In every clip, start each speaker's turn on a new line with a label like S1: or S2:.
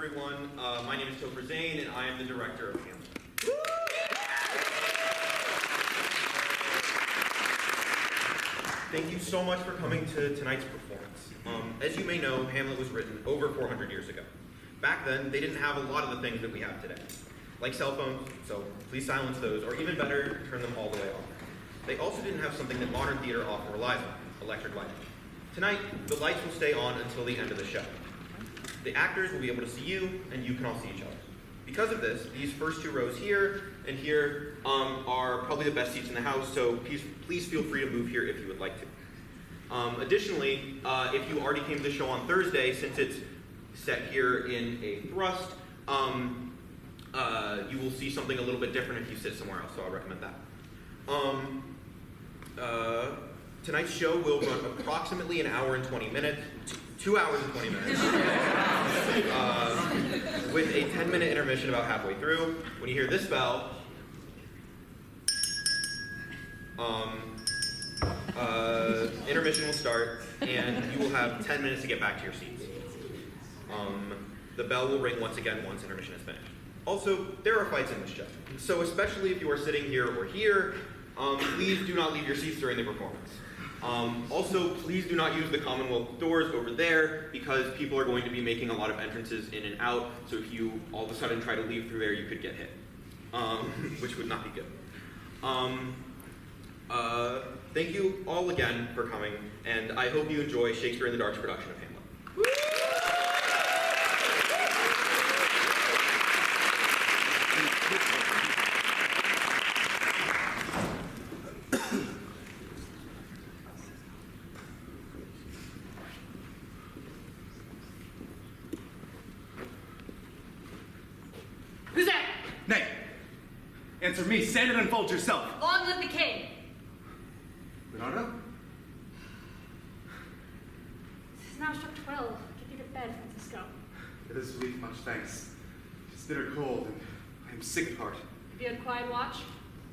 S1: everyone. My name is Topher Zane, and I am the director of Hamlet. Thank you so much for coming to tonight's performance. As you may know, Hamlet was written over 400 years ago. Back then, they didn't have a lot of the things that we have today, like cell phones, so please silence those, or even better, turn them all the way off. They also didn't have something that modern theater often relies on, electric lighting. Tonight, the lights will stay on until the end of the show. The actors will be able to see you, and you can all see each other. Because of this, these first two rows here and here are probably the best seats in the house, so please feel free to move here if you would like to. Additionally, if you already came to the show on Thursday, since it's set here in a thrust, you will see something a little bit different if you sit somewhere else, so I'll recommend that. Tonight's show will run approximately an hour and 20 minutes, 2 hours and 20 minutes, with a 10-minute intermission about halfway through. When you hear this bell, intermission will start, and you will have 10 minutes to get back to your seats. The bell will ring once again once intermission is finished. Also, there are fights in this show, so especially if you are sitting here or here, please do not leave your seats during the performance. Also, please do not use the Commonwealth doors over there because people are going to be making a lot of entrances in and out, so if you all of a sudden try to leave through there, you could get hit, which would not be good. Thank you all again for coming, and I hope you enjoy Shakespeare in the Dark's production of Hamlet.
S2: Who's that?
S3: Nay, answer me. Stand and unfold yourself.
S2: Long live the king.
S3: Bernardo?
S2: It is now struck 12. Get you to bed, Francisco.
S3: It is sweet, much thanks. It's bitter cold, and I am sick at heart.
S2: Have you had quiet watch?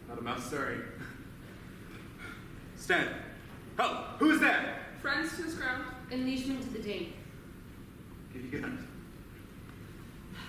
S3: Not a mouse stirring. Stand. Ho! Who is there?
S4: Friends to his ground.
S2: Unleashment to the Dane.
S3: Give you good night.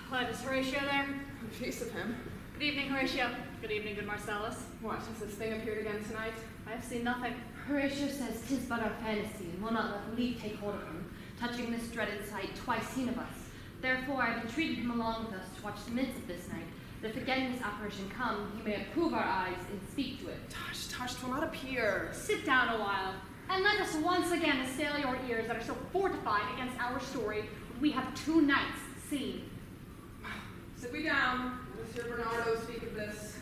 S2: What, is Horatio there?
S4: A piece of him.
S2: Good evening, Horatio. Good evening, good Marcellus.
S4: What, has this thing appeared again tonight?
S2: I have seen nothing.
S5: Horatio says 'tis but our fantasy, and will not let leave take hold of him, touching this dreaded sight twice seen of us. Therefore I have entreated him along with us to watch the midst of this night, that if again this apparition come, he may approve our eyes and speak to it.
S4: Tush, tush, 'twill not appear.
S2: Sit down a while, and let us once again assail your ears that are so fortified against our story, which we have 2 nights seen.
S4: Sit we down. Let us hear Bernardo speak of this.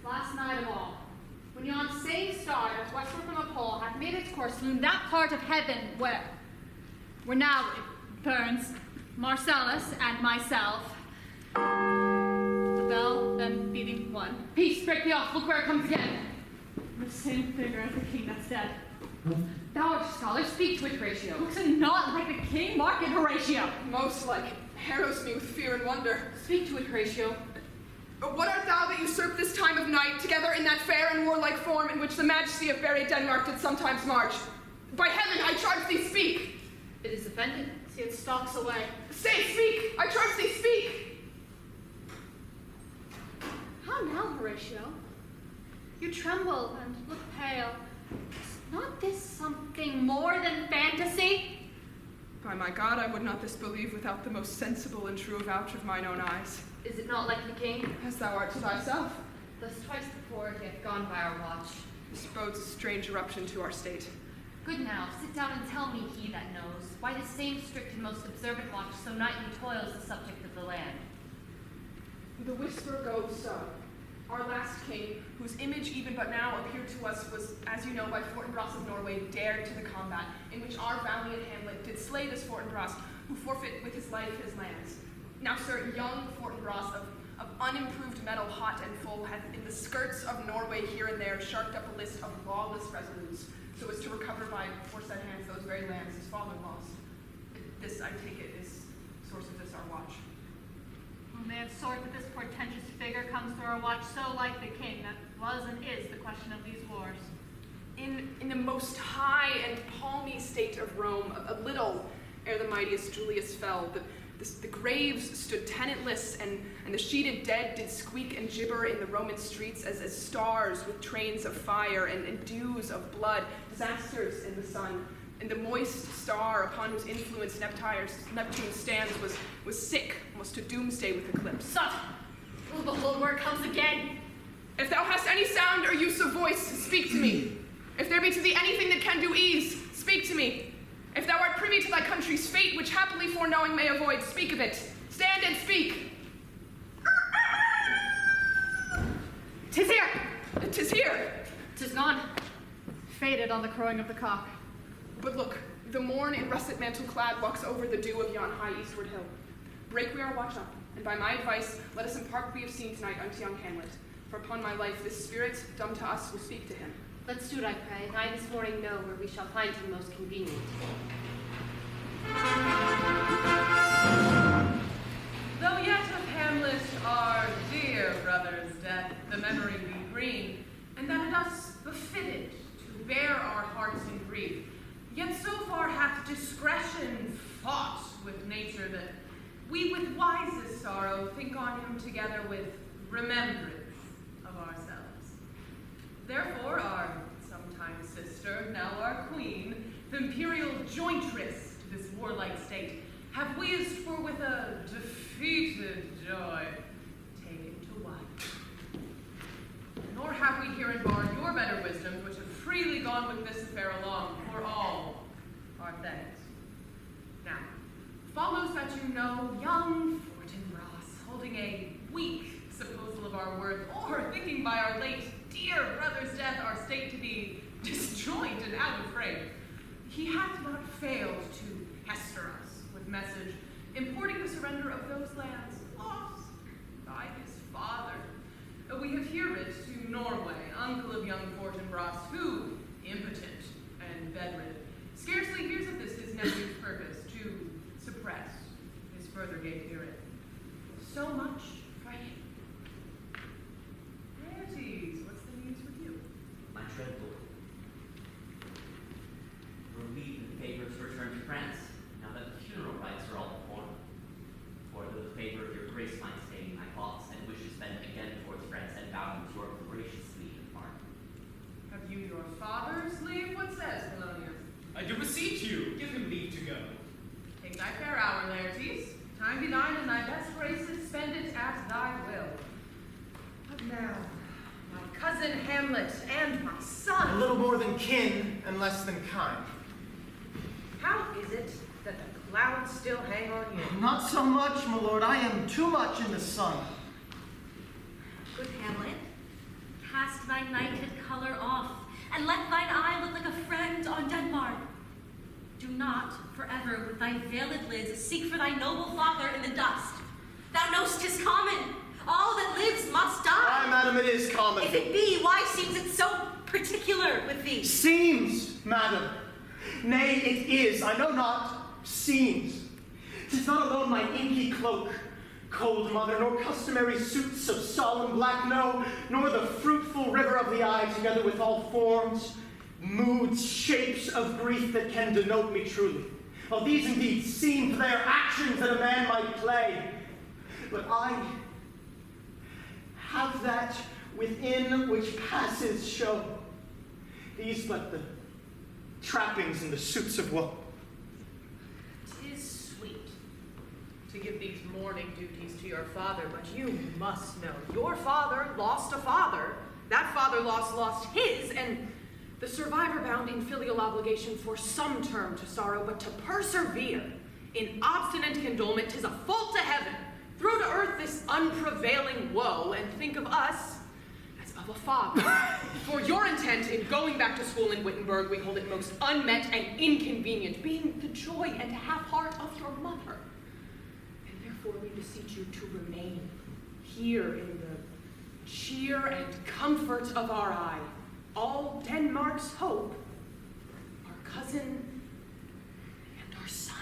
S2: Last night of all, when yon same star that westward from the pole hath made its course through that part of heaven where now it burns, Marcellus and myself. The bell then beating 1.
S5: Peace, break me off, look where it comes again.
S2: The same figure as the king that's dead.
S5: Thou art a scholar, speak to it, Horatio.
S2: Looks it not like the king? Mark it, Horatio.
S4: Most like it harrows me with fear and wonder.
S5: Speak to it, Horatio.
S4: What art thou that usurp this time of night, together in that fair and warlike form in which the majesty of buried Denmark did sometimes march? By heaven, I charge thee, speak!
S5: It is offended.
S2: See, it stalks away.
S4: Say, speak! I charge thee, speak!
S2: How now, Horatio? You tremble and look pale. Is not this something more than fantasy?
S4: By my God, I would not this believe without the most sensible and true avouch of mine own eyes.
S5: Is it not like the king?
S4: As thou art to thyself.
S5: Thus twice before he hath gone by our watch.
S4: This bodes a strange eruption to our state.
S5: Good now, sit down and tell me, he that knows, why this same strict and most observant watch so nightly toils the subject of the land.
S4: The whisper goes so. Our last king, whose image even but now appeared to us, was, as you know, by Fortinbras of Norway, dared to the combat, in which our valiant Hamlet did slay this Fortinbras, who forfeit with his life his lands. Now, sir, young Fortinbras of unimproved metal, hot and full, hath in the skirts of Norway here and there sharked up a list of lawless resolutes, so as to recover by foresaid hands those very lands his father lost. This, I take it, is source of this our watch.
S2: When they have sword with this portentous figure comes through our watch so like the king that was and is the question of these wars.
S4: In the most high and palmy state of Rome, a little ere the mightiest Julius fell, The graves stood tenantless, and the sheeted dead did squeak and gibber in the Roman streets as stars with trains of fire and dews of blood, disasters in the sun. And the moist star upon whose influence Neptune stands was sick, almost to doomsday with eclipse.
S5: Son, the whole word comes again.
S4: If thou hast any sound or use of voice, speak to me. If there be to thee anything that can do ease, speak to me. If thou art privy to thy country's fate, which happily foreknowing may avoid, speak of it. Stand and speak.
S2: 'Tis here!
S4: 'Tis here.
S2: 'Tis gone. Faded on the crowing of the cock.
S4: But look, the morn in russet mantle clad walks over the dew of yon high eastward hill. Break we our watch up, and by my advice, let us impart what we have seen tonight unto young Hamlet. For upon my life, this spirit, dumb to us, will speak to him.
S5: Let's do it, I pray, and I this morning know where we shall find him most convenient.
S6: Though yet of Hamlet our dear brother's death, the memory be green, and that it us befitted to bear our hearts in grief, yet so far hath discretion fought with nature that we with wisest sorrow think on him together with remembrance of ourselves. Therefore our sometime sister, now our queen, the imperial jointress to this warlike state, have wheezed for with a defeated joy taken to wife. Nor have we here in bar your better wisdoms, which have freely gone with this affair along, for all our thanks. Now, follows that you know young Fortinbras, holding a weak supposal of our worth, or thinking by our late dear brother's death our state to be disjoint and out of frame, he hath not failed to pester us with message, importing the surrender of those lands lost by his father. We have here writ to Norway, uncle of young Fortinbras, who, impotent and bedridden, scarcely hears of this his nephew's purpose to suppress his further gait herein. So much for him. Laertes, what's the news with you?
S7: My dreadful. Relieved in favor to return to France, now that the funeral rites are all performed. For the favor of your grace might stay my thoughts and wishes bent again towards France and bound to your graciously depart.
S6: Have you your father's leave? What says Polonius?
S8: I do beseech you, give him leave to go.
S6: Take thy fair hour, Laertes. Time be thine, and thy best graces spend it at thy will. But now, my cousin Hamlet and my
S9: A
S6: son.
S9: little more than kin and less than kind.
S6: How is it that the clouds still hang on you?
S9: Not so much, my lord. I am too much in the sun.
S10: Good Hamlet, cast thy knighthood color off, and let thine eye look like a friend on Denmark. Do not forever with thy veiled lids seek for thy noble father in the dust. Thou know'st 'tis common. All that lives must die.
S9: Aye, madam, it is common.
S10: If it be, why seems it so particular with thee?
S9: Seems, madam. Nay, it is. I know not. Seems. 'Tis not alone my inky cloak, cold mother, nor customary suits of solemn black, no, nor the fruitful river of the eye, together with all forms, moods, shapes of grief that can denote me truly. Well, these indeed seem to their actions that a man might play. But I have that within which passes show. These but the trappings and the suits of woe.
S6: 'Tis sweet to give these mourning duties to your father, but you must know your father lost a father. That father lost his, and the survivor bound in filial obligation for some term to sorrow, but to persevere in obstinate condolement, 'tis a fault to heaven. Throw to earth this unprevailing woe, and think of us as of a father. For your intent in going back to school in Wittenberg, we hold it most unmet and inconvenient, being the joy and half heart of your mother. And therefore we beseech you to remain here in the cheer and comfort of our eye. All Denmark's hope, our cousin and our son.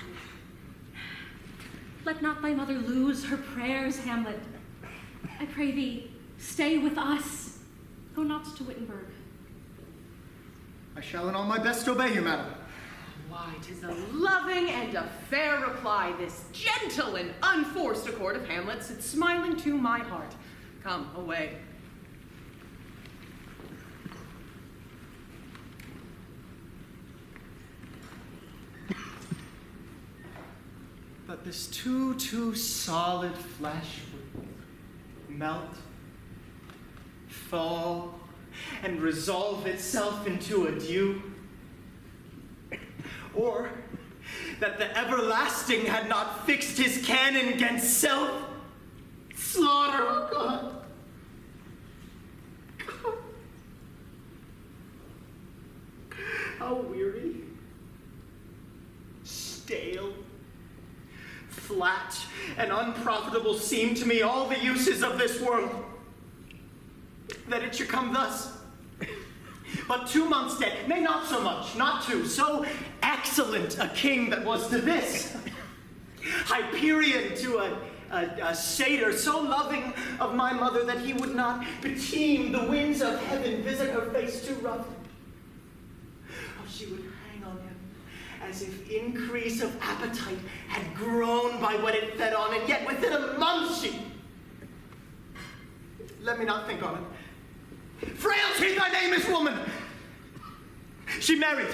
S10: Let not thy mother lose her prayers, Hamlet. I pray thee, stay with us. Go not to Wittenberg.
S9: I shall in all my best obey you, madam.
S6: Why, Why, 'tis a loving and a fair reply, this gentle and unforced accord of Hamlet sits smiling to my heart. Come, away.
S9: But this too solid flesh would melt, fall, and resolve itself into a dew. Or that the everlasting had not fixed his canon against self. Slaughter, oh God. God. How weary, stale, flat, and unprofitable seem to me all the uses of this world, that it should come thus. But 2 months dead, nay, not so much, not 2, so excellent a king that was to this. Hyperion to a satyr, so loving of my mother that he would not beteem the winds of heaven visit her face too rough. Oh, she would hang on him as if increase of appetite had grown by what it fed on, and yet within a month she... Let me not think on it. Frailty, thy name is woman! She married.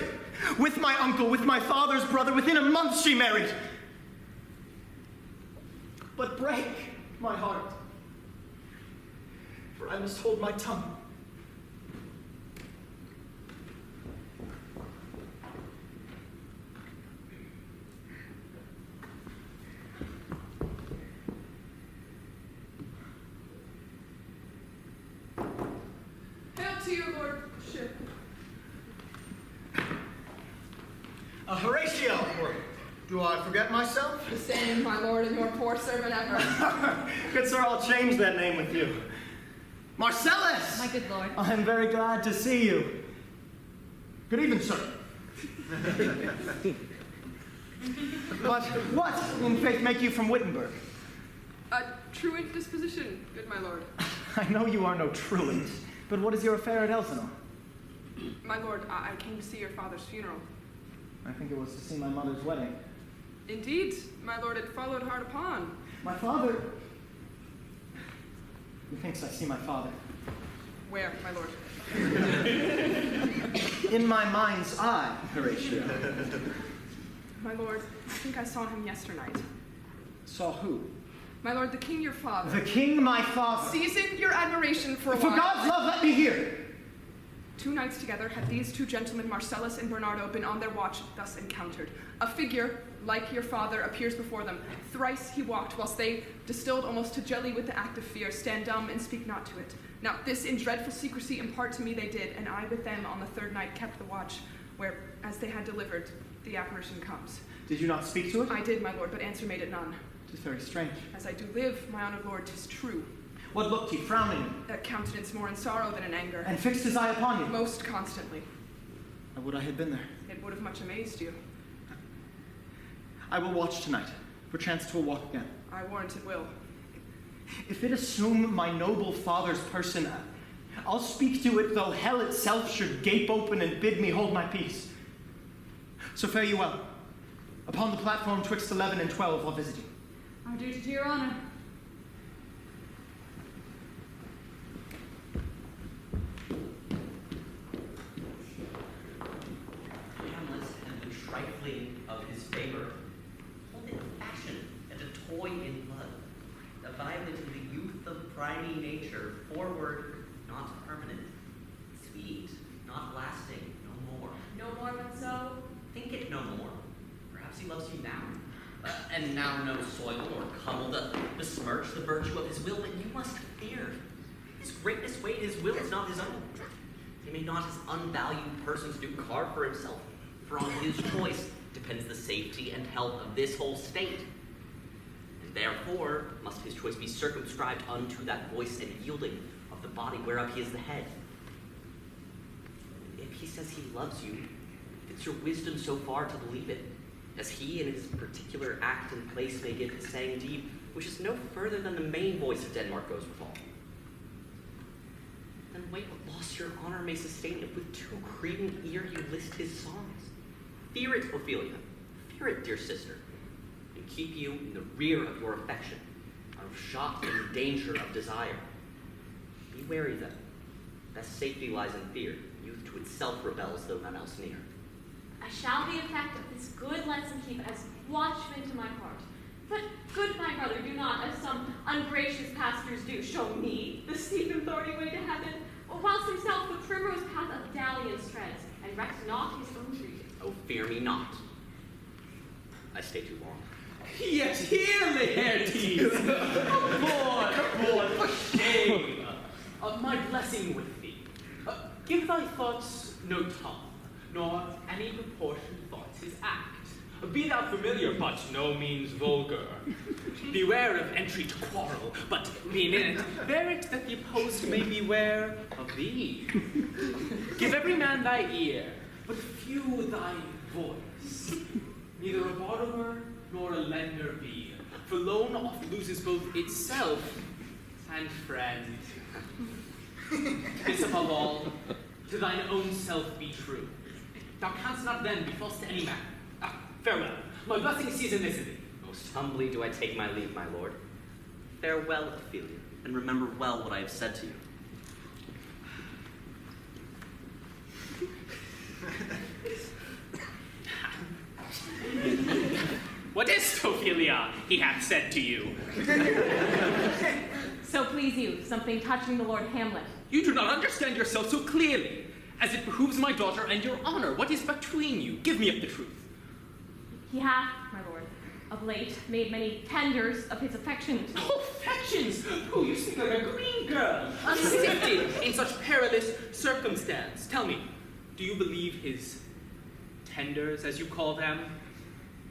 S9: With my uncle, with my father's brother, within a month she married. But break my heart, for I must hold my tongue.
S4: Hail to your lordship.
S9: Horatio, do I forget myself?
S4: The same, my lord, and your poor servant ever.
S9: Good sir, I'll change that name with you. Marcellus!
S5: My good lord.
S9: I'm very glad to see you. Good evening, sir. But what, in faith, make you from Wittenberg?
S4: A truant disposition, good my lord.
S9: I know you are no truant, but what is your affair at Elsinore?
S4: My lord, I came to see your father's funeral.
S9: I think it was to see my mother's wedding.
S4: Indeed, my lord, it followed hard upon.
S9: My father... Methinks I see my father.
S4: Where, my lord?
S9: In my mind's eye, Horatio.
S4: My lord, I think I saw him yesternight.
S9: Saw who?
S4: My lord, the king your father.
S9: The king, my father.
S4: Season your admiration for a
S9: For
S4: while.
S9: God's love, let me hear.
S4: 2 nights together had these 2 gentlemen, Marcellus and Bernardo, been on their watch, thus encountered. A figure, like your father, appears before them. Thrice he walked, whilst they, distilled almost to jelly with the act of fear, stand dumb and speak not to it. Now this in dreadful secrecy impart to me they did, and I with them on the 3rd night kept the watch, where, as they had delivered, the apparition comes.
S9: Did you not speak to it?
S4: I did, my lord, but answer made it none.
S9: 'Tis very strange.
S4: As I do live, my honored lord, 'tis true.
S9: What looked he, frowning?
S4: A countenance more in sorrow than in anger.
S9: And fixed his eye upon you?
S4: Most constantly.
S9: I would I had been there.
S4: It would have much amazed you.
S9: I will watch tonight. Perchance 'twill walk again.
S4: I warrant it will.
S9: If it assume my noble father's person, I'll speak to it, though hell itself should gape open and bid me hold my peace. So fare you well. Upon the platform 'twixt 11 and 12, I'll visit you.
S2: Our duty to your honor.
S7: Hamlet and the trifling of his favor hold it fashion and a toy in blood, a violet in the youth of primy nature, forward, not permanent, sweet, not lasting, no more.
S2: No more than so.
S7: Think it no more. Perhaps he loves you now, and now no soil or cobble to besmirch the virtue of his will, but you must fear. His greatness weight, his will is not his own. He may not his unvalued persons do carve for himself, for on his choice depends the safety and health of this whole state. And therefore must his choice be circumscribed unto that voice and yielding of the body whereof he is the head. If he says he loves you, it's your wisdom so far to believe it, as he in his particular act and place may give his saying deed, which is no further than the main voice of Denmark goes withal. Then wait what loss your honor may sustain if with too credent ear you list his songs. Fear it, Ophelia. Fear it, dear sister, and keep you in the rear of your affection, out of shot and danger of desire. Be wary, then. Best safety lies in fear. Youth to itself rebels, though none else near.
S11: I shall be effective, this good lesson keep as watchman to my heart. But, good my brother, do not, as some ungracious pastors do, show me the steep and thorny way to heaven, whilst himself the primrose path of dalliance treads, and recks not his own treaty.
S7: Oh, fear me not. I stay too long.
S8: Yet here, Laertes! Come on, for shame! My blessing with thee. Give thy thoughts no tongue, nor any proportioned thoughts his act. Be thou familiar, but no means vulgar. Beware of entry to quarrel, but being in it, bear it that the opposed may beware of thee. Give every man thy ear, but few thy voice. Neither a borrower nor a lender be, for loan oft loses both itself and friend. This above all, to thine own self be true. Thou canst not then be false to any man. Farewell. My blessing season this in thee.
S7: Most humbly do I take my leave, my lord. Farewell, Ophelia, and remember well what I have said to you.
S8: What is Ophelia he hath said to you?
S11: So please you, something touching the Lord Hamlet.
S8: You do not understand yourself so clearly, as it behooves my daughter and your honor. What is between you? Give me up the truth.
S11: He hath, my lord, of late made many tenders of his affections.
S8: Oh, affections! Oh, you speak like a green girl, unsifted in such perilous circumstance. Tell me, do you believe his tenders, as you call them?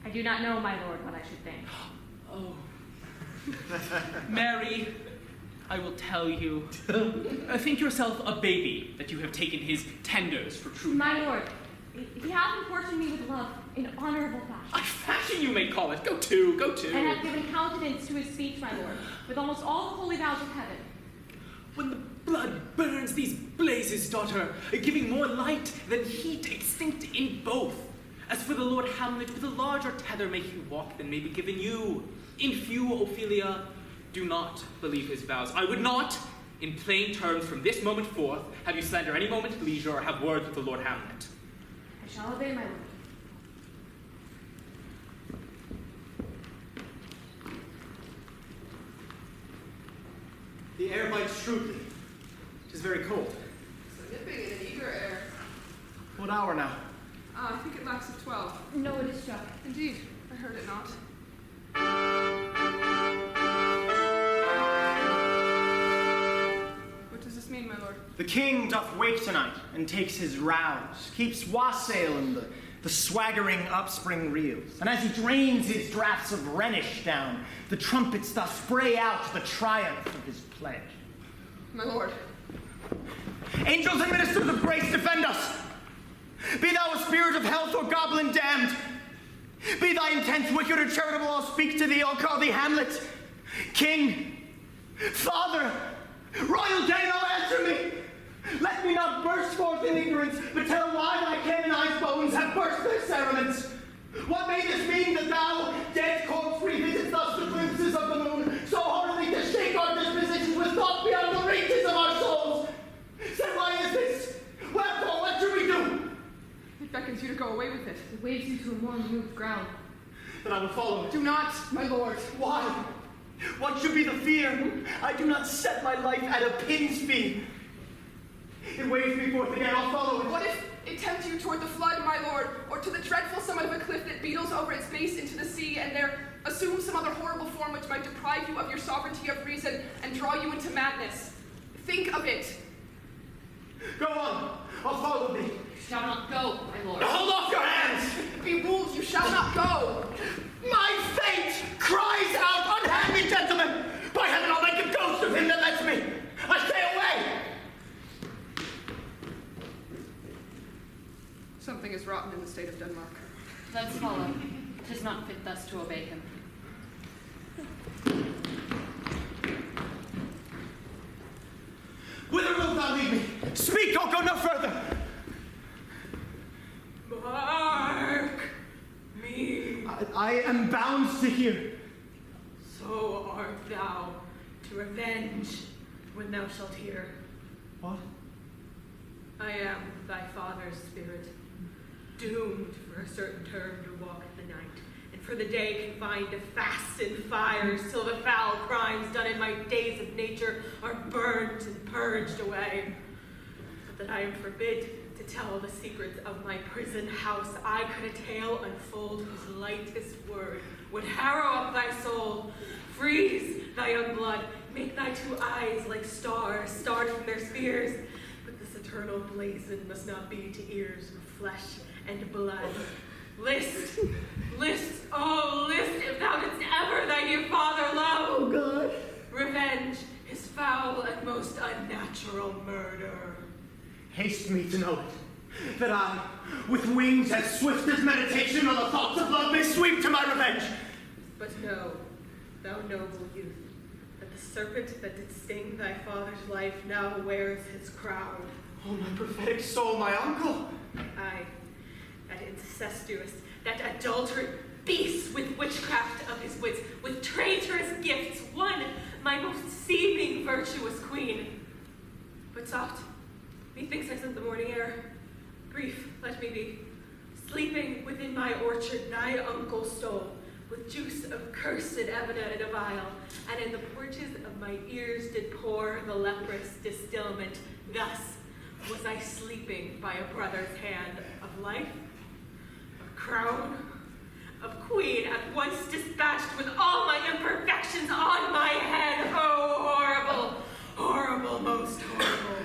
S11: I do not know, my lord, what I should think.
S8: Oh. Mary, I will tell you. Think yourself a baby that you have taken his tenders for true.
S11: My lord, he hath importuned me with love in honorable fashion.
S8: A fashion you may call it. Go to, go to.
S11: And hath given countenance to his speech, my lord, with almost all the holy vows of heaven.
S8: When the blood burns these blazes, daughter, giving more light than heat, extinct in both. As for the Lord Hamlet, with a larger tether may he walk than may be given you. In few, Ophelia, do not believe his vows. I would not, in plain terms, from this moment forth, have you slander any moment at leisure or have words with the Lord Hamlet.
S11: I shall obey, my lord.
S9: The air bites shrewdly. It is very cold.
S4: So nipping in an eager air.
S9: What hour now?
S4: I think it lacks of 12.
S11: No, it is struck.
S4: Indeed, I heard it not. What does this mean, my lord?
S9: The king doth wake tonight and takes his rouse, keeps wassail in the swaggering upspring reels. And as he drains his draughts of Rhenish down, the trumpets doth spray out the triumph of his pledge.
S4: My lord.
S9: Angels and ministers of grace, defend us! Be thou a spirit of health or goblin damned. Be thy intent wicked or charitable, I'll speak to thee, I'll call thee Hamlet. King, father, royal Dane, oh answer me. Let me not burst forth in ignorance, but tell why thy canonized bones have burst their cerements. What may this mean that thou, dead corpse, revisits thus the glimpses of the moon, so heartily to shake our dispositions with thought beyond the reaches of our souls? Say, why is this? Wherefore, what should we do?
S4: It beckons you to go away with it.
S11: It waves you to a more moved ground.
S9: Then I will follow it.
S4: Do not, my lord.
S9: Why? What should be the fear? I do not set my life at a pin's fee. It waves me forth again, I'll follow it.
S4: What if it tempts you toward the flood, my lord, or to the dreadful summit of a cliff that beetles over its base into the sea, and there assumes some other horrible form which might deprive you of your sovereignty of reason and draw you into madness? Think of it.
S9: Go on, I'll follow thee.
S11: You shall not go, my lord.
S9: Hold off your hands!
S4: Be ruled, you shall not go.
S9: My fate cries out, unhand me, gentlemen! By heaven, I'll make a ghost of him that lets me! I stay away!
S4: Something is rotten in the state of Denmark.
S11: Let's follow. 'Tis not fit thus to obey him.
S9: Whither wilt thou lead me? Speak, I'll go no further!
S4: Mar!
S9: I am bound to hear.
S6: So art thou to revenge when thou shalt hear.
S9: What?
S6: I am thy father's spirit, doomed for a certain term to walk the night, and for the day confined to fast and fires, till the foul crimes done in my days of nature are burnt and purged away. But that I am forbid to tell the secrets of my prison house, I could a tale unfold whose lightest word would harrow up thy soul, freeze thy young blood, make thy two eyes like stars start from their spheres. But this eternal blazon must not be to ears of flesh and blood. List, oh list, if thou didst ever thy dear father love.
S9: Oh God.
S6: Revenge his foul and most unnatural murder.
S9: Haste me to know it, that I, with wings as swift as meditation or the thoughts of love, may sweep to my revenge.
S6: But know, thou noble youth, that the serpent that did sting thy father's life now wears his crown.
S9: Oh, my prophetic soul, my uncle.
S6: Aye, that incestuous, that adulterate beast with witchcraft of his wits, with traitorous gifts, won my most seeming virtuous queen. But soft, methinks I scent the morning air. Brief, let me be. Sleeping within my orchard, thy uncle stole, with juice of cursed Ebona in a vial, and in the porches of my ears did pour the leprous distilment. Thus was I sleeping by a brother's hand of life, of crown, of queen, at once dispatched with all my imperfections on my head. Oh, horrible, horrible, most horrible.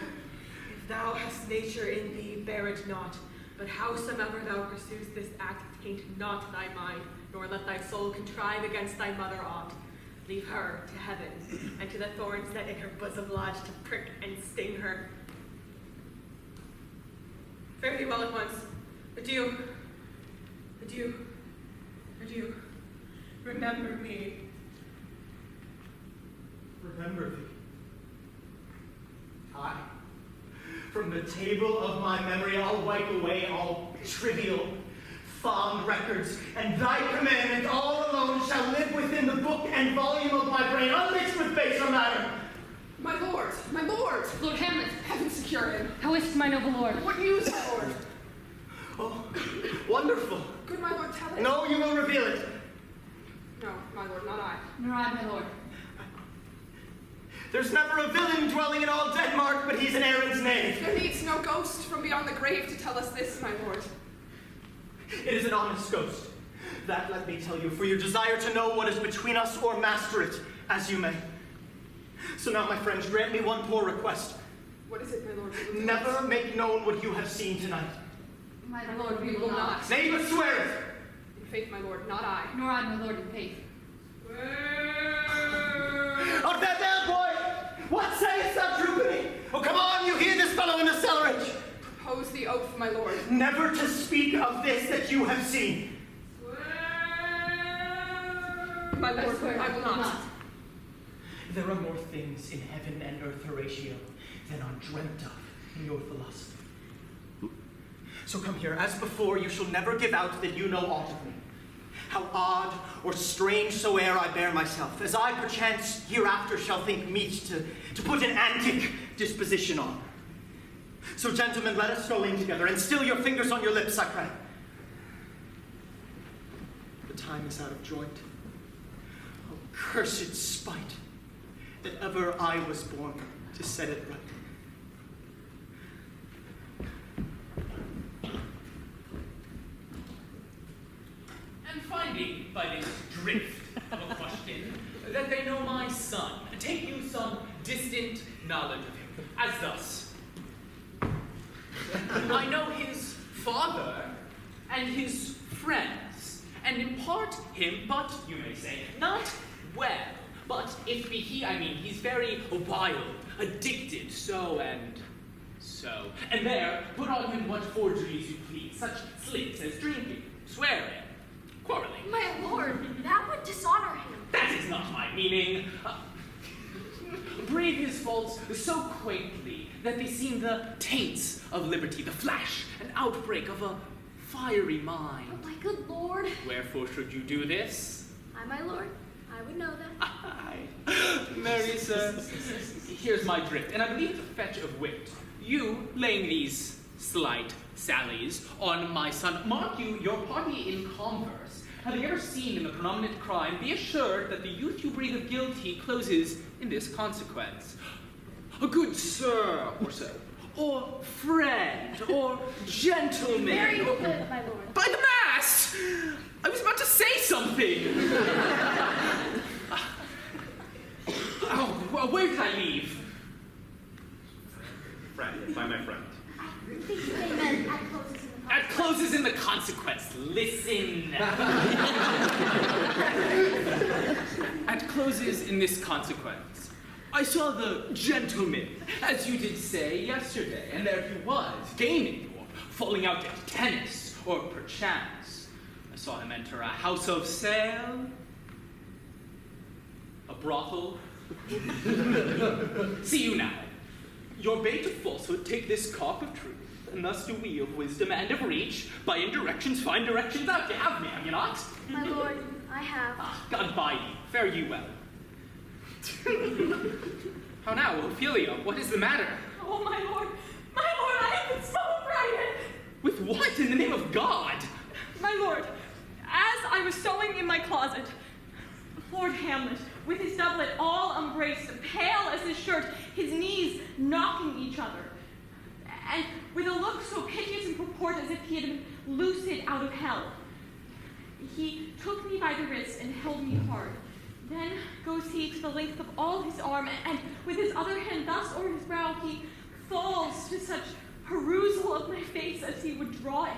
S6: If thou hast nature in thee, bear it not, but howsoever thou pursuest this act, taint not thy mind, nor let thy soul contrive against thy mother aught. Leave her to heaven, and to the thorns that in her bosom lodge to prick and sting her. Fare thee well at once. Adieu. Adieu. Adieu. Remember me.
S9: Remember thee. I, from the table of my memory, I'll wipe away all trivial, fond records, and thy commandment all alone shall live within the book and volume of my brain, unmixed with baser matter.
S4: My lord, my lord!
S5: Lord Hamlet,
S4: Heaven secure him.
S5: how is my noble lord?
S4: What news, my lord?
S9: Oh, wonderful.
S4: Good my lord, tell it.
S9: No, you will reveal it.
S4: No, my lord, not I.
S5: Nor I, my lord.
S9: There's never a villain dwelling in all Denmark, but he's an errand's knave.
S4: There needs no ghost from beyond the grave to tell us this, my lord.
S9: It is an honest ghost. That let me tell you, for your desire to know what is between us or master it, as you may. So now, my friends, grant me one poor request.
S4: What is it, my lord?
S9: Never make known what you have seen tonight.
S5: My
S4: My lord, we will not.
S9: Nay, but swear it.
S4: In faith, my lord, not I.
S5: Nor I, my lord, in faith.
S9: Art thou there, boy? What sayest thou, Droopany? Oh, come on, you hear this fellow in the cellarage.
S4: Propose the oath, my lord.
S9: Never to speak of this that you have seen.
S4: My lord, I will not.
S9: There are more things in heaven and earth, Horatio, than are dreamt of in your philosophy. So come here. As before, you shall never give out that you know aught of me. How odd or strange soe'er I bear myself, as I perchance hereafter shall think meet to put an antic disposition on. So, gentlemen, let us go in together, and still your fingers on your lips, I pray. The time is out of joint. Oh, cursed spite, that ever I was born to set it right.
S8: And finding by this drift of a question that they know my son, take you some distant knowledge of him, as thus. I know his father and his friends, and in part him, but, you may say, not well. But if be he, I mean, he's very wild, addicted, so and so. And there, put on him what forgeries you please, such slips as drinking, swearing, quarreling.
S10: My lord, that would dishonor him.
S8: That is not my meaning. Brave his faults so quaintly that they seem the taints of liberty, the flash and outbreak of a fiery mind.
S11: Oh, my good lord.
S8: Wherefore should you do this?
S11: I, my lord, I would know that.
S8: Aye. Merry sir, here's my drift, and I believe it's a fetch of wit. You laying these slight sallies on my son, mark you, your party in converse, having ever seen in the predominant crime, be assured that the youth you breathe of guilty closes in this consequence. A good sir, or so, or friend, or gentleman.
S11: Very
S8: or-
S11: good, my lord.
S8: By the mast! I was about to say something! Oh, well, where did I leave?
S1: Friend, by my friend.
S11: I think they meant at closes in the
S8: That closes in the consequence. Listen. At closes in this consequence. I saw the gentleman, as you did say yesterday, and there he was, gaming, or falling out at tennis, or perchance. I saw him enter a house of sale, a brothel. See you now. Your bait of falsehood take this cock of truth, and thus do we of wisdom and of reach, by indirections find directions out. You have me, have you not?
S11: My lord, I have.
S8: God bide you, fare you well. How now, Ophelia, what is the matter?
S2: Oh, my lord, I have been so frightened.
S8: With what in the name of God?
S2: My lord, as I was sewing in my closet, Lord Hamlet, with his doublet all unbraced, pale as his shirt, his knees knocking each other, and with a look so piteous and purport as if he had been lucid out of hell, he took me by the wrist and held me hard. Then goes he to the length of all his arm, and with his other hand thus o'er his brow, he falls to such perusal of my face as he would draw it.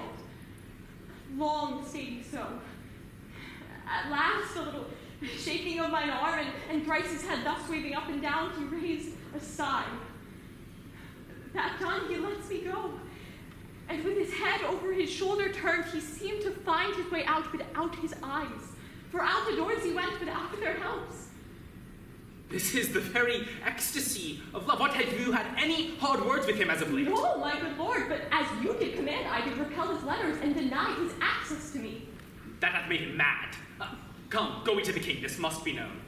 S2: Long stayed he so. At last, a little shaking of mine arm, and thrice his head thus waving up and down, he raised a sigh. That done, he lets me go. And with his head over his shoulder turned, he seemed to find his way out without his eyes. For out the doors he went without their helps.
S8: This is the very ecstasy of love. What, have you had any hard words with him as of late?
S2: No, my good lord, but as you did command, I did repel his letters and deny his access to me.
S8: That hath made him mad. Come, go we to the king. This must be known.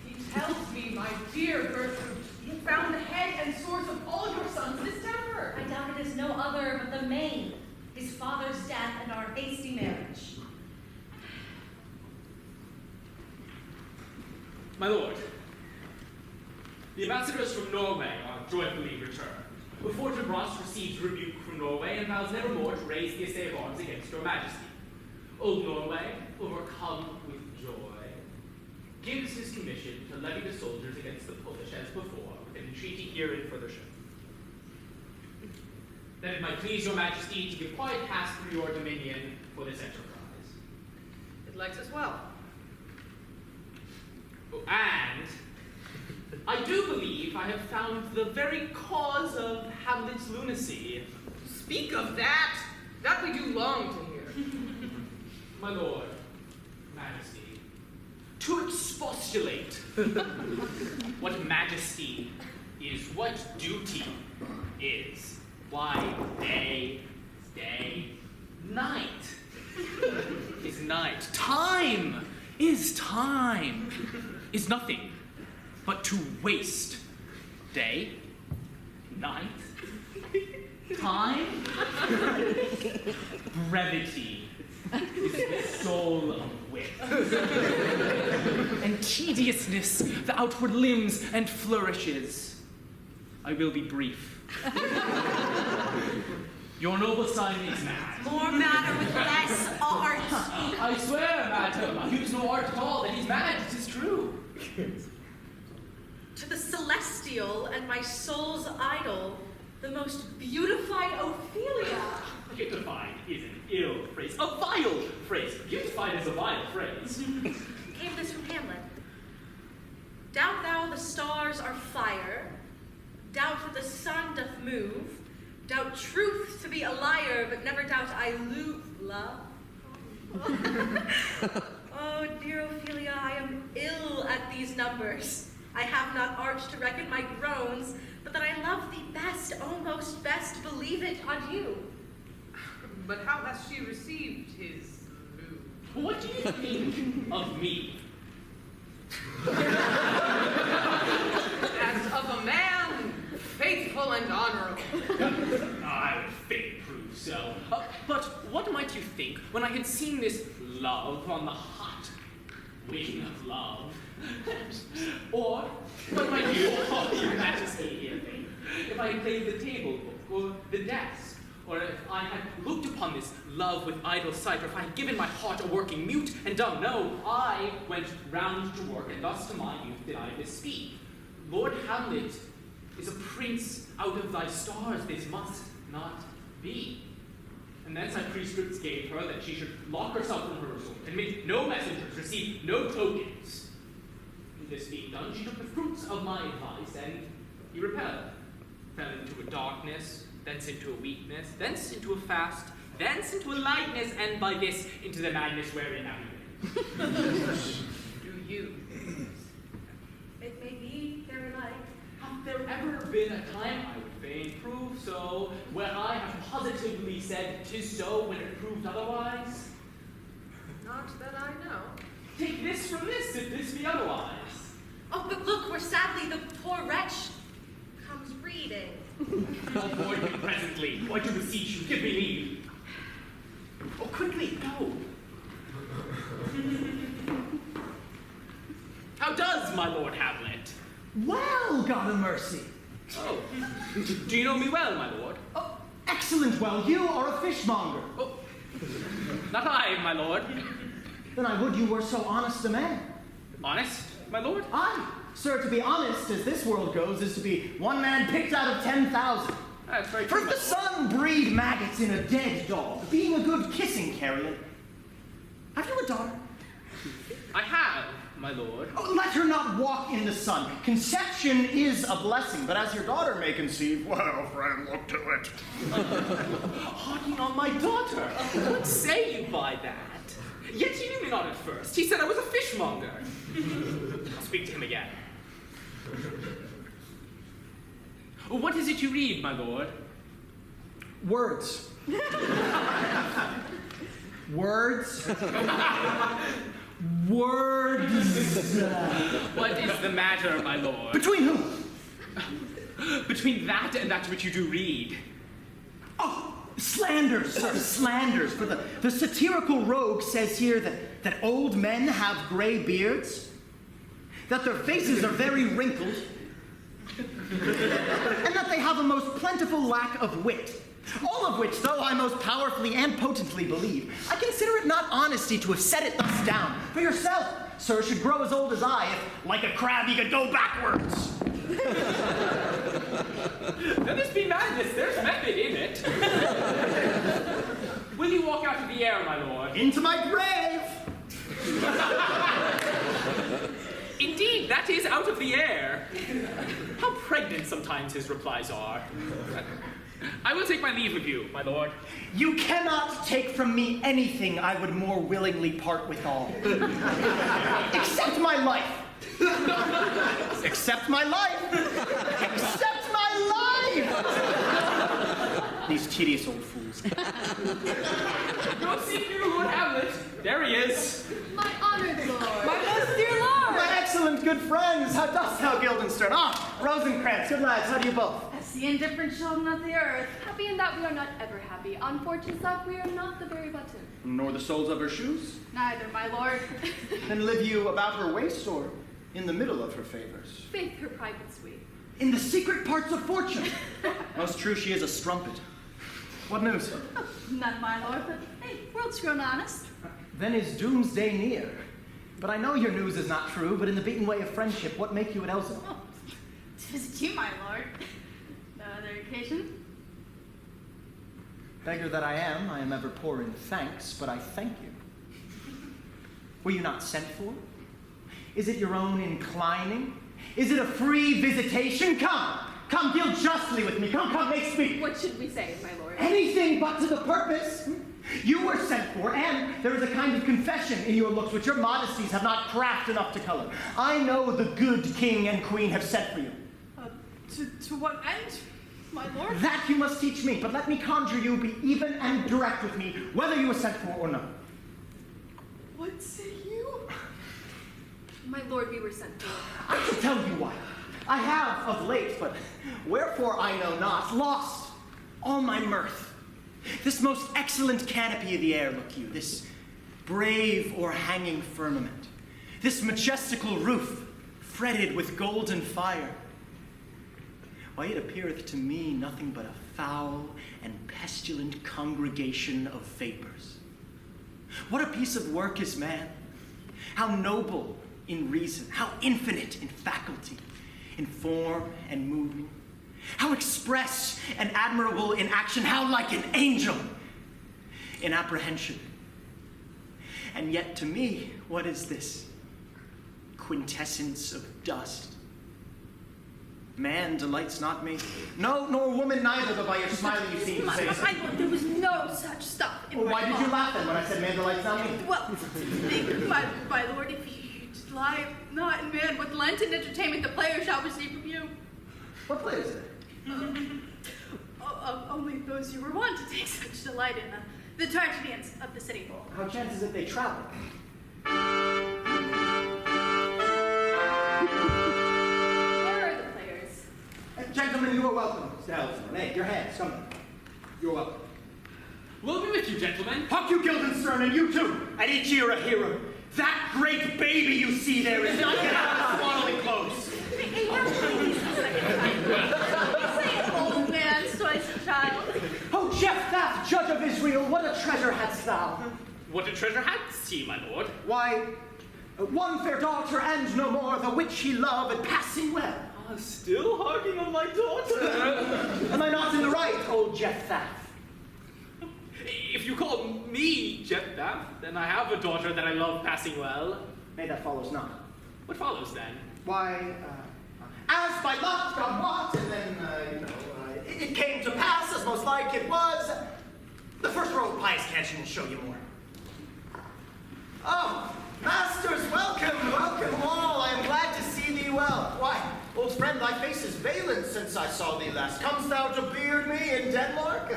S4: He tells me, my dear Gertrude, you found the head and source of all your sons this temper.
S10: I doubt it is no other but the main, his father's death and our hasty marriage.
S8: My lord, the ambassadors from Norway are joyfully returned. Before Brant receives rebuke from Norway and vows nevermore to raise the essay of arms against your majesty. Old Norway, overcome with joy, gives his commission to levy the soldiers against the Polish as before, with an entreaty herein further shown. That it might please your majesty to give quiet pass through your dominion for this enterprise.
S6: It likes us well.
S8: And I do believe I have found the very cause of Hamlet's lunacy.
S6: Speak of that. That we do long to hear.
S8: My lord, majesty, to expostulate what majesty is, what duty is, why day, night is night, time is nothing but to waste day, night, time, brevity is the soul of wit, and tediousness the outward limbs and flourishes. I will be brief. Your noble son is mad.
S10: More matter with less art.
S8: I swear, madam, I use no art at all, that he's mad, it is true.
S10: To the celestial and my soul's idol, the most beautified Ophelia.
S8: Beautified is an ill phrase, a vile phrase. Beautified is a vile phrase.
S10: Came this from Hamlet. Doubt thou the stars are fire, doubt that the sun doth move, doubt truth to be a liar, but never doubt I love. Oh, dear Ophelia, I am ill at these numbers. I have not art to reckon my groans, but that I love thee best, oh most best, believe it on you.
S6: But how has she received his news?
S8: What do you think of me?
S6: As of a man, faithful and honorable.
S8: I would fain prove so. But what might you think when I had seen this love on the hot wing of love? Or what might you call your majesty here think? If I had played the table book or the desk, or if I had looked upon this love with idle sight, or if I had given my heart a working mute and dumb, no, I went round to work, and thus to my youth did I bespeak. Lord Hamlet is a prince out of thy stars, this must not be. And thence I prescripts gave her that she should lock herself from her resort, admit no messengers, receive no tokens. And this being done, she took the fruits of my advice, and he repelled. Fell into a darkness, thence into a weakness, thence into a fast, thence into a lightness, and by this into the madness wherein I live.
S6: Do you?
S10: It may be very like.
S8: Hath there ever been a time, I would fain prove so, where I have positively said 'tis so when it proved otherwise?
S6: Not that I know.
S8: Take this from this, if this be otherwise.
S10: Oh, but look where sadly the poor wretch comes reading.
S8: I'll board you presently. Why do beseech you? Give me leave. Oh, quickly, go. How does my Lord Hamlet?
S9: Well, God of mercy.
S8: Oh, do you know me well, my lord?
S9: Oh, excellent well. You are a fishmonger.
S8: Oh, not I, my lord.
S9: Then I would you were so honest a man.
S8: Honest, my lord?
S9: Aye, sir, to be honest, as this world goes, is to be one man picked out of 10,000.
S8: That's very
S9: For
S8: true,
S9: if the
S8: my lord.
S9: sun breed maggots in a dead dog, being a good kissing carrion. Have you a daughter?
S8: I have, my lord.
S9: Oh, let her not walk in the sun. Conception is a blessing, but as your daughter may conceive, well, friend, look to it.
S8: Harking on my daughter. What say you by that? Yet you knew me not at first. He said I was a fishmonger. I'll speak to him again. What is it you read, my lord?
S9: Words. Words. Words.
S8: What is the matter, my lord?
S9: Between whom?
S8: Between that and that which you do read.
S9: Oh, slanders, sir, slanders. For the satirical rogue says here that old men have gray beards, that their faces are very wrinkled, and that they have a most plentiful lack of wit. All of which, though I most powerfully and potently believe, I consider it not honesty to have set it thus down. For yourself, sir, should grow as old as I, if, like a crab, you could go backwards.
S8: Let this be madness. There's method in it. Will you walk out of the air, my lord?
S9: Into my grave.
S8: Indeed, that is out of the air. How pregnant sometimes his replies are. I will take my leave of you, my lord.
S9: You cannot take from me anything I would more willingly part withal. Except my life. Except my life. Except my life. These tedious old fools.
S8: Go seek you, Lord Hamlet. There he is.
S2: My honored lord.
S4: My most dear lord!
S9: My excellent good friends, how dost thou, Guildenstern? Ah, Rosencrantz, good lads, how do you both?
S5: As the indifferent children of the earth.
S2: Happy in that we are not ever happy. Unfortunate that we are not the very button.
S9: Nor the soles of her shoes?
S2: Neither, my lord.
S9: Then live you about her waist or in the middle of her favors?
S2: Faith her private suite.
S9: In the secret parts of fortune. Most true she is a strumpet. What news?
S2: Not my lord, but hey, world's grown honest.
S9: Then is doomsday near. But I know your news is not true, but in the beaten way of friendship, what make you at Elzo?
S2: Oh, 'tis you, my lord. No other occasion?
S9: Beggar that I am ever poor in thanks, but I thank you. Were you not sent for? Is it your own inclining? Is it a free visitation? Come, deal justly with me. Come, make speak.
S2: What should we say, my lord?
S9: Anything but to the purpose. You were sent for, and there is a kind of confession in your looks which your modesties have not craft enough to color. I know the good king and queen have sent for you.
S4: To what end, my lord?
S9: That you must teach me, but let me conjure you, be even and direct with me, whether you are sent for or no.
S4: What say you? My lord, we were sent for.
S9: I can tell you why. I have of late, but wherefore I know not, lost all my mirth. This most excellent canopy of the air, look you, this brave o'erhanging firmament, this majestical roof, fretted with golden fire. Why, it appeareth to me nothing but a foul and pestilent congregation of vapors. What a piece of work is man! How noble in reason, how infinite in faculty, in form and movement, how express and admirable in action, how like an angel in apprehension. And yet to me, what is this? Quintessence of dust. Man delights not me. No, nor woman neither, but by your smiling you seem to say so.
S4: My lord, there was no such stuff in
S9: Well,
S4: my
S9: why did you
S4: thought.
S9: laugh then when I said man delights not me?
S4: Well, my lord, if you lie not in man with Lenten entertainment, the player shall receive from you.
S9: What play is it?
S4: Only those you were wont to take such delight in, the tragedians of the city.
S9: How chances it they travel?
S4: Where are the players?
S9: Gentlemen, you are welcome. Nay, your hands, come. You're welcome.
S8: We'll be with you, gentlemen.
S9: Hark you, Guildenstern, and you too, and each year a hero. That great baby you see there is not yet out of swaddling clothes.
S4: Hey, now please, the second time. You say an old man's twice a child.
S9: Oh, Jephthah, judge of Israel, what a treasure hadst thou?
S8: What a treasure hadst he, my lord?
S9: Why, one fair daughter and no more, the which he loved passing well.
S8: Still harking on my daughter.
S9: Am I not in the right, old Jephthah?
S8: If you call me Jephthah, then I have a daughter that I love passing well.
S9: Nay, that follows not.
S8: What follows then?
S9: Why, as by lot God wot, and then, it came to pass, as most like it was. The first row of pious cantion will show you more. Oh, masters, welcome, welcome all. I am glad to see thee well. Why, old friend, thy face is valent since I saw thee last. Comest thou to beard me in Denmark?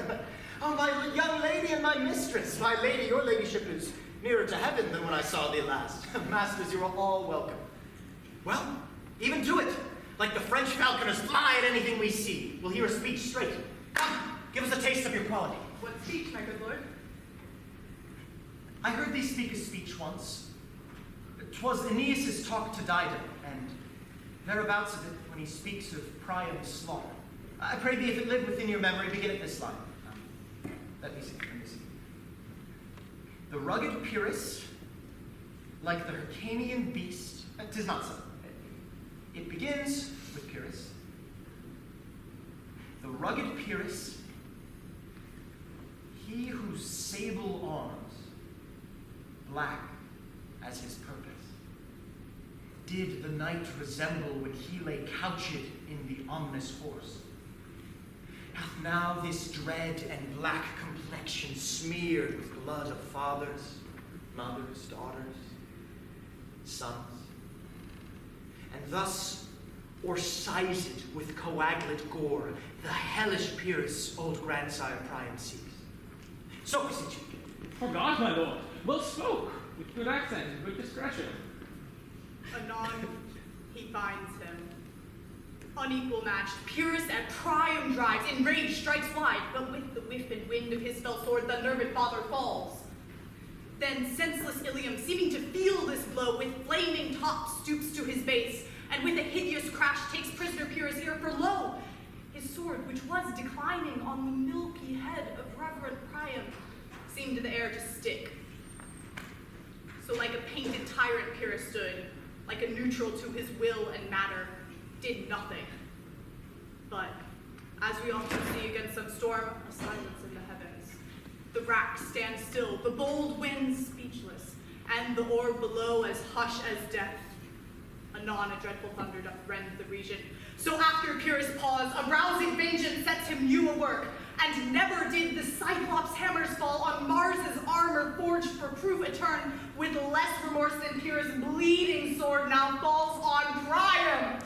S9: Oh, my young lady and my mistress. My lady, your ladyship is nearer to heaven than when I saw thee last. Masters, you are all welcome. Well, even to it. Like the French falconers fly at anything we see. We'll hear a speech straight. Come, give us a taste of your quality.
S4: What speech, my good lord?
S9: I heard thee speak a speech once. 'Twas Aeneas' talk to Dido, and thereabouts of it when he speaks of Priam's slaughter. I pray thee, if it live within your memory, begin at this line. Let me see. The rugged Pyrrhus, like the Hyrcanian beast, 'tis not so. It begins with Pyrrhus. The rugged Pyrrhus, he whose sable arms, black as his purpose, did the night resemble when he lay couched in the ominous horse. Hath now this dread and black complexion smeared with blood of fathers, mothers, daughters, sons, and thus o'ersized with coagulate gore, the hellish Pyrrhus old grandsire Priam sees. So beseech you.
S12: Forgot, my lord. Well spoke, with good accent and good discretion.
S4: Anon, he finds him. Unequal matched, Pyrrhus at Priam drives, enraged strikes wide, but with the whiff and wind of his fell sword, the nerved father falls. Then senseless Ilium, seeming to feel this blow, with flaming top stoops to his base, and with a hideous crash takes prisoner Pyrrhus' ear, for lo, his sword, which was declining on the milky head of reverend Priam, seemed in the air to stick. So like a painted tyrant Pyrrhus stood, like a neutral to his will and matter, did nothing. But, as we often see against some storm, a silence in the heavens. The rack stands still, the bold winds speechless, and the orb below as hush as death. Anon a dreadful thunder doth rend the region. So after Pyrrhus' pause, a rousing vengeance sets him new awork, and never did the Cyclops' hammers fall on Mars's armor forged for proof etern, with less remorse than Pyrrhus' bleeding sword now falls on Priam.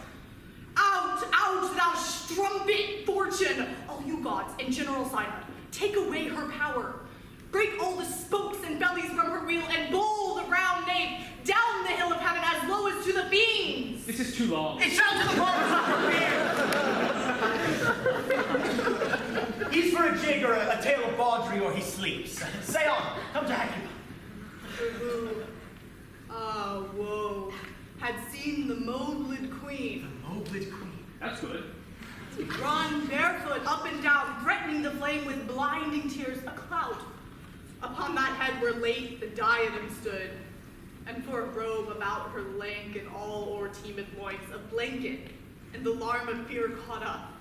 S4: Out, Ouch, thou strumpet fortune! All you gods and general synod, take away her power. Break all the spokes and bellies from her wheel and bowl the round nave down the hill of heaven as low as to the fiends.
S12: This is too long.
S9: It shall to the barbers of her beard. He's for a jig or a tale of bawdry, or he sleeps. Say on, come to Hecuba.
S4: Who, woe, had seen the moblid queen.
S9: The moblid queen.
S12: That's good.
S4: Run barefoot up and down, threatening the flame with blinding tears, a cloud. Upon that head where late the diadem stood, and for a robe about her lank and all o'er-teemed loins, a blanket, and the alarm of fear caught up.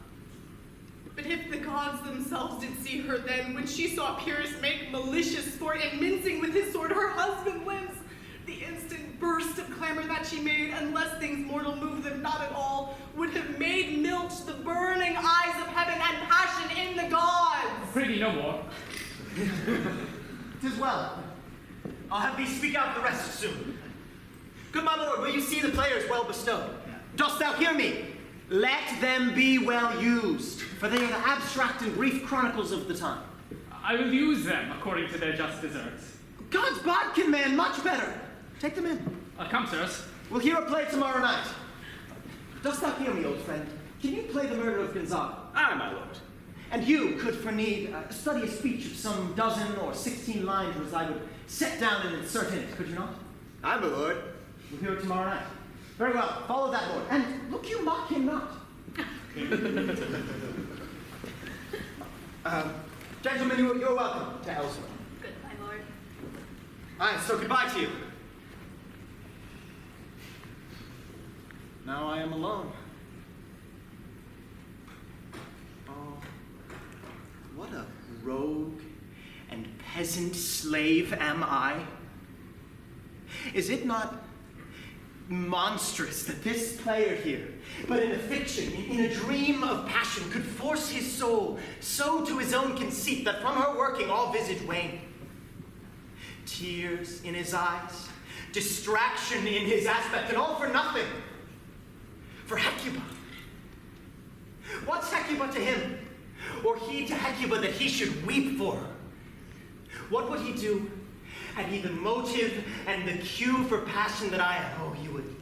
S4: But if the gods themselves did see her then, when she saw Pyrrhus make malicious sport and mincing with his sword her husband limbs, the instant burst of clamor that she made, unless things mortal move them not at all, would have made milch the burning eyes of heaven and passion in the gods.
S12: Prithee, no more.
S9: 'Tis well. I'll have thee speak out the rest soon. Good my lord, will you see the players well bestowed? Dost thou hear me? Let them be well used, for they are the abstract and brief chronicles of the time.
S12: I will use them according to their just deserts.
S9: God's bodkin man, much better. Take them in.
S12: Come, sirs.
S9: We'll hear a play tomorrow night. Dost thou hear me, old friend? Can you play the murder of Gonzaga?
S13: Aye, my lord.
S9: And you could, for need, study a speech of some 12 or 16 lines, which I would set down and insert in it, could you not?
S13: Aye, my lord.
S9: We'll hear it tomorrow night. Very well, follow that, lord. And look you mock him not. Gentlemen, you're welcome to Ellsworth.
S11: Good, my lord.
S9: Aye, so goodbye to you. Now I am alone. Oh, what a rogue and peasant slave am I. Is it not monstrous that this player here, but in a fiction, in a dream of passion, could force his soul so to his own conceit that from her working all visage wane? Tears in his eyes, distraction in his aspect, and all for nothing. For Hecuba. What's Hecuba to him? Or he to Hecuba that he should weep for her? What would he do had he the motive and the cue for passion that I have? Oh, he would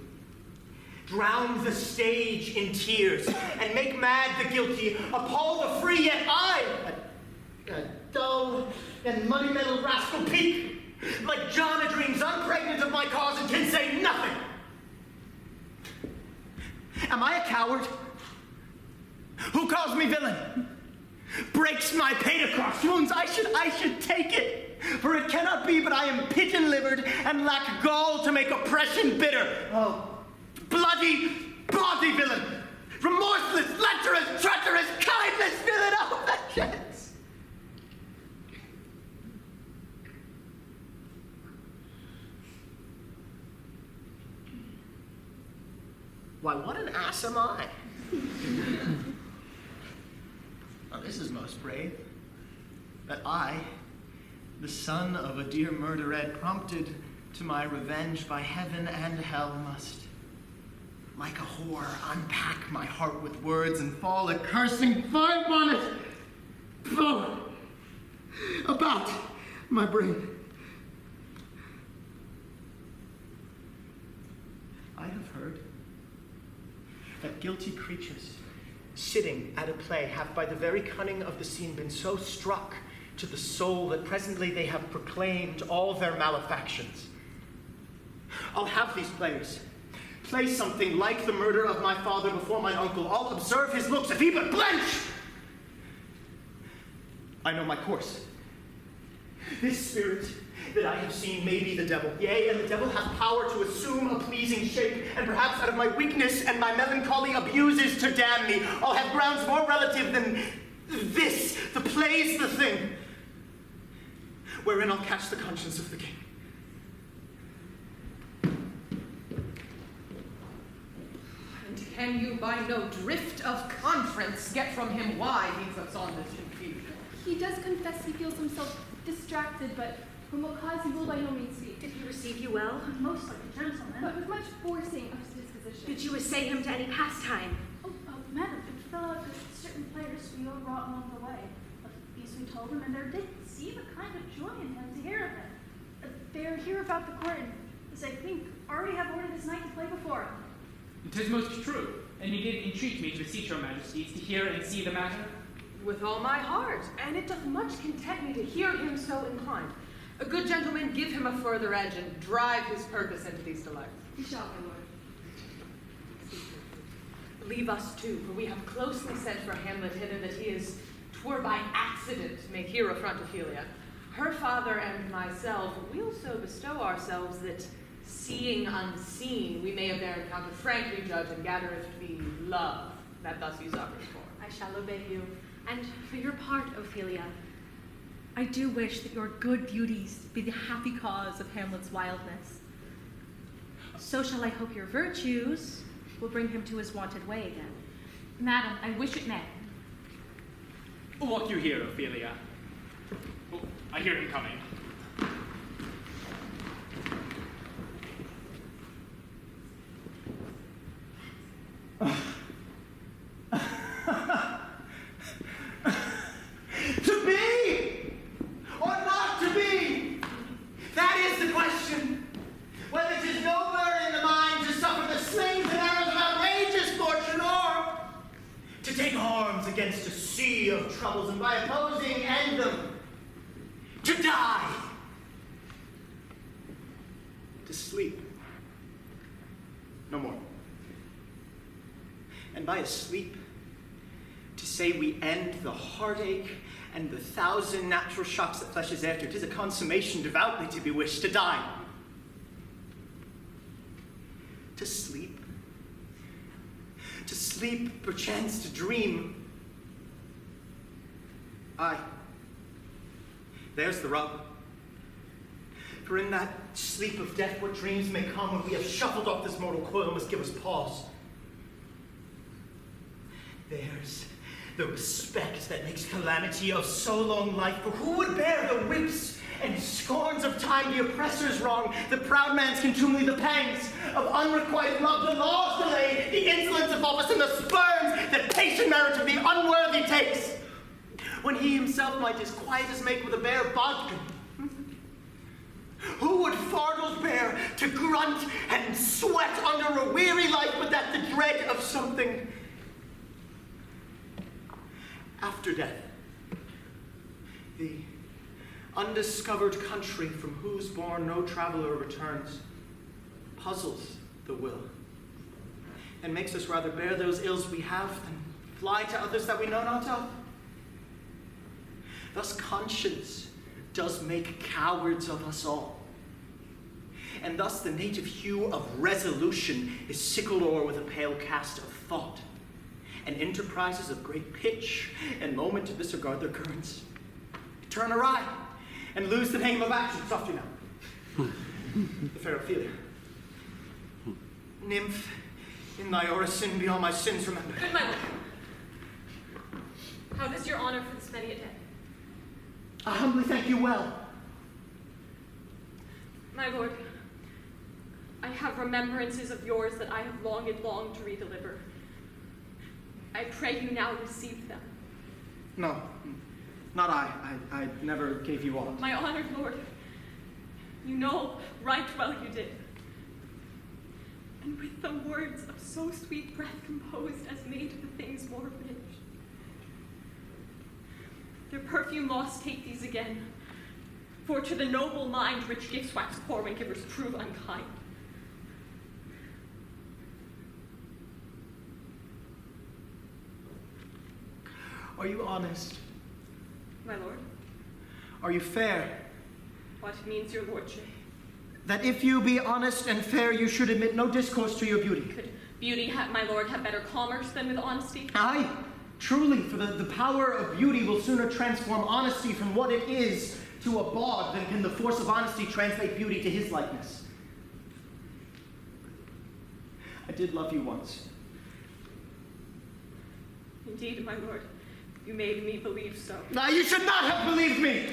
S9: drown the stage in tears and make mad the guilty, appall the free, yet I, a dull and money-meddled rascal peak, like John a dreams, unpregnant of my cause and can say nothing. Am I a coward? Who calls me villain? Breaks my paid across wounds. I should take it. For it cannot be but I am pigeon-livered and lack gall to make oppression bitter. Oh, bloody, bawdy villain! Remorseless, lecherous, treacherous, kindless villain! Oh, vengeance! Why, what an ass am I? Now, this is most brave. That I, the son of a dear murderette, prompted to my revenge by heaven and hell, must, like a whore, unpack my heart with words and fall a cursing fire bonnet about my brain. I have heard that guilty creatures, sitting at a play, have by the very cunning of the scene been so struck to the soul that presently they have proclaimed all their malefactions. I'll have these players play something like the murder of my father before my uncle. I'll observe his looks if he but blench. I know my course. This spirit that I have seen may be the devil. Yea, and the devil hath power to assume a pleasing shape, and perhaps out of my weakness and my melancholy abuses to damn me. I'll have grounds more relative than this. The play's the thing, wherein I'll catch the conscience of the king.
S6: And can you by no drift of conference get from him why he puts on this confusion?
S4: He does confess he feels himself distracted, but from what cause he will by no means speak.
S10: Did he receive you well?
S4: Most like a gentleman, but with much forcing of his disposition.
S10: Did you essay him to any pastime?
S4: Oh, madam,
S13: thought that certain players we all brought along the way. These we told him, and there did seem a kind of joy in him to hear of it. They're here about the court, and as I think, already have ordered this knight to play before him.
S12: 'Tis most true, and he did entreat me to beseech your majesties to hear and see the matter.
S6: With all my heart, and it doth much content me to hear him so inclined. A good gentleman, give him a further edge and drive his purpose into these delights.
S13: He shall, my lord.
S6: Leave us too, for we have closely sent for Hamlet hither that he is, 'twere by accident, make here affront Ophelia. Her father and myself, we'll so bestow ourselves that, seeing unseen, we may of their encounter frankly judge and gather if it be love that thus you suffers for.
S11: I shall obey you. And for your part, Ophelia, I do wish that your good beauties be the happy cause of Hamlet's wildness. So shall I hope your virtues will bring him to his wonted way again.
S2: Madam, I wish it may.
S12: What you hear, Ophelia? Oh, I hear him coming.
S9: To be or not to be? That is the question. Whether 'tis nobler in the mind to suffer the slings and arrows of outrageous fortune, or to take arms against a sea of troubles and by opposing end them, to die. To sleep. No more. And by a sleep, to say we end the heartache and the 1,000 natural shocks that flesh is after. 'Tis a consummation devoutly to be wished, to die. To sleep. To sleep, perchance to dream. Aye. There's the rub. For in that sleep of death, what dreams may come when we have shuffled off this mortal coil must give us pause. There's the respect that makes calamity of so long life, for who would bear the whips and scorns of time, the oppressor's wrong, the proud man's contumely, the pangs of unrequited love, the law's delay, the insolence of office, and the spurns that patient merit of the unworthy takes, when he himself might as quiet as make with a bare bodkin? Who would fardels bear to grunt and sweat under a weary life, but that the dread of something after death, the undiscovered country from whose bourne no traveler returns, puzzles the will, and makes us rather bear those ills we have than fly to others that we know not of. Thus conscience does make cowards of us all, and thus the native hue of resolution is sickled o'er with a pale cast of thought, and enterprises of great pitch and moment to disregard their currents turn awry and lose the name of action. Softer now. The fair Ophelia. Nymph, in thy orison be all my sins remembered.
S11: Good my lord. How does your honor for this many a day?
S9: I humbly thank you well.
S11: My lord, I have remembrances of yours that I have longed and longed to redeliver. I pray you now receive them.
S9: No, not I. I never gave you aught.
S11: My honored lord, you know right well you did. And with the words of so sweet breath composed as made the things more rich. Their perfume lost, take these again. For to the noble mind rich gifts wax poor when givers prove unkind.
S9: Are you honest?
S11: My lord,
S9: Are you fair?
S11: what means your lordship?
S9: That if you be honest and fair, you should admit no discourse to your beauty.
S11: Could beauty, my lord, have better commerce than with honesty?
S9: Aye, truly, for the power of beauty will sooner transform honesty from what it is to a bawd than can the force of honesty translate beauty to his likeness. I did love you once.
S11: Indeed, my lord, you made me believe so.
S9: Now, you should not have believed me.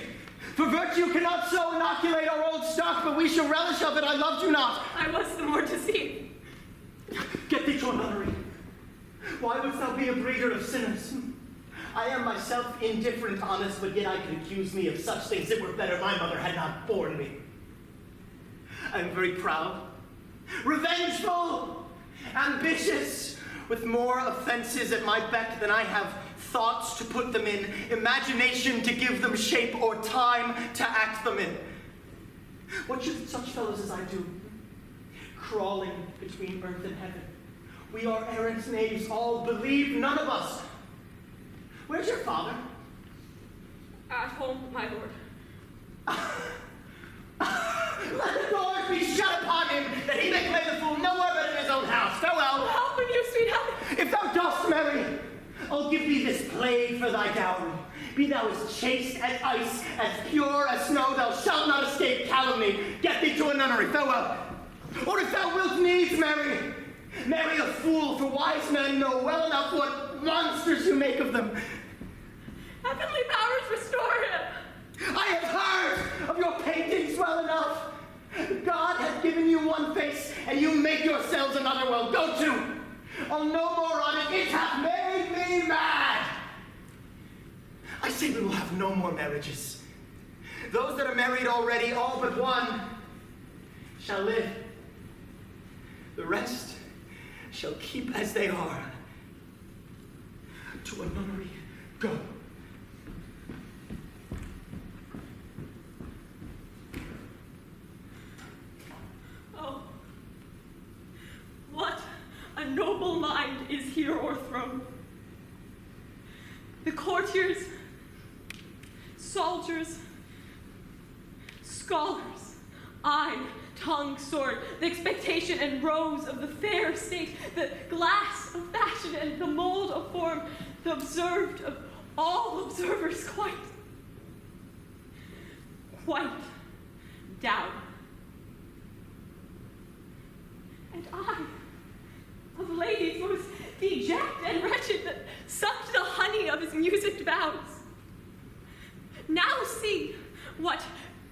S9: For virtue cannot so inoculate our old stock, but we shall relish of it. I loved you not.
S11: I was the more deceived.
S9: Get thee to a nunnery. Why wouldst thou be a breeder of sinners? I am myself indifferent, honest, but yet I could accuse me of such things. It were better my mother had not borne me. I am very proud, revengeful, ambitious, with more offenses at my beck than I have thoughts to put them in, imagination to give them shape, or time to act them in. What should such fellows as I do? Crawling between earth and heaven. We are errant knaves, all believe, none of us. Where's your father?
S11: At home, my lord.
S9: Let the doors be shut upon him, that he may play the fool nowhere but in his own house. Farewell.
S11: Help him, you sweet Helen.
S9: If thou dost marry, I'll give thee this plague for thy dowry. Be thou as chaste as ice, as pure as snow, thou shalt not escape calumny. Get thee to a nunnery. Farewell. Or if thou wilt needs marry, marry a fool, for wise men know well enough what monsters you make of them.
S11: Heavenly powers, restore him.
S9: I have heard of your paintings well enough. God hath given you one face, and you make yourselves another. Well, go to. I'll no more on it. It hath made me mad. I say we will have no more marriages. Those that are married already, all but one, shall live. The rest shall keep as they are. To a nunnery, go.
S11: Oh, what a noble mind is here o'erthrown. The courtiers, soldiers, scholars, eye, tongue, sword, the expectation and rose of the fair state, the glass of fashion and the mold of form, the observed of all observers quite down. And I, of ladies, most deject and wretched, that sucked the honey of his musicked vows. Now see what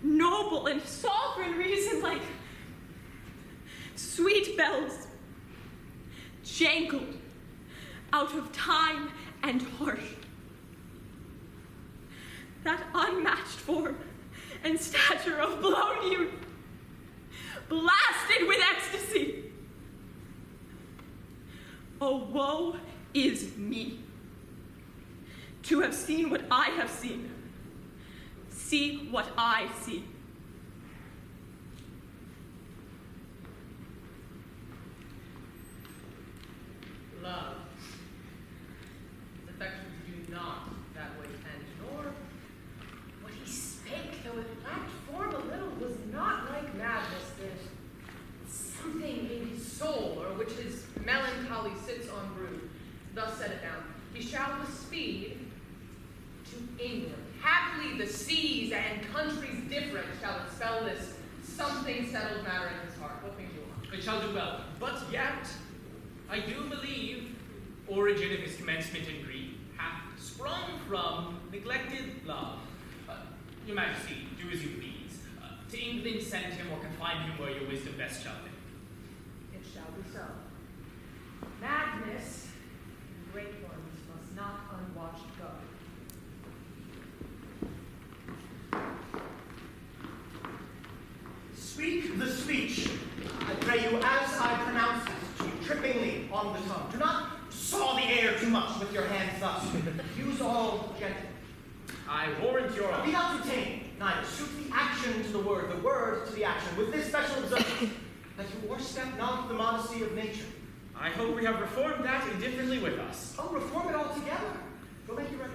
S11: noble and sovereign reason, like sweet bells, jangled out of time and heart. That unmatched form and stature of blown youth, blasted with ecstasy. Oh, woe is me, to have seen what I have seen, see what I see.
S6: Love. His affections do not that way tend, nor what he spake, though it lacked form a little, was not like madness. There's something in his soul, or which his melancholy sits on brood. Thus set it down. He shall with speed to England. Haply the seas and countries different shall expel this something settled matter in his heart. What think you on?
S12: It shall do well. But yet, I do believe origin of his commencement in Greece hath sprung from neglected love. Your Majesty, do as you please. To England send him, or confine him where your wisdom best shall be.
S6: It shall be so. Madness and great ones must not unwatched go.
S9: Speak the speech, I pray you, as I pronounce it to you, trippingly on the tongue. Do not saw the air too much with your hands thus. Use all gently.
S12: I warrant your honor.
S9: Be not detained, neither suit the action to the word to the action, with this special observance, that you o'erstep not the modesty of nature.
S12: I hope we have reformed that indifferently with us.
S9: Oh, reform it altogether. Go make you ready.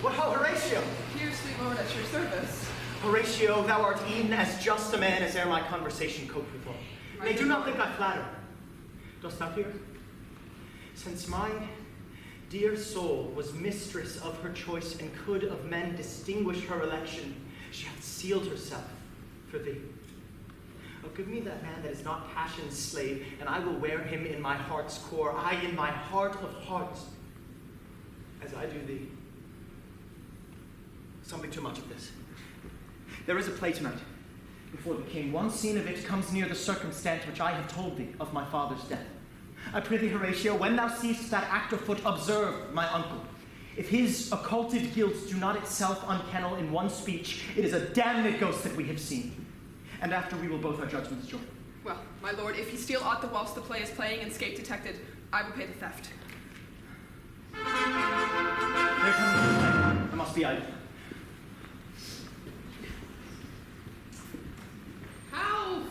S9: Well, Horatio.
S4: Here, sweet lord, at your service.
S9: Horatio, thou art e'en as just a man as e'er my conversation coped withal. Nay, do not think I flatter. Dost thou hear? Since my dear soul was mistress of her choice and could of men distinguish her election, she hath sealed herself for thee. Oh, give me that man that is not passion's slave, and I will wear him in my heart's core, aye, in my heart of hearts, as I do thee. Something too much of this. There is a play tonight. before the king, one scene of it comes near the circumstance which I have told thee of my father's death. I prithee, Horatio, when thou seest that act afoot, observe my uncle. If his occulted guilt do not itself unkennel in one speech, it is a damned ghost that we have seen. And after we will both our judgments join.
S4: Well, my lord, if he steal aught the whilst the play is playing and escape detected, I will pay the theft.
S9: There comes the play. I must be idle.
S6: How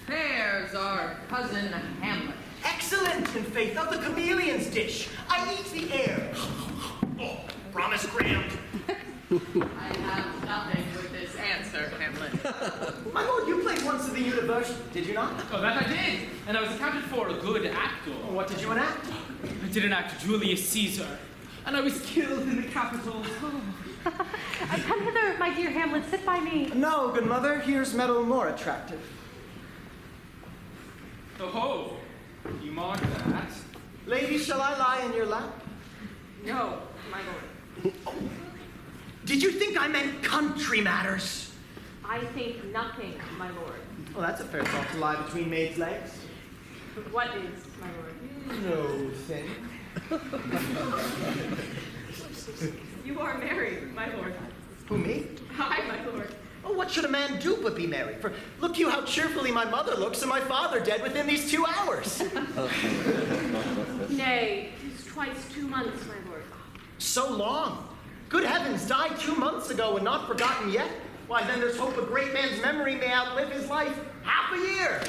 S6: fares our cousin Hamlet?
S9: Excellent, in faith, of the chameleon's dish. I eat the air. Oh, promise crammed.
S6: I have nothing with this answer, Hamlet.
S9: My lord, you played once at the university, did you not?
S12: Oh, that I did, and I was accounted for a good actor.
S9: What did you enact?
S12: I did enact Julius Caesar, and I was killed in the Capitol.
S5: Come hither, my dear Hamlet, sit by me.
S9: No, good mother, here's metal more attractive.
S12: Oh, you mark that.
S9: Lady, shall I lie in your lap?
S6: No, my lord.
S9: Did you think I meant country matters?
S11: I think nothing, my lord.
S9: Well, that's a fair thought to lie between maids' legs.
S11: What is, my lord?
S9: No thing.
S11: You are married, my lord.
S9: Who, me?
S11: Hi, my lord.
S9: Oh, what should a man do but be married? For look you how cheerfully my mother looks, and my father dead within these 2 hours.
S11: Nay, 'tis twice 2 months, my lord.
S9: So long. Good heavens, died 2 months ago and not forgotten yet? Why, then there's hope a great man's memory may outlive his life half a year.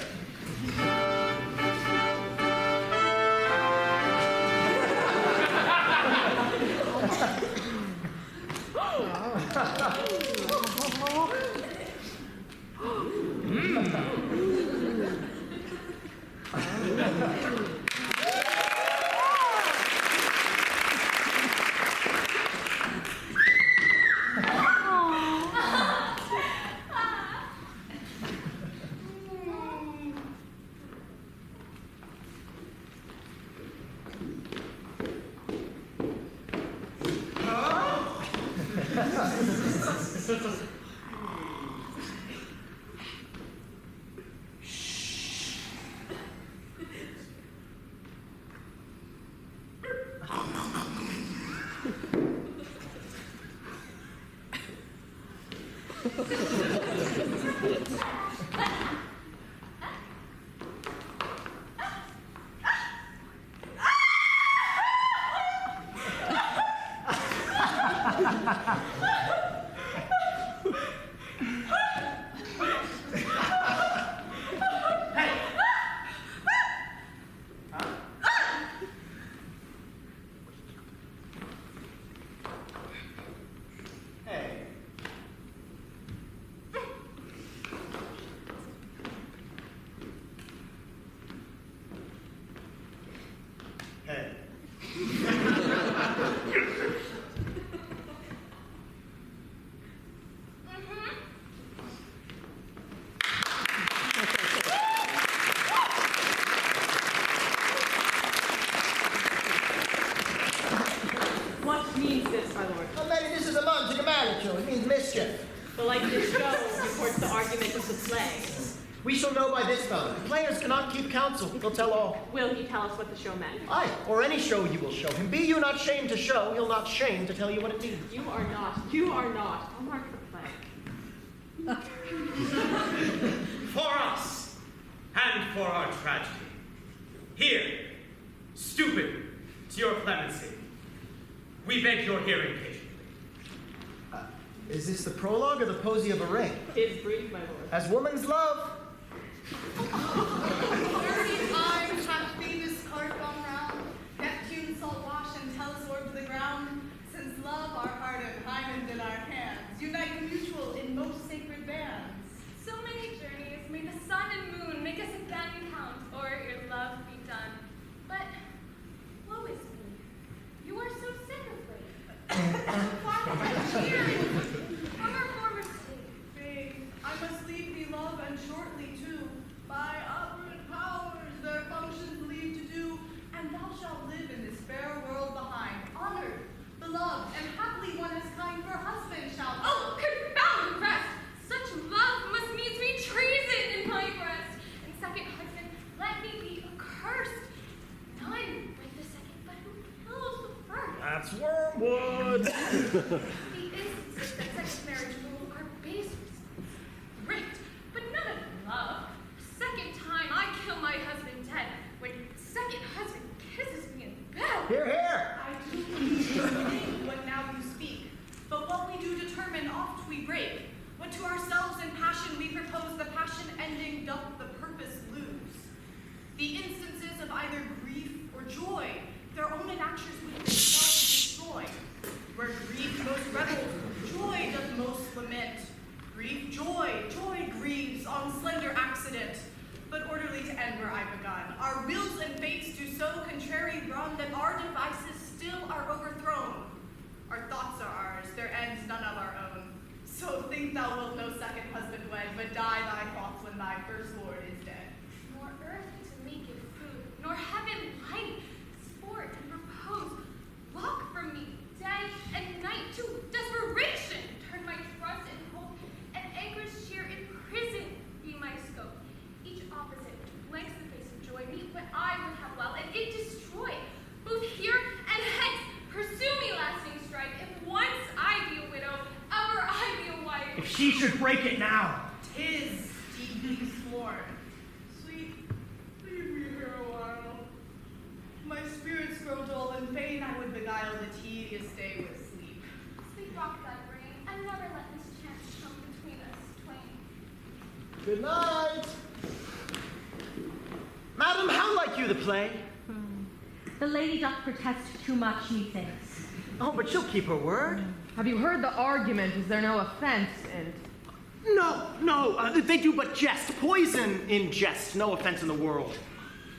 S11: What means this, my lord?
S9: Oh, Betty, this is a monte grammatical. It means mischief.
S11: The like this show reports the argument of the play.
S9: We shall know by this fellow. Players cannot keep counsel. He'll tell all.
S11: Will he tell us what the show meant?
S9: Aye, or any show you will show him. Be you not shamed to show, he'll not shame to tell you what it means.
S11: You are not. You are not. I'll mark the play.
S14: For us, and for our tragedy. Here, stupid, to your clemency. We beg your hearing patiently.
S9: Is this the prologue or the posy of a ring?
S11: 'Tis brief, my lord.
S9: As woman's love.
S15: 30 times hath Venus' cart gone round, Neptune salt wash and telesorb to the ground. Since love our heart and hymen in our hands, unite mutual in most sacred bands.
S16: So many journeys, may the sun and moon make us again count, or your love be done. But woe is me, you are so sick of late. Far from our former state.
S15: Babe, I must leave thee love, and shortly too. By operant powers their functions leave to do, and thou shalt live in this fair world behind, honored, beloved, and happily one as kind for husband shalt.
S16: Oh, confound rest! Such love must needs be treated
S15: oft we break. What to ourselves in passion we propose, the passion ending doth the purpose lose. The instances of either grief or joy, their own enactures with themselves destroy. Where grief most rebels, joy doth most lament. Grief, joy grieves on slender accident. But orderly to end where I begun. Our wills and fates do so contrary run that our devices still are overthrown. Our thoughts are ours, their ends none of our own. So think thou wilt no second husband wed, but die thy thoughts when thy first lord is dead.
S16: Nor earth to me give food, nor heaven light, sport and repose. Lock from me day and night to desperation. Turn my trust and hope, and anchors sheer in prison be my scope. Each opposite blanks the face of joy, meet what I would have well, and it destroy. Both here and hence, pursue me lasting strife. If once I be a widow, ever I be a wife.
S9: If she should break it now.
S15: 'Tis deeply sworn. Sweet, leave me here a while. My spirits grow dull, and fain I would beguile the tedious day with sleep.
S16: Sleep rock thy brain, and never let this chance come between us twain.
S9: Good night. Madam, how like you the play?
S10: The lady doth protest too much, methinks.
S9: Oh, but she'll keep her word.
S6: Have you heard the argument? Is there no offense in it?
S9: No, they do but jest. Poison in jest, no offense in the world.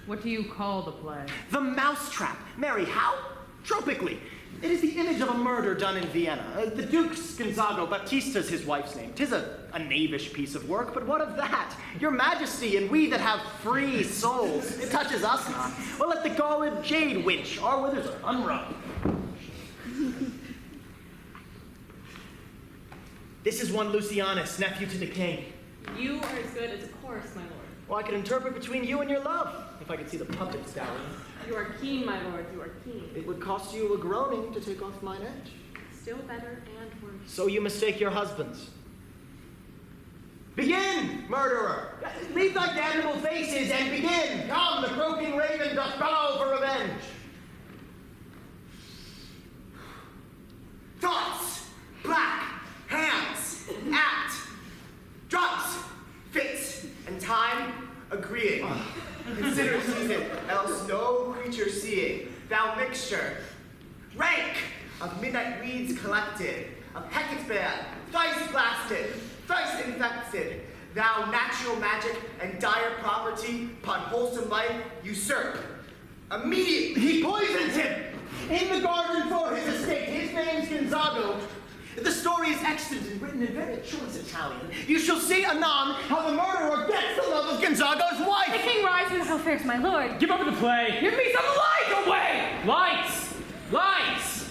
S6: What do you call the play?
S9: The Mousetrap. Mary, how? Tropically. It is the image of a murder done in Vienna. The Duke's Gonzago Baptista's his wife's name. 'Tis a knavish piece of work, but what of that? Your Majesty and we that have free souls, it touches us not. Well, let the galled jade winch, our withers are unrubbed. This is one Lucianus, nephew to the king.
S11: You are as good as a chorus, my lord.
S9: Well, I could interpret between you and your love, if I could see the puppets, darling.
S11: You are keen, my lord, you are keen.
S9: It would cost you a groaning to take off mine edge.
S11: Still better and worse.
S9: So you mistake your husbands. Begin, murderer! Leave thy damnable faces and begin! Come, the croaking raven doth bellow for revenge! Thoughts, black, hands, act, drugs, fits, and time agreeing. Consider season, else no creature seeing. Thou mixture, rank of midnight weeds collected, of Hecate's band, thrice blasted, thrice infected. Thou natural magic and dire property upon wholesome life usurp. Immediately he poisons him in the garden for his estate. His name's Gonzago. The story is extant and written in very choice Italian. You shall see anon how the murderer gets the love of Gonzago's wife.
S10: The king rises. How fares my lord?
S8: Give up the play. Give me some light away! Lights! Lights!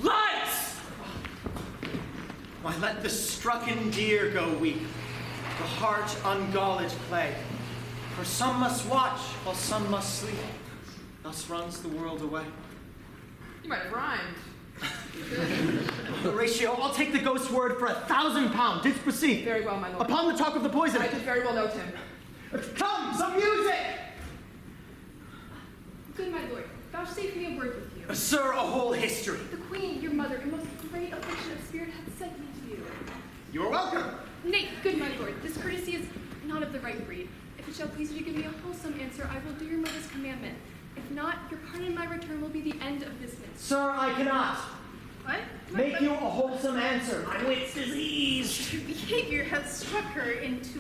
S8: Lights!
S9: Why, let the strucken deer go weep, the heart ungalled play. For some must watch, while some must sleep. Thus runs the world away.
S6: You might have rhymed.
S9: Horatio, I'll take the ghost's word for £1,000. Didst proceed?
S6: Very well, my lord.
S9: Upon the talk of the poison.
S6: I did very well note him.
S9: Come, some music!
S4: Good my lord, vouchsafe me a word with you.
S9: Sir, a whole history.
S4: The queen, your mother, in most great affliction of spirit, hath sent me to you.
S9: You are welcome.
S4: Nay, good my lord, this courtesy is not of the right breed. If it shall please you to give me a wholesome answer, I will do your mother's commandment. If not, your pardon in my return will be the end of business.
S9: Sir, I cannot.
S4: What?
S9: Make you a wholesome answer. My wit's diseased.
S13: Your behavior has struck her into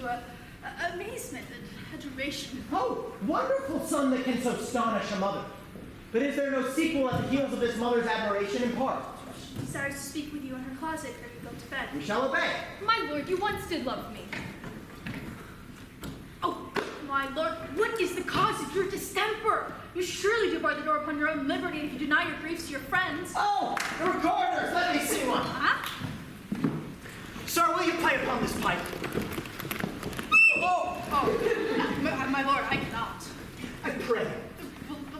S13: amazement and adoration.
S9: Oh, wonderful son that can so astonish a mother. But is there no sequel at the heels of this mother's admiration in part?
S13: She desires to speak with you in her closet ere you go to bed.
S9: We shall obey.
S4: My lord, you once did love me.
S13: Oh, my lord, what is the cause of your distemper? You surely do bar the door upon your own liberty if you deny your griefs to your friends.
S9: Oh, the recorders! Let me see one.
S13: Huh?
S9: Sir, will you play upon this pipe?
S13: My lord, I cannot.
S9: I pray.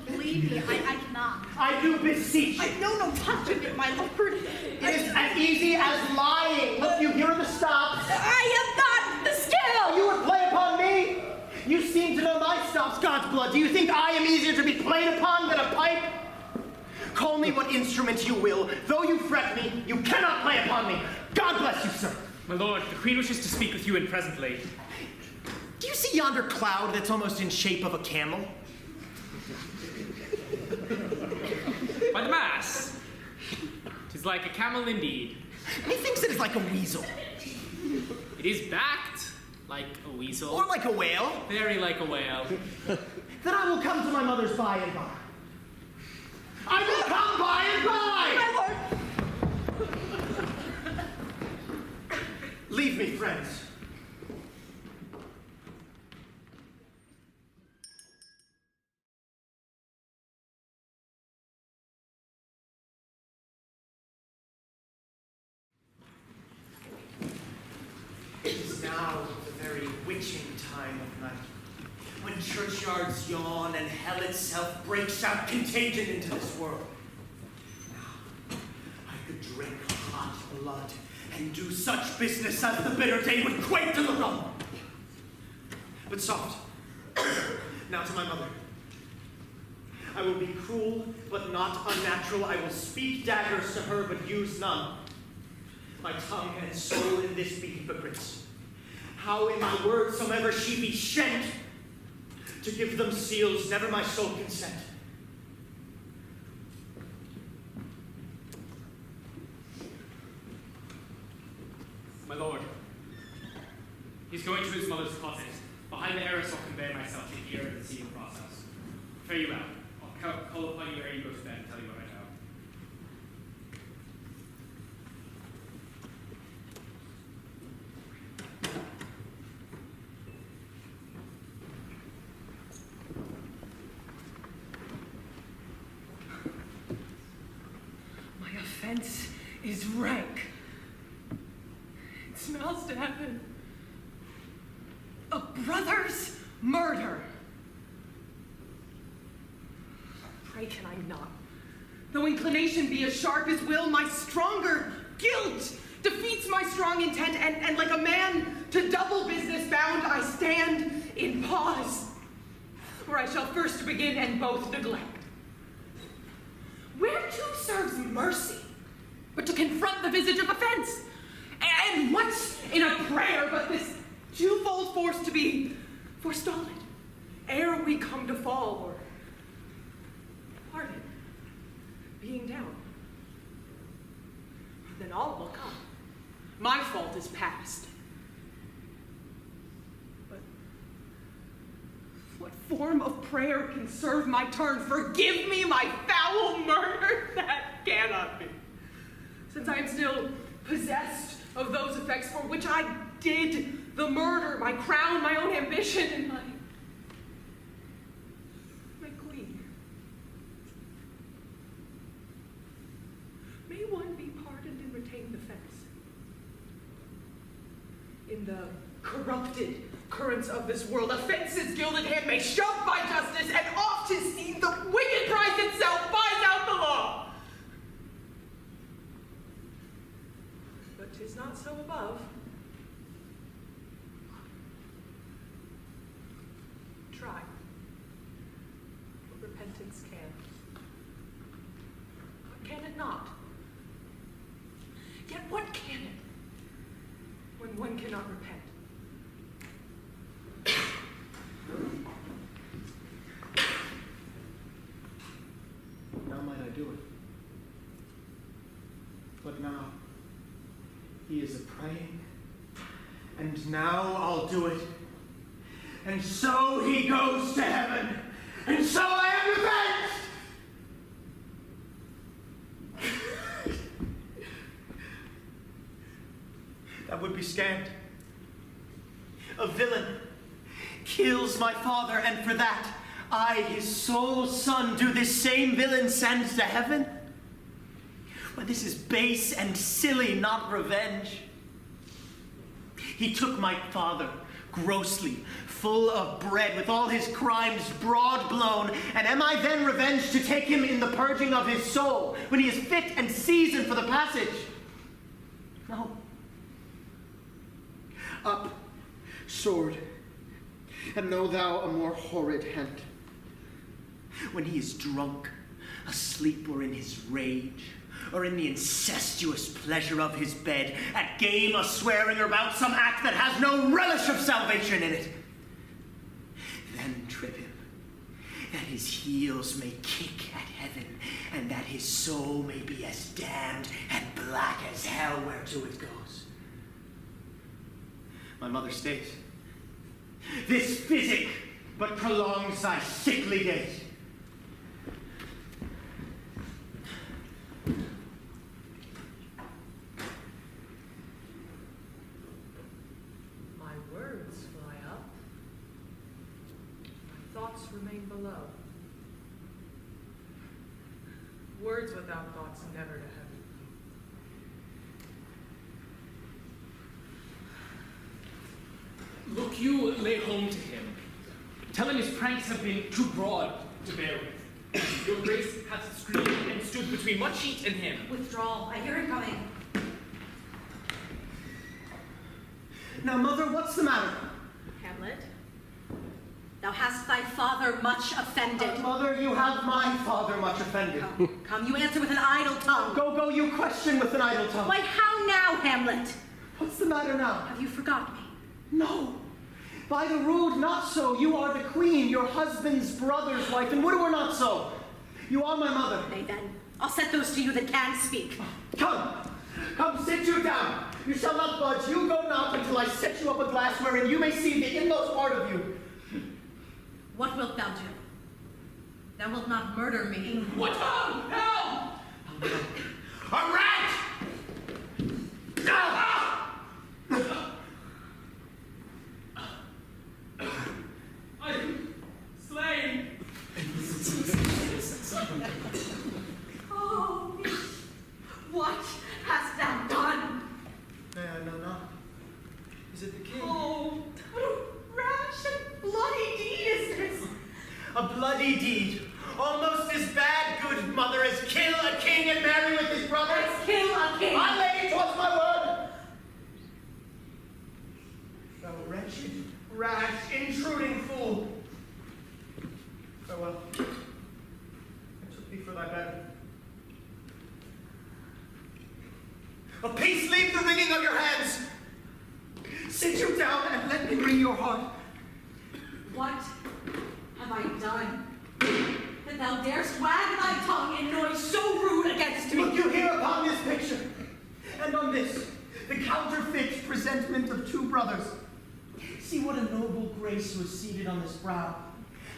S13: Believe me, I cannot.
S9: I do beseech.
S13: I know no touch of it, my lord.
S9: It is as easy as lying. Look, you hear the stops.
S13: I have not the skill.
S9: You would play upon me? You seem to know my stops, God's blood. Do you think I am easier to be played upon than a pipe? Call me what instrument you will. Though you fret me, you cannot play upon me. God bless you, sir.
S12: My lord, the queen wishes to speak with you in presently.
S9: Do you see yonder cloud that's almost in shape of a camel?
S12: By the mass, 'tis like a camel indeed.
S9: Methinks it is like a weasel.
S12: It is backed like a weasel.
S9: Or like a whale.
S12: Very like a whale.
S9: Then I will come to my mother's by and by. I will come by and by! My lord! Leave me, friends. It is now the very witching time of night, when churchyards yawn and hell itself breaks out contagion into this world. Now, I could drink hot blood and do such business as the bitter day would quake to the realm. But soft. Now to my mother. I will be cruel, but not unnatural. I will speak daggers to her, but use none. My tongue and soul in this be hypocrites. How in my words somever she be shent, to give them seals, never my soul consent.
S12: My lord, he's going to his mother's closet. Behind the arras I'll convey myself to hear and see the process. Fare you out. I'll call upon you ere you go to bed and tell you what I know.
S4: My offense is rank. It smells to heaven. A brother's murder. Pray can I not? Though inclination be as sharp as will, my stronger guilt defeats my strong intent, and like a man to double business bound, I stand in pause, where I shall first begin and both neglect. Whereto serves mercy, but to confront the visage of offense? And what's in a prayer but this twofold force to be forestalled, ere we come to fall, or pardon, being down? Then all will come. My fault is past. But what form of prayer can serve my turn? Forgive me my foul murder? That cannot be. Since I am still possessed of those effects for which I did the murder, my crown, my own ambition, and my queen. May one be pardoned and retain the fence. In the corrupted currents of this world, offense's gilded hand may shove by justice, and oft is seen the wicked prize itself buys out the law. But 'tis not so above. Try what repentance can. What can it not? Yet what can it when one cannot repent?
S9: Now might I do it. But now he is a-praying, and now I'll do it. And so he goes to heaven, and so I am revenged! That would be scant. A villain kills my father, and for that I, his sole son, do this same villain send to heaven? Well, this is base and silly, not revenge. He took my father grossly, full of bread, with all his crimes broad blown, and am I then revenged to take him in the purging of his soul, when he is fit and seasoned for the passage? No. Up, sword, and know thou a more horrid hint. When he is drunk, asleep or in his rage, or in the incestuous pleasure of his bed, at game or swearing or about some act that has no relish of salvation in it. Then trip him, that his heels may kick at heaven, and that his soul may be as damned and black as hell whereto it goes. My mother states, this physic but prolongs thy sickly days.
S6: My words fly up. My thoughts remain below. Words without thoughts never to heaven.
S12: Look, you lay home to him. Tell him his pranks have been too broad to bear with. Your grace has screamed and stood between much heat and him.
S10: Withdrawal. I hear it coming.
S9: Now, mother, what's the matter?
S10: Hamlet, thou hast thy father much offended.
S9: Mother, you have my father much offended.
S10: Come, you answer with an idle tongue.
S9: Go, you question with an idle tongue.
S10: Why, how now, Hamlet?
S9: What's the matter now?
S10: Have you forgot me?
S9: No. By the rood, not so. You are the queen, your husband's brother's wife, and would it were not so. You are my mother.
S10: Nay then, I'll set those to you that can speak.
S9: Come, sit you down. You shall not budge. You go not until I set you up a glass wherein you may see the inmost part of you.
S10: What wilt thou do? Thou wilt not murder me.
S12: What? No!
S9: A rat!
S12: I'm slain.
S10: Oh, what hast thou done?
S9: No. Is it the king?
S10: Oh, what a rash and bloody deed is this?
S9: A bloody deed. Almost as bad, good mother, as kill a king and marry with his brother.
S10: As kill a king.
S9: My lady, 'twas my word. Thou wretched, rash, intruding fool. Farewell. I took thee for thy better. A peace, leave the wringing of your hands. Sit you down and let me wring your heart.
S10: What have I done? That thou darest wag thy tongue in noise so rude against me?
S9: Look you here upon this picture, and on this, the counterfeit presentment of two brothers. See what a noble grace was seated on this brow.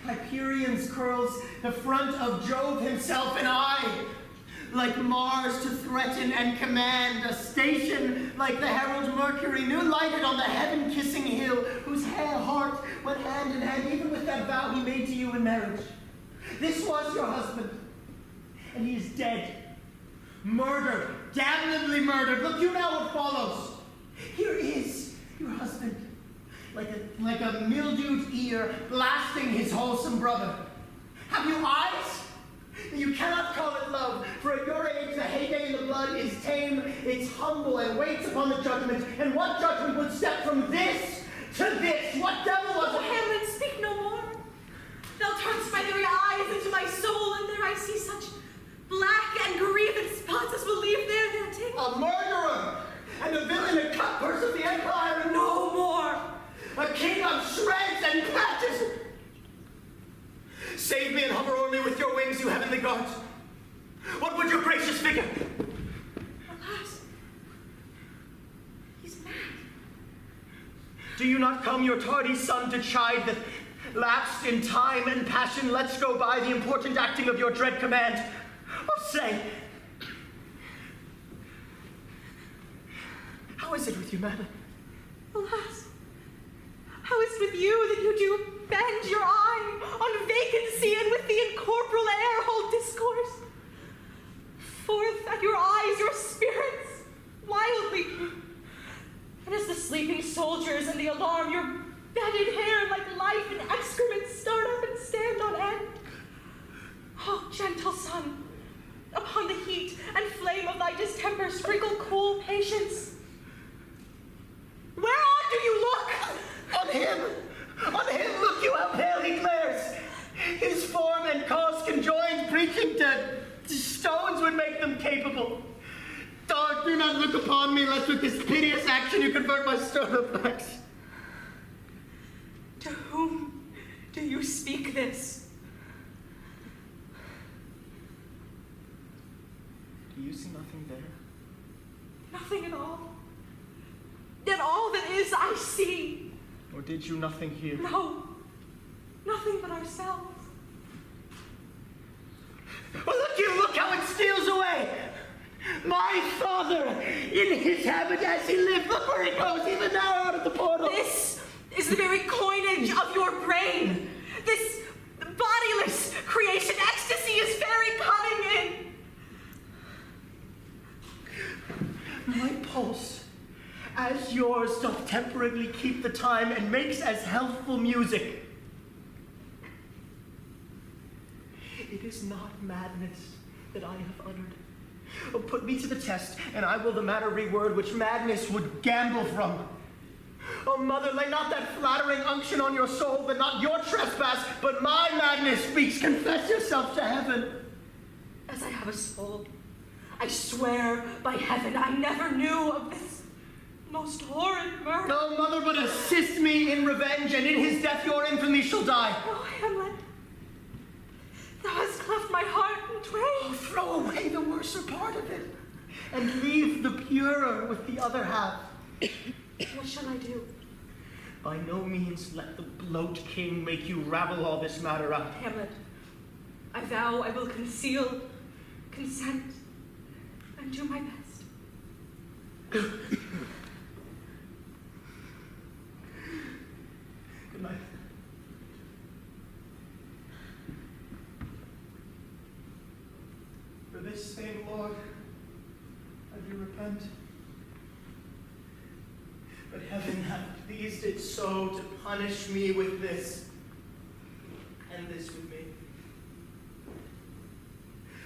S9: Hyperion's curls, the front of Jove himself, and I, like Mars to threaten and command, a station like the herald Mercury, new lighted on the heaven-kissing hill, whose heart went hand in hand even with that vow he made to you in marriage. This was your husband, and he is dead. Murdered, damnably murdered. Look you now what follows. Here is your husband, like a mildewed ear, blasting his wholesome brother. Have you eyes? You cannot call it love, for at your age the heyday in the blood is tame, it's humble, and waits upon the judgment. And what judgment would step from this to this? What devil was it?
S10: Hamlet, speak no more. Thou turnest my very eyes into my soul, and there I see such black and grievous spots as will leave there their ting.
S9: A murderer, and a villain, a cutpurse of the empire, and
S10: no more.
S9: A king of shreds and patches. Save me and hover o'er me with your wings, you heavenly gods. What would your gracious figure?
S10: Alas, he's mad.
S9: Do you not come your tardy son to chide that lapsed in time and passion lets go by the important acting of your dread command? Oh, say, how is it with you, madam?
S10: Alas, how is it with you that you do bend your eye on vacancy and with the incorporeal air hold discourse? Forth at your eyes your spirits wildly, and as the sleeping soldiers in the alarm, your bedded hair like life and excrement start up and stand on end. Oh, gentle sun, upon the heat and flame of thy distemper sprinkle cool patience. Whereon do you look?
S9: On him, look you how pale he glares. His form and cause conjoined, preaching to with this piteous action you convert my stone effects.
S4: To whom do you speak this?
S9: Do you see nothing there?
S4: Nothing at all. Yet all that is I see.
S9: Or did you nothing hear?
S4: No, nothing but ourselves.
S9: Oh, look how it steals away! My father, in his habit as he lived, look where he goes, even now out of the portal.
S4: This is the very coinage of your brain. This bodiless creation. Ecstasy is very coming in.
S9: My pulse, as yours, doth temperately keep the time and makes as healthful music. It is not madness that I have uttered. Oh, put me to the test, and I will the matter reword which madness would gamble from. Oh, mother, lay not that flattering unction on your soul, that not your trespass, but my madness speaks. Confess yourself to heaven.
S4: As I have a soul, I swear by heaven I never knew of this most horrid murder.
S9: No, mother, but assist me in revenge, and in his death your infamy shall die.
S4: Oh, Hamlet, thou hast cleft my heart in twain.
S9: Oh, throw away the worser part of it, and leave the purer with the other half.
S4: What shall I do?
S9: By no means let the bloat king make you ravel all this matter up.
S4: Hamlet, I vow I will conceal, consent, and do my best.
S9: Good night. For this same Lord, I do repent. But heaven hath pleased it so to punish me with this, and this with me.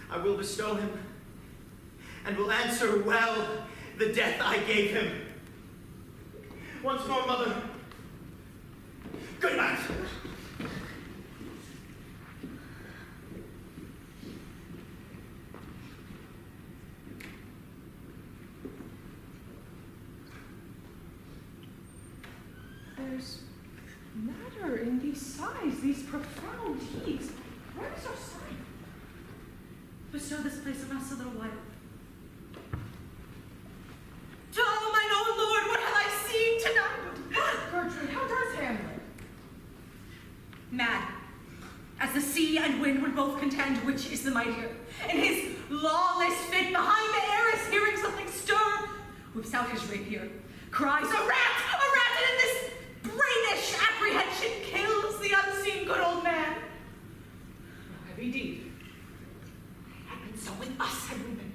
S9: I will bestow him, and will answer well the death I gave him. Once more, mother, good night.
S4: There's matter in these sighs, these profound heaves. Where is our sight?
S10: Bestow this place on us a little while.
S4: Oh, mine own lord, what have I seen tonight?
S6: Gertrude, how does Hamlet?
S4: Mad, as the sea and wind would both contend which is the mightier. In his lawless fit behind the arras, hearing something stir, whips out his rapier, cries, a rat, and in this brainish apprehension kills the unseen good old man.
S6: A heavy deed.
S4: Had been so with us had we been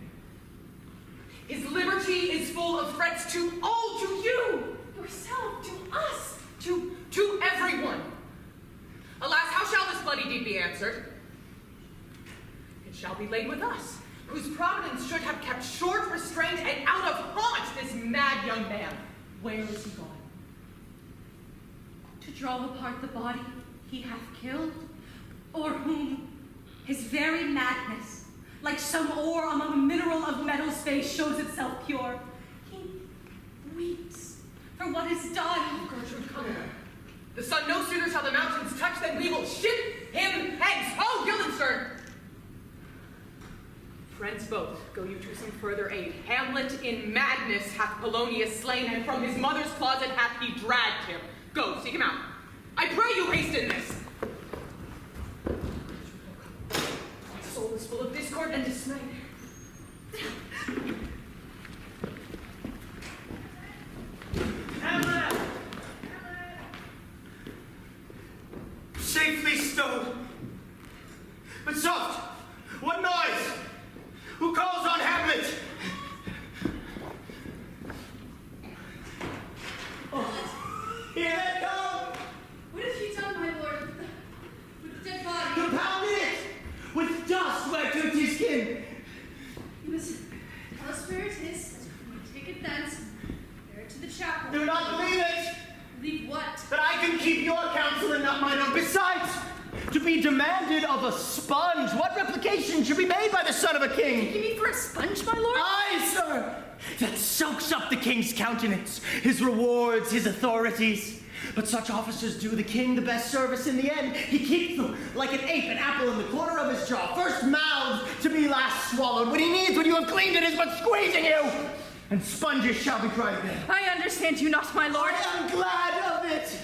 S4: there.
S6: His liberty is full of threats to all, to you,
S4: Yourself, to us,
S6: to everyone. Alas, how shall this bloody deed be answered? It shall be laid with us, whose providence should have kept short restraint and out of haunt this mad young man. Where is he gone?
S10: To draw apart the body he hath killed, or whom his very madness, like some ore among a mineral of metal space, shows itself pure. He weeps for what is done.
S6: Gertrude, come here. The sun no sooner shall the mountains touch than we will ship him hence. Oh, Guildenstern! Friends both, go you to some further aid. Hamlet in madness hath Polonius slain, and from his mother's closet hath he dragged him. Go, seek him out. I pray you haste in this. My soul is full of discord and dismay.
S9: Hamlet! Safely stowed. But soft, what noise? Who calls on Hamlet? Oh, here they come!
S2: What has he done, my lord, with the dead body?
S9: Compounded it with dust where to his skin.
S2: You must tell us where it is, and take it thence, bear it to the chapel.
S9: Do not believe it!
S2: Believe what?
S9: That I can keep your counsel and not mine own. Besides, to be demanded of a sponge, what replication should be made by the son of a king?
S2: Taking me for a sponge, my lord?
S9: Aye, sir! that soaks up the king's countenance, his rewards, his authorities. But such officers do the king the best service in the end. He keeps them like an ape, an apple in the corner of his jaw, first mouthed to be last swallowed. What he needs when you have cleaned it is but squeezing you, and sponges shall be dried again.
S4: I understand you not, my lord.
S9: I am glad of it.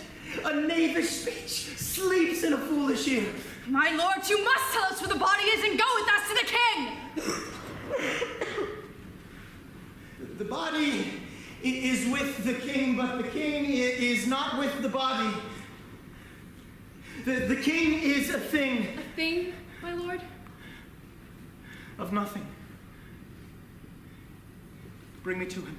S9: A knavish speech sleeps in a foolish ear.
S4: My lord, you must tell us where the body is and go with us to the king.
S9: The body is with the king, but the king is not with the body. The king is a thing.
S4: A thing, my lord?
S9: Of nothing. Bring me to him.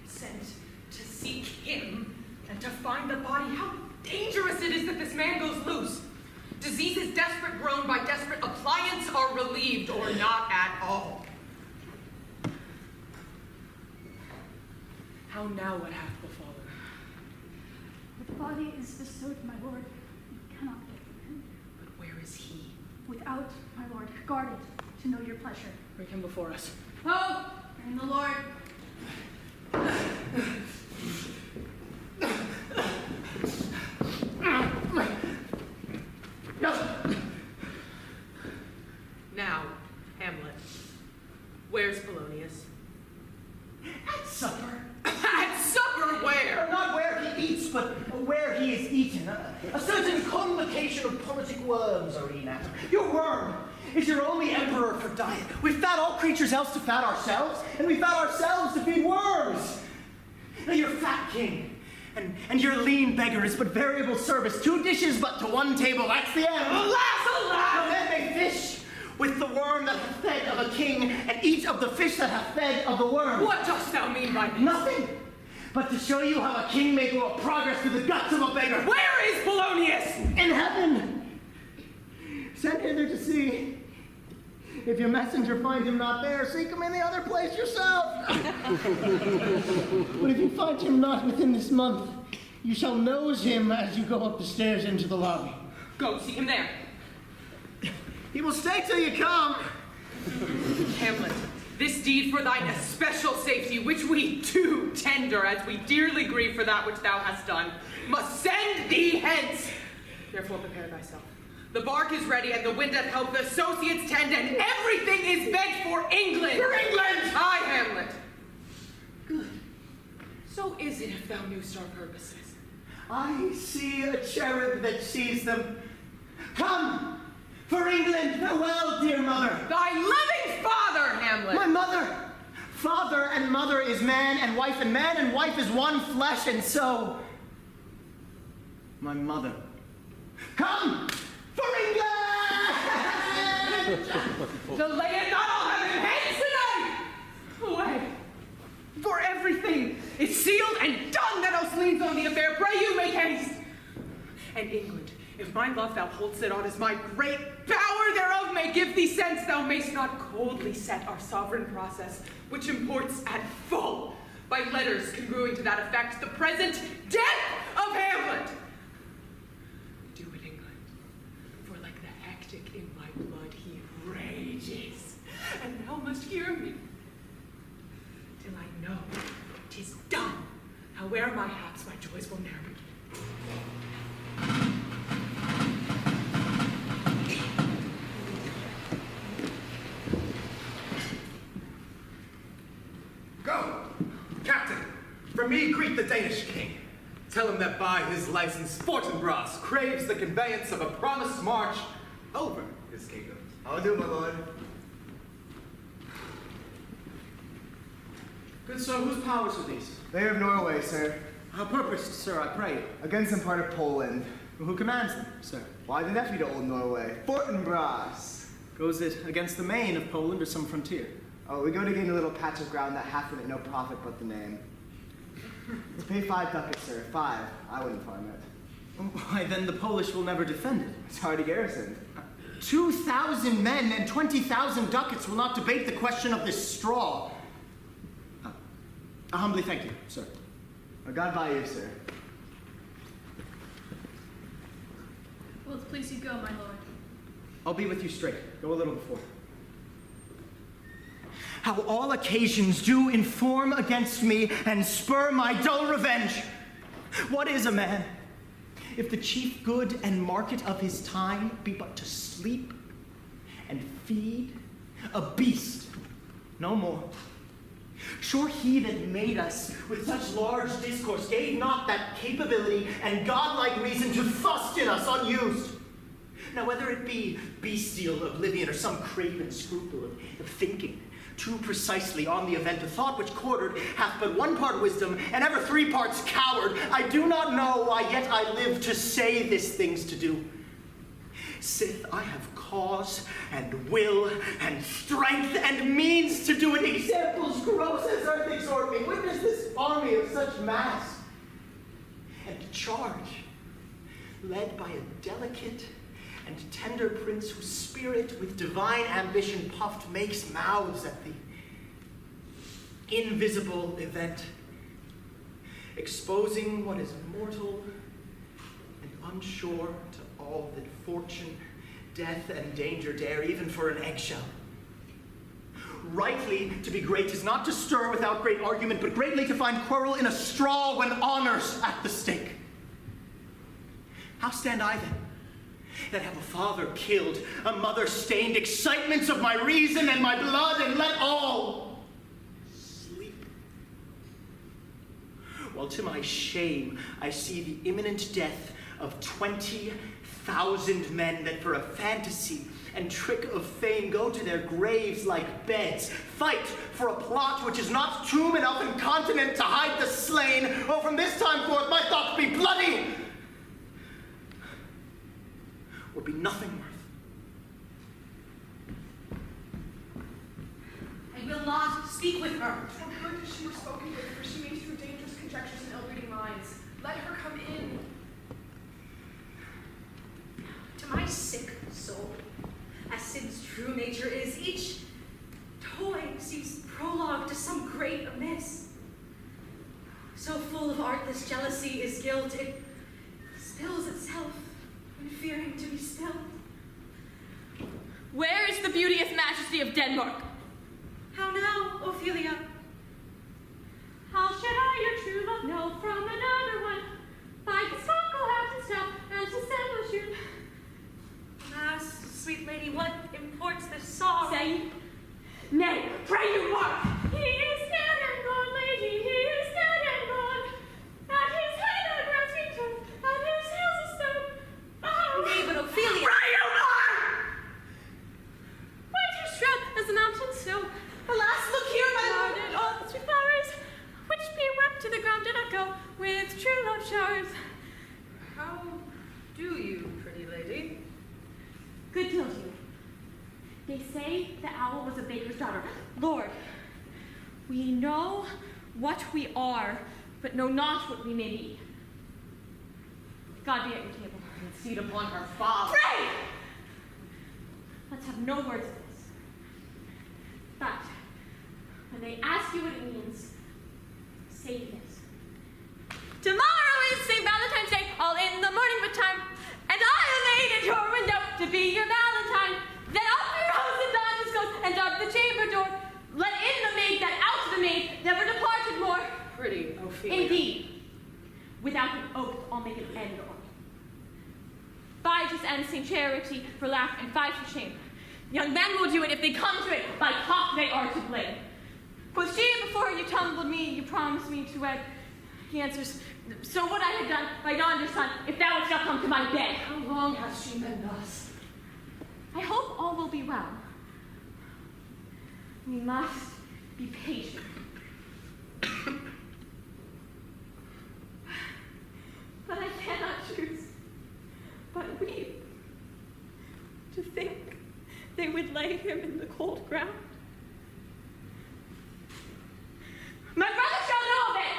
S6: Sent to seek him and to find the body. How dangerous it is that this man goes loose. Diseases desperate grown by desperate appliance are relieved, or not at all. How now what hath befallen?
S13: The body is bestowed, my lord. We cannot get from him.
S6: But where is he?
S13: Without, my lord, guard it, to know your pleasure.
S6: Bring him before us.
S2: Oh, and the Lord.
S6: Now, Hamlet, where's Polonius?
S9: At supper.
S6: At supper where?
S9: Not where he eats, but where he is eaten. A certain convocation of politic worms are eaten at. Your worm is your only emperor for diet. We fat all creatures else to fat ourselves, and we fat ourselves to feed worms. Now your fat king and your lean beggar is but variable service. 2 dishes but to 1 table, that's the end.
S6: Alas, alas!
S9: No man may fish with the worm that hath fed of a king, and eat of the fish that hath fed of the worm.
S6: What dost thou mean by this?
S9: Nothing, but to show you how a king may go a progress through the guts of a beggar.
S6: Where is Polonius?
S9: In heaven. Send hither to see. If your messenger find him not there, seek him in the other place yourself. But if you find him not within this month, you shall nose him as you go up the stairs into the lobby.
S6: Go, seek him there.
S9: He will stay till you come.
S6: Hamlet, this deed for thine especial safety, which we do tender, as we dearly grieve for that which thou hast done, must send thee hence. Therefore prepare thyself. The bark is ready, and the wind doth help, the associates tend, and everything is bent for England.
S9: For England!
S6: Aye, Hamlet. Good. So is it if thou knewst our purposes.
S9: I see a cherub that sees them. Come! For England, farewell, dear mother.
S6: Thy loving father, Hamlet.
S9: My mother. Father and mother is man and man and wife is one flesh, and so my mother. Come for England!
S6: Delay it not, I'll have him hence tonight. Away. For everything is sealed and done that else leans on the affair. Pray you make haste. And England, if my love thou hold'st it on as my great power thereof may give thee sense, thou mayst not coldly set our sovereign process, which imports at full, by letters congruing to that effect, the present death of Hamlet. Do it, England, for like the hectic in my blood he rages, and thou must hear me, till I know 'tis done, howe'er my haps my joys will ne'er begin.
S3: Go! Captain, from me greet the Danish king. Tell him that by his license Fortinbras craves the conveyance of a promised march over his kingdom.
S17: I'll do, my lord.
S9: Good sir, whose powers are these?
S17: They are of Norway, sir.
S9: How purposed, sir, I pray you?
S17: Against some part of Poland.
S9: Who commands them, sir?
S17: Why, the nephew to old Norway, Fortinbras.
S9: Goes it against the main of Poland or some frontier?
S17: Oh, we go to gain a little patch of ground that hath in it no profit but the name. To pay 5 ducats, sir. 5. I wouldn't farm it.
S9: Why, then the Polish will never defend it.
S17: It's already garrisoned.
S9: 2,000 men and 20,000 ducats will not debate the question of this straw. Humbly thank you, sir. God by you, sir.
S13: Well, please you go, my lord.
S9: I'll be with you straight. Go a little before. How all occasions do inform against me and spur my dull revenge. What is a man, if the chief good and market of his time be but to sleep and feed a beast, no more? Sure, he that made us with such large discourse gave not that capability and godlike reason to thrust in us unused. Now, whether it be bestial oblivion or some craven scruple of thinking too precisely on the event of thought which quartered hath but one part wisdom and ever 3 parts coward, I do not know why yet I live to say this things to do. Sith I have cause and will and strength and means to do it. Examples gross as earth exhort me. Witness this army of such mass. And charge, led by a delicate and tender prince whose spirit with divine ambition puffed makes mouths at the invisible event, exposing what is mortal and unsure to all that fortune, death, and danger dare, even for an eggshell. Rightly to be great is not to stir without great argument, but greatly to find quarrel in a straw when honor's at the stake. How stand I then, that have a father killed, a mother stained, excitements of my reason and my blood, and let all sleep? While to my shame I see the imminent death of 20,000 men that for a fantasy and trick of fame go to their graves like beds, fight for a plot which is not tomb enough and continent to hide the slain. Oh, from this time forth my thoughts be bloody, or be nothing worth.
S10: I will not speak with her.
S4: For good she were spoken with, for she makes through dangerous conjectures and ill-reading minds. Let her come in.
S10: To my sick soul, as sin's true nature is, each toy seems prologue to some great amiss. So full of artless jealousy is guilt, it spills itself when fearing to be spilled.
S11: Where is the beauteous majesty of Denmark?
S10: How now, Ophelia?
S11: How should I, your true love, know from another one? By his cockle hat and staff, and his sandal shoe.
S10: Alas, sweet lady, what imports this song?
S11: Say, nay, pray you mark. He is dead and gone, lady, he is dead and gone. At his head a grasping tooth, at his heels a stone. Oh,
S10: nay, but Ophelia.
S11: Pray you mark! White your shroud as the mountain snow. Alas, look here, my lord, and all the sweet flowers, which be wept to the ground did echo with true love showers.
S6: How do you, pretty lady?
S11: Good deal to you. They say the owl was a baker's daughter. Lord, we know what we are, but know not what we may be. God be at your table.
S6: And seat upon her father.
S11: Pray! Let's have no words of this. But when they ask you what it means, say this. Tomorrow is St. Valentine's Day, all in the morning betime, and I am laid at your window to be your Valentine. Then up your house and daughters goes, and up the chamber door. Let in the maid that out the maid never departed more.
S6: Pretty Ophelia.
S11: Indeed, without an oath, I'll make an end on't. Vitus and St. Charity for laugh and fight for shame. Young men will do it if they come to it. By cock they are to blame. Quoth she, before you tumbled me, you promised me to wed. He answers, so what I had done by yonder sun, if thou wouldst not come to my bed.
S6: How long hath she been thus?
S11: I hope all will be well. We must be patient. But I cannot choose but weep to think they would lay him in the cold ground. My brother shall know of it!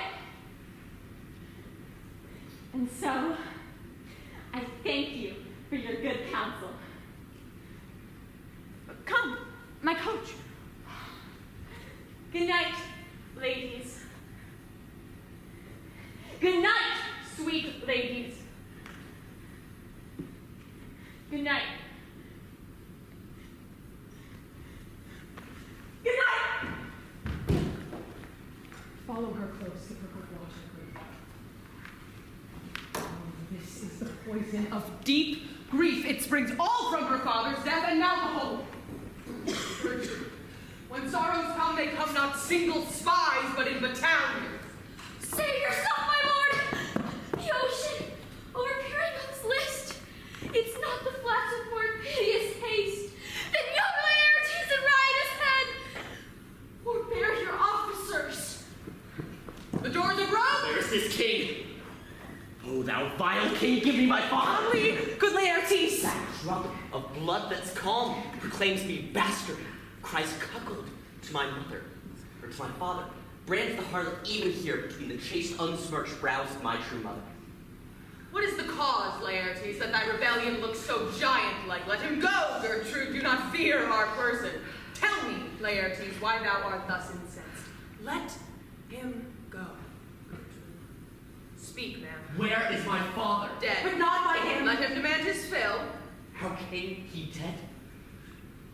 S11: And so, I thank you for your good counsel. Good night, ladies. Good night, sweet ladies. Good night. Good night!
S6: Follow her close to her good watch and great love. Oh, this is the poison of deep grief. It springs all from her father's death, and now behold. When sorrows come, they come not single spies, but in battalions.
S11: Save yourself, my lord! The ocean, over Paragon's list. It's not the flats of more piteous haste than young Laertes and Riotous head. Forbear your officers.
S6: The doors of Rome!
S8: There's this king. Oh, thou vile king, give me my father.
S6: Only good Laertes!
S8: That drop of blood that's calm proclaims me bastard, cries cuckold to my mother, or to my father, brands the harlot even here between the chaste, unsmirched brows of my true mother.
S6: What is the cause, Laertes, that thy rebellion looks so giant-like? Let him go, Gertrude, do not fear our person. Tell me, Laertes, why thou art thus incensed. Let him go, Gertrude. Speak, man.
S8: Where is my father?
S6: Dead. But not by him. Let him demand his fill.
S8: How came he dead?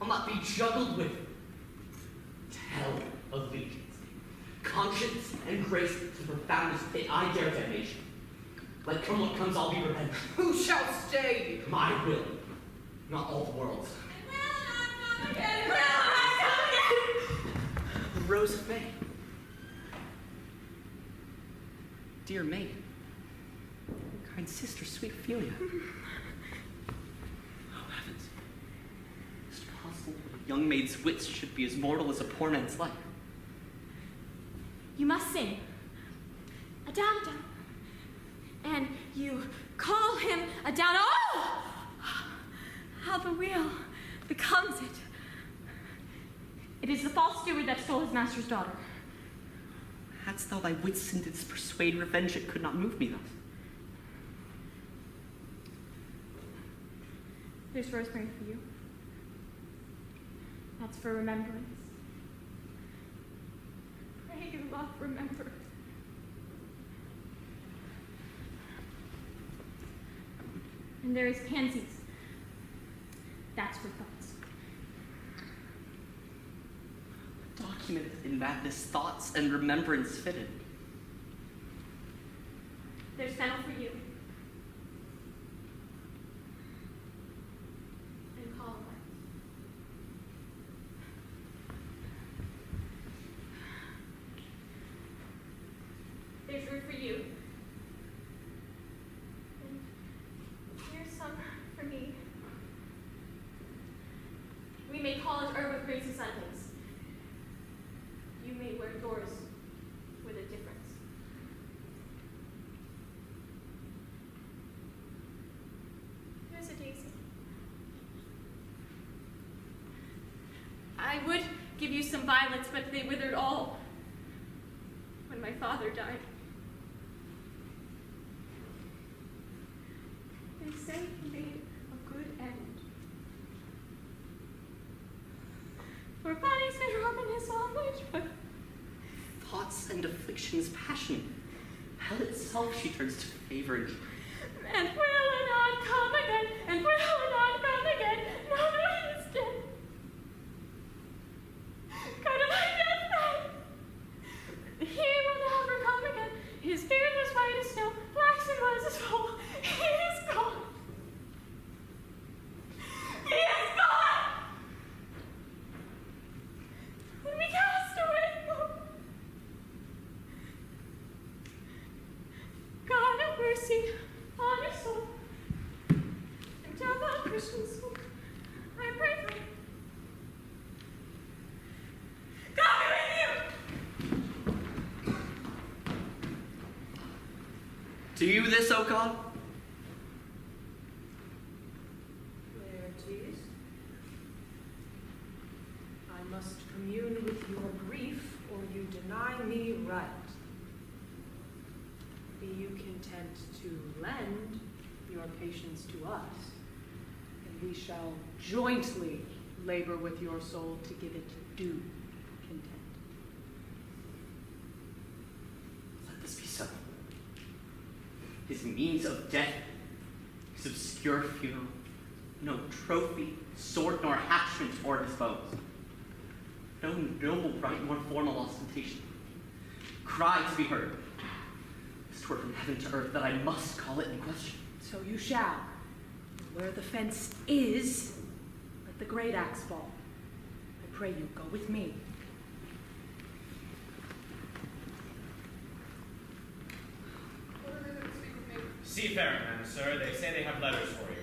S8: I'll not be juggled with. Tell allegiance, conscience, and grace to the profoundest pit I dare damnation. Let come what comes, I'll be revenged.
S6: Who shall stay you?
S8: My will, not all the world's. The Rose of May. Dear maid, kind sister, sweet Ophelia. Oh, heavens. Is it possible a young maid's wits should be as mortal as a poor man's life?
S11: You must sing. Adamada. And you call him Adana. Oh! How the wheel becomes it. It is the false steward that stole his master's daughter.
S8: Hadst thou thy wits and didst persuade revenge, it could not move me thus.
S11: There's rosemary for you. That's for remembrance. Pray your love remember. And there is pansies. That's for thoughts.
S8: Document in madness thoughts and remembrance fitted.
S11: There's fennel for you. And columbine. There's root for you. And here's some for me. We may call it herb with grace and Sundays. You may wear doors with a difference. Here's a daisy. I would give you some violets, but they withered all when my father died. They say he made a good end. For bodies may rob in his homage, but
S8: Thoughts and afflictions passion. Hell itself she turns to favoring.
S11: and will anon come again, and will anon come again. No, he is dead. Go to my deathbed. He will never come again. His beard was white as snow, flaxen was his wool. He is gone. He is gone. And we cast away. God have mercy on your soul. And tell that Christian soul, I pray for you. God be with you!
S8: Do you this, O God?
S6: Laertes, I must commune with your grief, or you deny me right. Be you content to lend your patience to us, and we shall jointly labor with your soul to give it due content.
S7: his means of death, his obscure funeral, no trophy, sword, nor hatchment or his bones. No noble rite nor formal ostentation. Cry to be heard. 'Twere from heaven to earth that I must call it in question.
S4: So you shall. Where the fence is, let the great axe fall. I pray you, go with me.
S12: Seafaring men, sir. They say they have letters for you.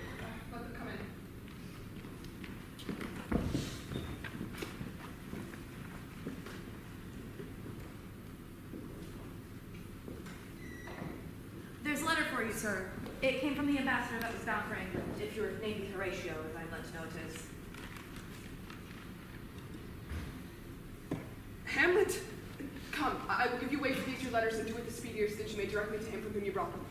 S4: Let them come in.
S18: There's a letter for you, sir. It came from the ambassador that was bound for England. If your name is Horatio, as I'd let to know it is.
S4: Hamlet, come. I will give you way for these your letters and do it the speediest that you may direct me to him from whom you brought them.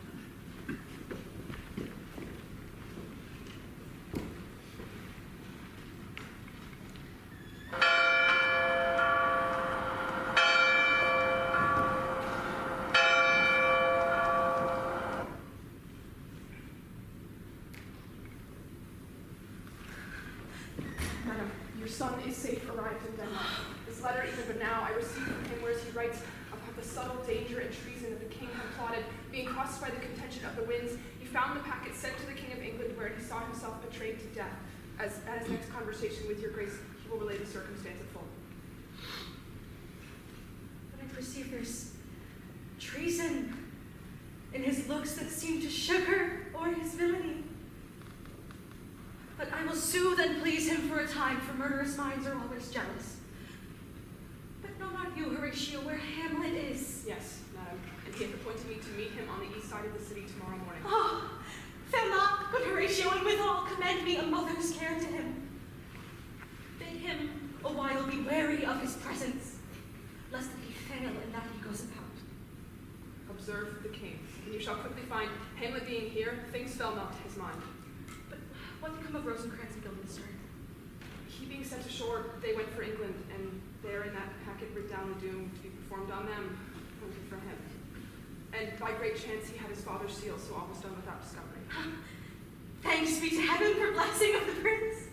S4: Madam, your son is safe arrived in Denmark. This letter, even but now, I received from him whereas he writes about the subtle danger and treason that the king had plotted. Being crossed by the contention of the winds, he found the packet sent to the king of England, where he saw himself betrayed to death. As at his next conversation with your grace, he will relay the circumstance in full.
S10: But I perceive there's treason in his looks that seem to sugar or his villainy. But I will soothe and please him for a time, for murderous minds are always jealous. But know not you, Horatio, where Hamlet is?
S4: Yes, madam, and he hath appointed me to meet him on the east side of the city tomorrow morning.
S10: Oh, fail not, good Horatio, and withal commend me a mother's care to him. Bid him a while be wary of his presence, lest that he fail in that he goes about.
S4: Observe the king, and you shall quickly find Hamlet being here, things fell not to his mind.
S10: What become of Rosencrantz and Guildenstern?
S4: He being sent ashore, they went for England, and there in that packet writ down the doom to be performed on them, appointed for him. And by great chance he had his father's seal, so all was done without discovery.
S10: Thanks be to heaven for blessing of the prince.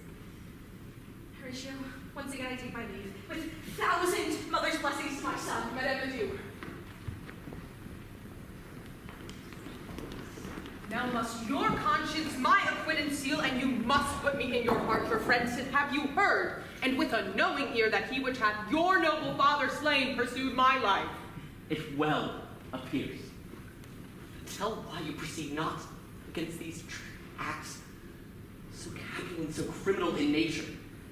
S10: Horatio, once again I take my leave, with 1,000 mother's blessings to my son.
S4: Madame, adieu.
S6: Now must your conscience my acquittance seal, and you must put me in your heart for friends to have you heard, and with a knowing ear that he which hath your noble father slain pursued my life.
S7: It well appears. Tell why you proceed not against these acts so capital and so criminal in nature.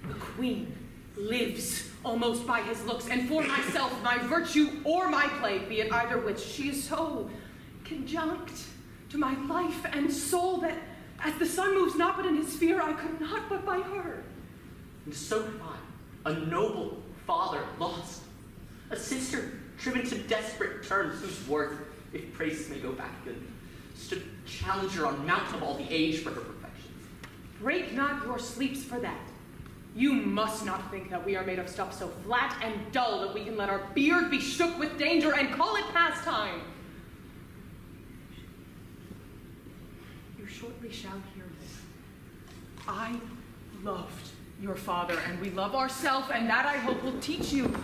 S6: The queen lives almost by his looks, and for myself, my virtue or my plague, be it either which, she is so conjunct to my life and soul that as the sun moves not but in his sphere, I could not but by her.
S7: And so have I, a noble father lost, a sister driven to desperate terms, whose worth, if praise may go back good, stood challenger on mount of all the age for her perfections.
S6: Break not your sleeps for that. You must not think that we are made of stuff so flat and dull that we can let our beard be shook with danger and call it pastime. You shortly shall hear this. I loved your father, and we love ourselves, and that I hope will teach you.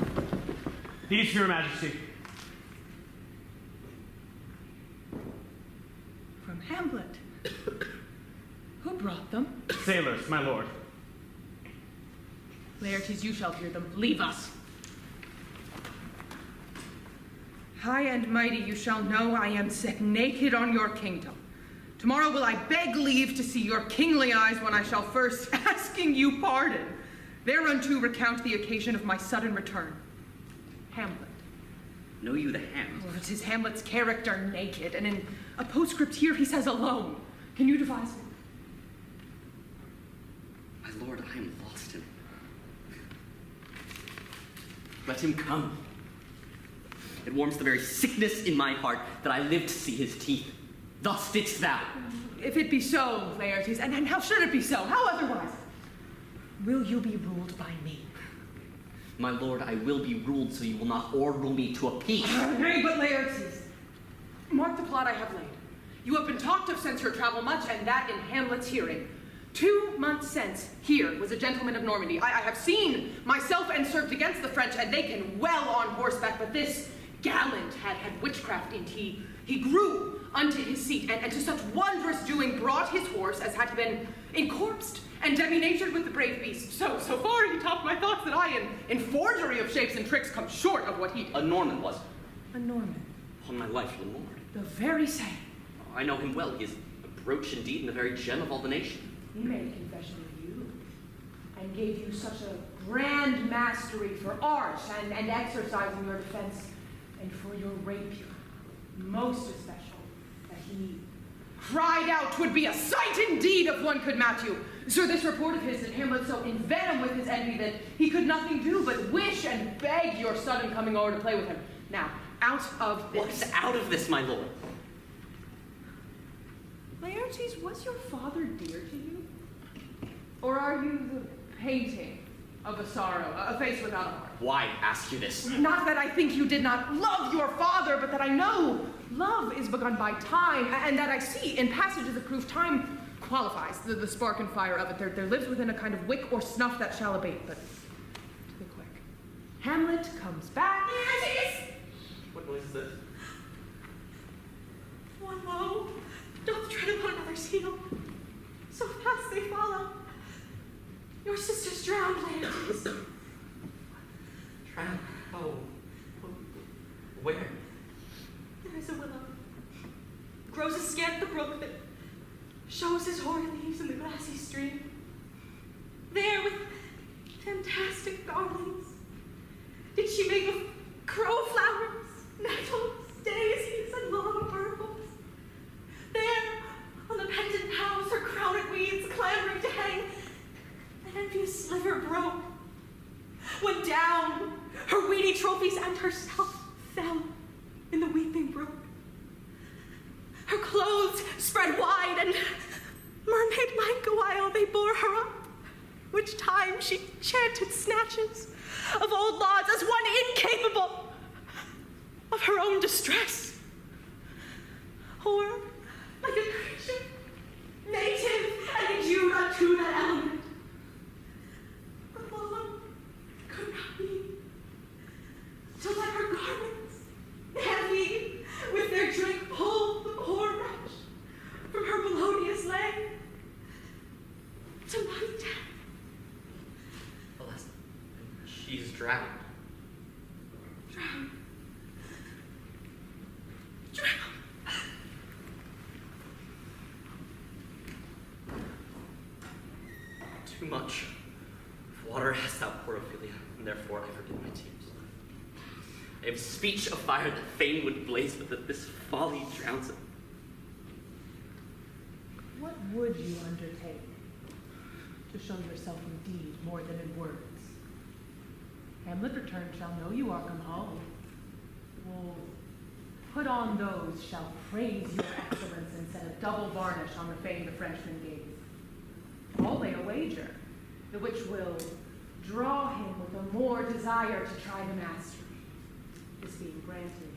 S12: These, your majesty.
S6: From Hamlet. Who brought them?
S12: Sailors, my lord.
S6: Laertes, you shall hear them. Leave us. High and mighty, you shall know I am set naked on your kingdom. Tomorrow will I beg leave to see your kingly eyes when I shall first, asking you pardon, thereunto recount the occasion of my sudden return. Hamlet.
S7: Know you the Hamlet?
S6: Oh, it is Hamlet's character naked, and in a postscript here he says alone. Can you devise it?
S7: My lord, I am lost in him. Let him come. It warms the very sickness in my heart that I live to see his teeth. Thus didst thou.
S6: If it be so, Laertes, and how should it be so? How otherwise? Will you be ruled by me?
S7: My lord, I will be ruled so you will not o'errule me to a peace.
S6: Nay, but Laertes, mark the plot I have laid.
S4: You have been talked of since your travel much, and that in Hamlet's hearing. 2 months since, here was a gentleman of Normandy. I have seen myself and served against the French, and they can well on horseback, but this gallant had witchcraft in't. He grew unto his seat, and to such wondrous doing brought his horse as had been encorpsed and demi-natured with the brave beast. So far he topped my thoughts that I, in forgery of shapes and tricks, come short of what he did.
S7: A Norman, was it?
S4: A Norman.
S7: Upon my life, Lord.
S4: The very same.
S7: I know him well. He is a brooch indeed and the very gem of all the nation.
S4: He made a confession of you, and gave you such a grand mastery for art and exercise in your defense, and for your rapier, most especial, that he cried out 'twould be a sight indeed if one could match you. So this report of his that Hamlet so envenomed with his envy that he could nothing do but wish and beg your sudden coming over to play with him. Now, out of this.
S7: What's out of this, my lord?
S4: Laertes, was your father dear to you? Or are you the painting of a sorrow, a face without a heart?
S7: Why ask you this?
S4: Not that I think you did not love your father, but that I know love is begun by time, and that I see in passages that prove time qualifies the spark and fire of it. There lives within a kind of wick or snuff that shall abate, but to the quick. Hamlet comes back.
S7: Laertes! What noise is this?
S10: One woe doth tread upon another's heel. So fast they follow. Your sister's drowned, Laertes.
S7: Drowned? Oh. Where?
S10: There is a willow. Grows askant the brook that shows his hoary leaves in the glassy stream. There, with fantastic garlands, did she make of crow flowers, nettles, daisies, and long purples. There, on the pendant boughs, her crowned weeds clambering to hang, an envious sliver broke, when down her weedy trophies and herself fell in the weeping brook. Her clothes spread wide, and mermaid-like a while they bore her up, which time she chanted snatches of old lauds as one incapable of her own distress. Or, like a creature, native and endued unto that element, the fallen could not be, till that her garments, heavy with their drink, pulled the poor wretch from her melodious lay to my death.
S7: Alas, she's drowned.
S10: Drowned. Drowned.
S7: Too much water hast thou, poor Ophelia, and therefore I forget my tears. I have speech of fire that fain would blaze, but that this folly drowns it.
S4: What would you undertake to show yourself in deed more than in words? Hamlet returned shall know you are come home. Will put on those shall praise your excellence and set a double varnish on the fame the Frenchman gave. I'll lay a wager, the which will draw him with a more desire to try the mastery. This being granted,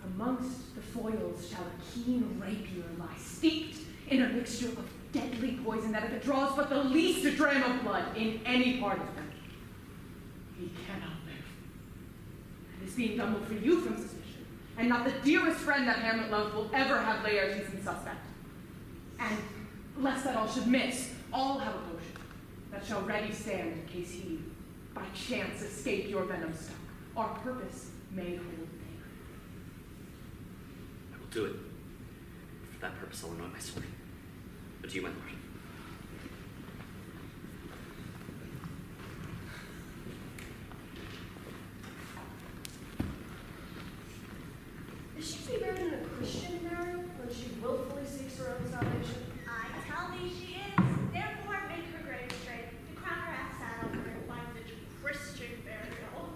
S4: amongst the foils shall a keen rapier lie, steeped in a mixture of deadly poison that if it draws but the least dram of blood in any part of him, he cannot live. This being done will free you from suspicion, and not the dearest friend that Hamlet loved will ever have Laertes in suspect. And lest that all should miss, all have a potion that shall ready stand in case he by chance escape your venom stuck. Our purpose may hold there.
S7: I will do it. For that purpose I'll anoint my sword. But you, my lord.
S19: Is she to be buried in a Christian burial when she willfully seeks her own salvation?
S10: I tell thee she is. Therefore make her grave straight. The crown her ass saddle for her like the Christian burial.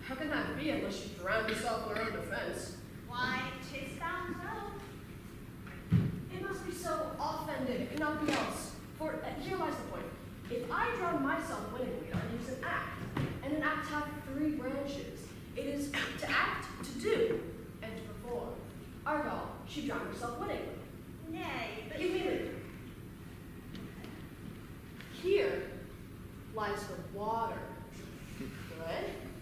S19: How can that be unless she drowned herself in her own defense?
S10: Why, 'tis found so.
S19: It must be so offended. It cannot be else. For here lies the point. If I drown myself willingly, I use an act, and an act hath 3 branches. It is to act, to do, and to perform. Argal, she drown yourself winningly.
S16: Nay, but
S19: Give me the... Here lies the water. Good.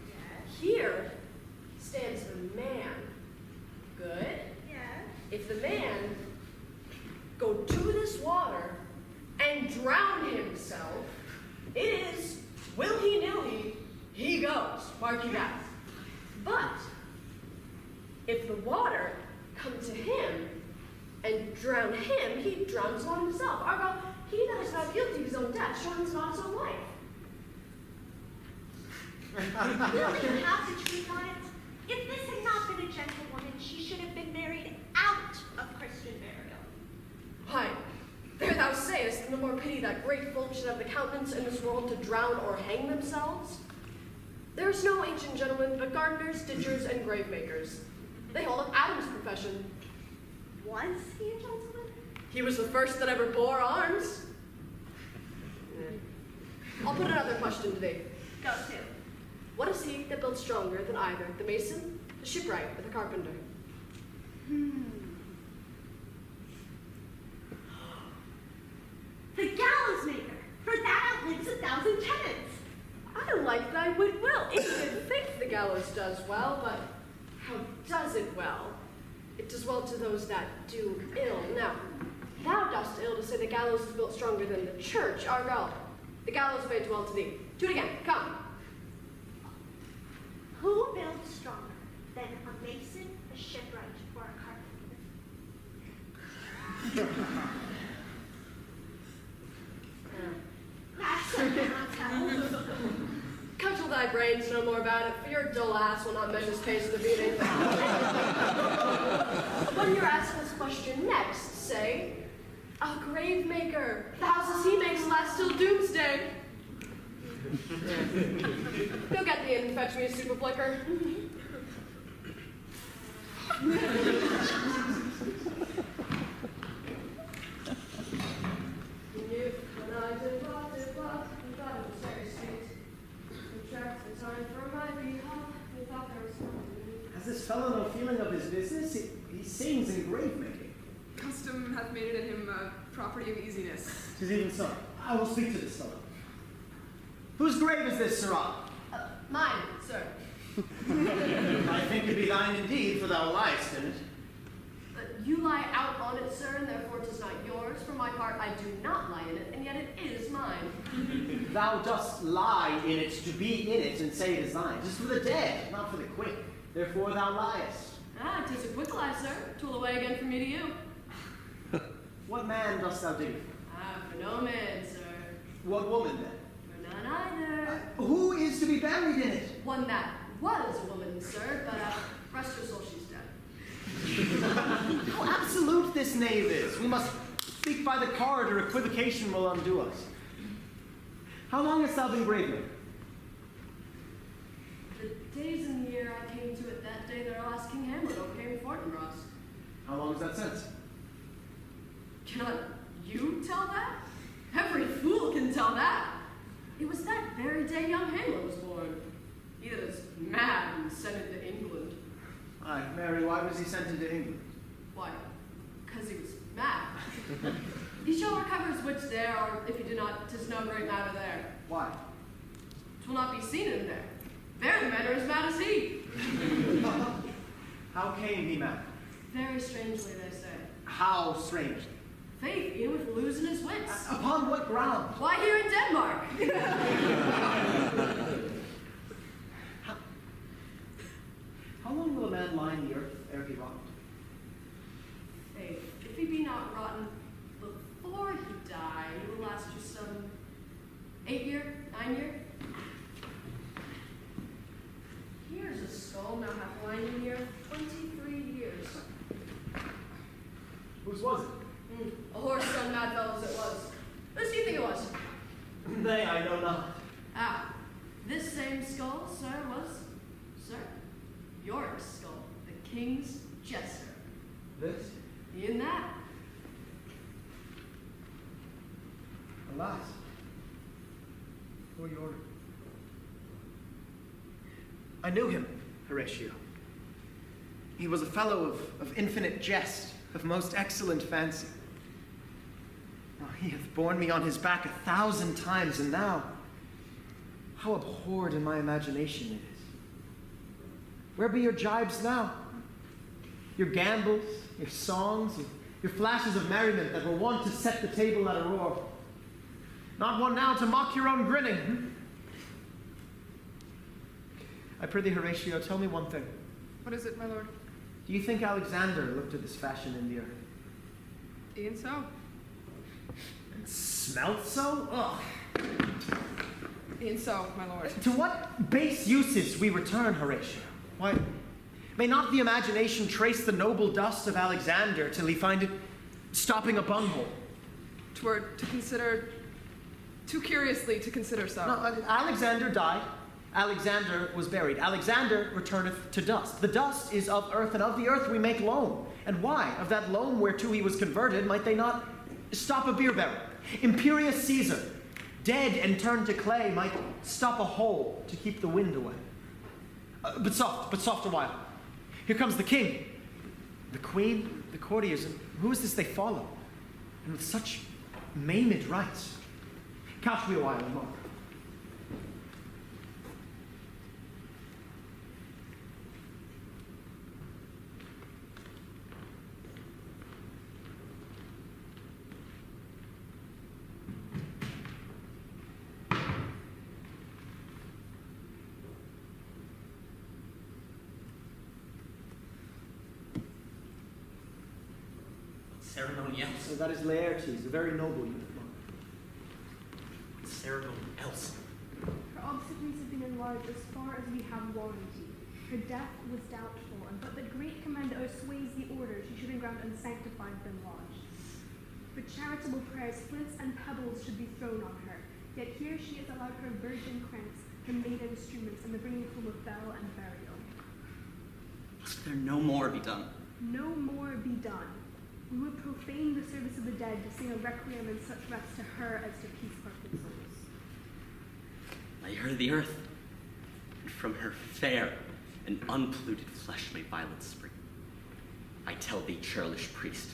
S16: yes,
S19: Here stands the man. Good.
S16: yes.
S19: If the man go to this water and drown himself, it is will-he-nil-he, he goes. Mark you that. But if the water come to him and drown him, he drowns not himself. Argo, he that is not guilty of his own death shortens not his own life.
S16: Will you have to treat on it? If this had not been a gentlewoman, she should have been married out of Christian burial.
S19: Why, there thou sayest, and the more pity that great folk should have the countenance in this world to drown or hang themselves. There is no ancient gentlemen but gardeners, ditchers, and grave makers. They hold up Adam's profession.
S16: Was he a gentleman?
S19: He was the first that ever bore arms. I'll put another question to thee.
S16: Go to.
S19: What is he that builds stronger than either the mason, the shipwright, or the carpenter?
S16: The gallows maker, for that outlives 1,000 tenants.
S19: I like thy wit well. It did think the gallows does well, but how does it well? It does well to those that do ill. Now, thou dost ill to say the gallows is built stronger than the church, Argal. The gallows made well to thee. Do it again, come.
S16: Who builds stronger than a mason, a shipwright, or a carpenter? That's what I cannot tell.
S19: Cudgel thy brains no more about it, for your dull ass will not measure space of the beating. When you're asked this question next, say, a grave maker, the houses he makes last till doomsday. Go get me and fetch me a super flicker.
S9: Has this fellow no feeling of his business? He sings in grave making.
S4: Custom hath made it in him a property of easiness.
S9: 'Tis even so. I will speak to this fellow. Whose grave is this, Sirrah?
S19: Mine, sir.
S9: I think it be thine indeed, for thou liest in it.
S19: You lie out on it, sir, and therefore it is not yours. For my part, I do not lie in it, and yet it is mine.
S9: Thou dost lie in it to be in it and say it is thine. Just for the dead, not for the quick. Therefore thou liest.
S19: Ah, 'tis a quick lie, sir. 'Twill away again from me to you.
S9: What man dost thou dig?
S19: Ah, for no man, sir.
S9: What woman then?
S19: For none either.
S9: Who is to be buried in it?
S19: One that was a woman, sir, but rest her soul, she's dead.
S9: How absolute this knave is. We must speak by the card, or equivocation will undo us. How long hast thou been gravemaker?
S19: The days in the year I came to it that day that our last King Hamlet overcame Fortinbras.
S9: How long is that since?
S19: Cannot you tell that? Every fool can tell that. It was that very day young Hamlet was born. He that is mad and sent into England.
S9: Aye, Mary, why was he sent into England?
S19: Why? Because he was mad. He shall recover his wits there, or if he do not, 'tis no great matter there.
S9: Why?
S19: 'Twill not be seen in there. There the men are as mad as he.
S9: How came he mad?
S19: Very strangely, they say.
S9: How strangely?
S19: Faith, he was losing his wits.
S9: Upon what ground?
S19: Why, here in Denmark.
S9: How long will a man lie in the earth ere he rot?
S19: Faith, if he be not rotten before he die, he will last you some 8 year, 9 year. Here's a skull now hath lain in the earth 23 years.
S9: Whose was it?
S19: A horse-son mad fellows it was. Whose do you think it was?
S9: They I know not.
S19: Ah, this same skull, sir, was, sir, Yorick's skull, the king's jester.
S9: This?
S19: In that.
S9: Alas. For your... I knew him, Horatio. He was a fellow of infinite jest, of most excellent fancy. Oh, he hath borne me on his back 1,000 times, and now, how abhorred in my imagination it is. Where be your jibes now? Your gambols, your songs, your flashes of merriment that were wont to set the table at a roar. Not one now to mock your own grinning. I prithee, Horatio, tell me one thing.
S4: What is it, my lord?
S9: Do you think Alexander looked at this fashion in the earth?
S4: E'en so.
S9: And smelt so? Ugh.
S4: E'en so, my lord.
S9: To what base uses we return, Horatio? Why, may not the imagination trace the noble dust of Alexander till he find it stopping a bunghole?
S4: 'Twere to consider, too curiously to consider so.
S9: No, Alexander died. Alexander was buried. Alexander returneth to dust. The dust is of earth, and of the earth we make loam. And why? Of that loam whereto he was converted, might they not stop a beer barrel? Imperious Caesar, dead and turned to clay, might stop a hole to keep the wind away. But soft a while. Here comes the king, the queen, the courtiers, and who is this they follow? And with such maimed rites. Couch me a while and mark.
S7: Ceremony else.
S9: So that is Laertes, a very noble youth.
S7: Ceremony else.
S13: Her obsequies have been enlarged as far as we have warranty. Her death was doubtful, and but the great commander sways the order she should in ground unsanctified been lodged. For charitable prayers, flints and pebbles should be thrown on her. Yet here she is allowed her virgin krantz, her maiden instruments, and the bringing home of bell and burial.
S7: Must there no more be done?
S13: No more be done. We would profane the service of the dead to sing a requiem and such rest to her as to peace-parted souls.
S7: Lay her the earth, and from her fair and unpolluted flesh may violence spring. I tell thee, churlish priest,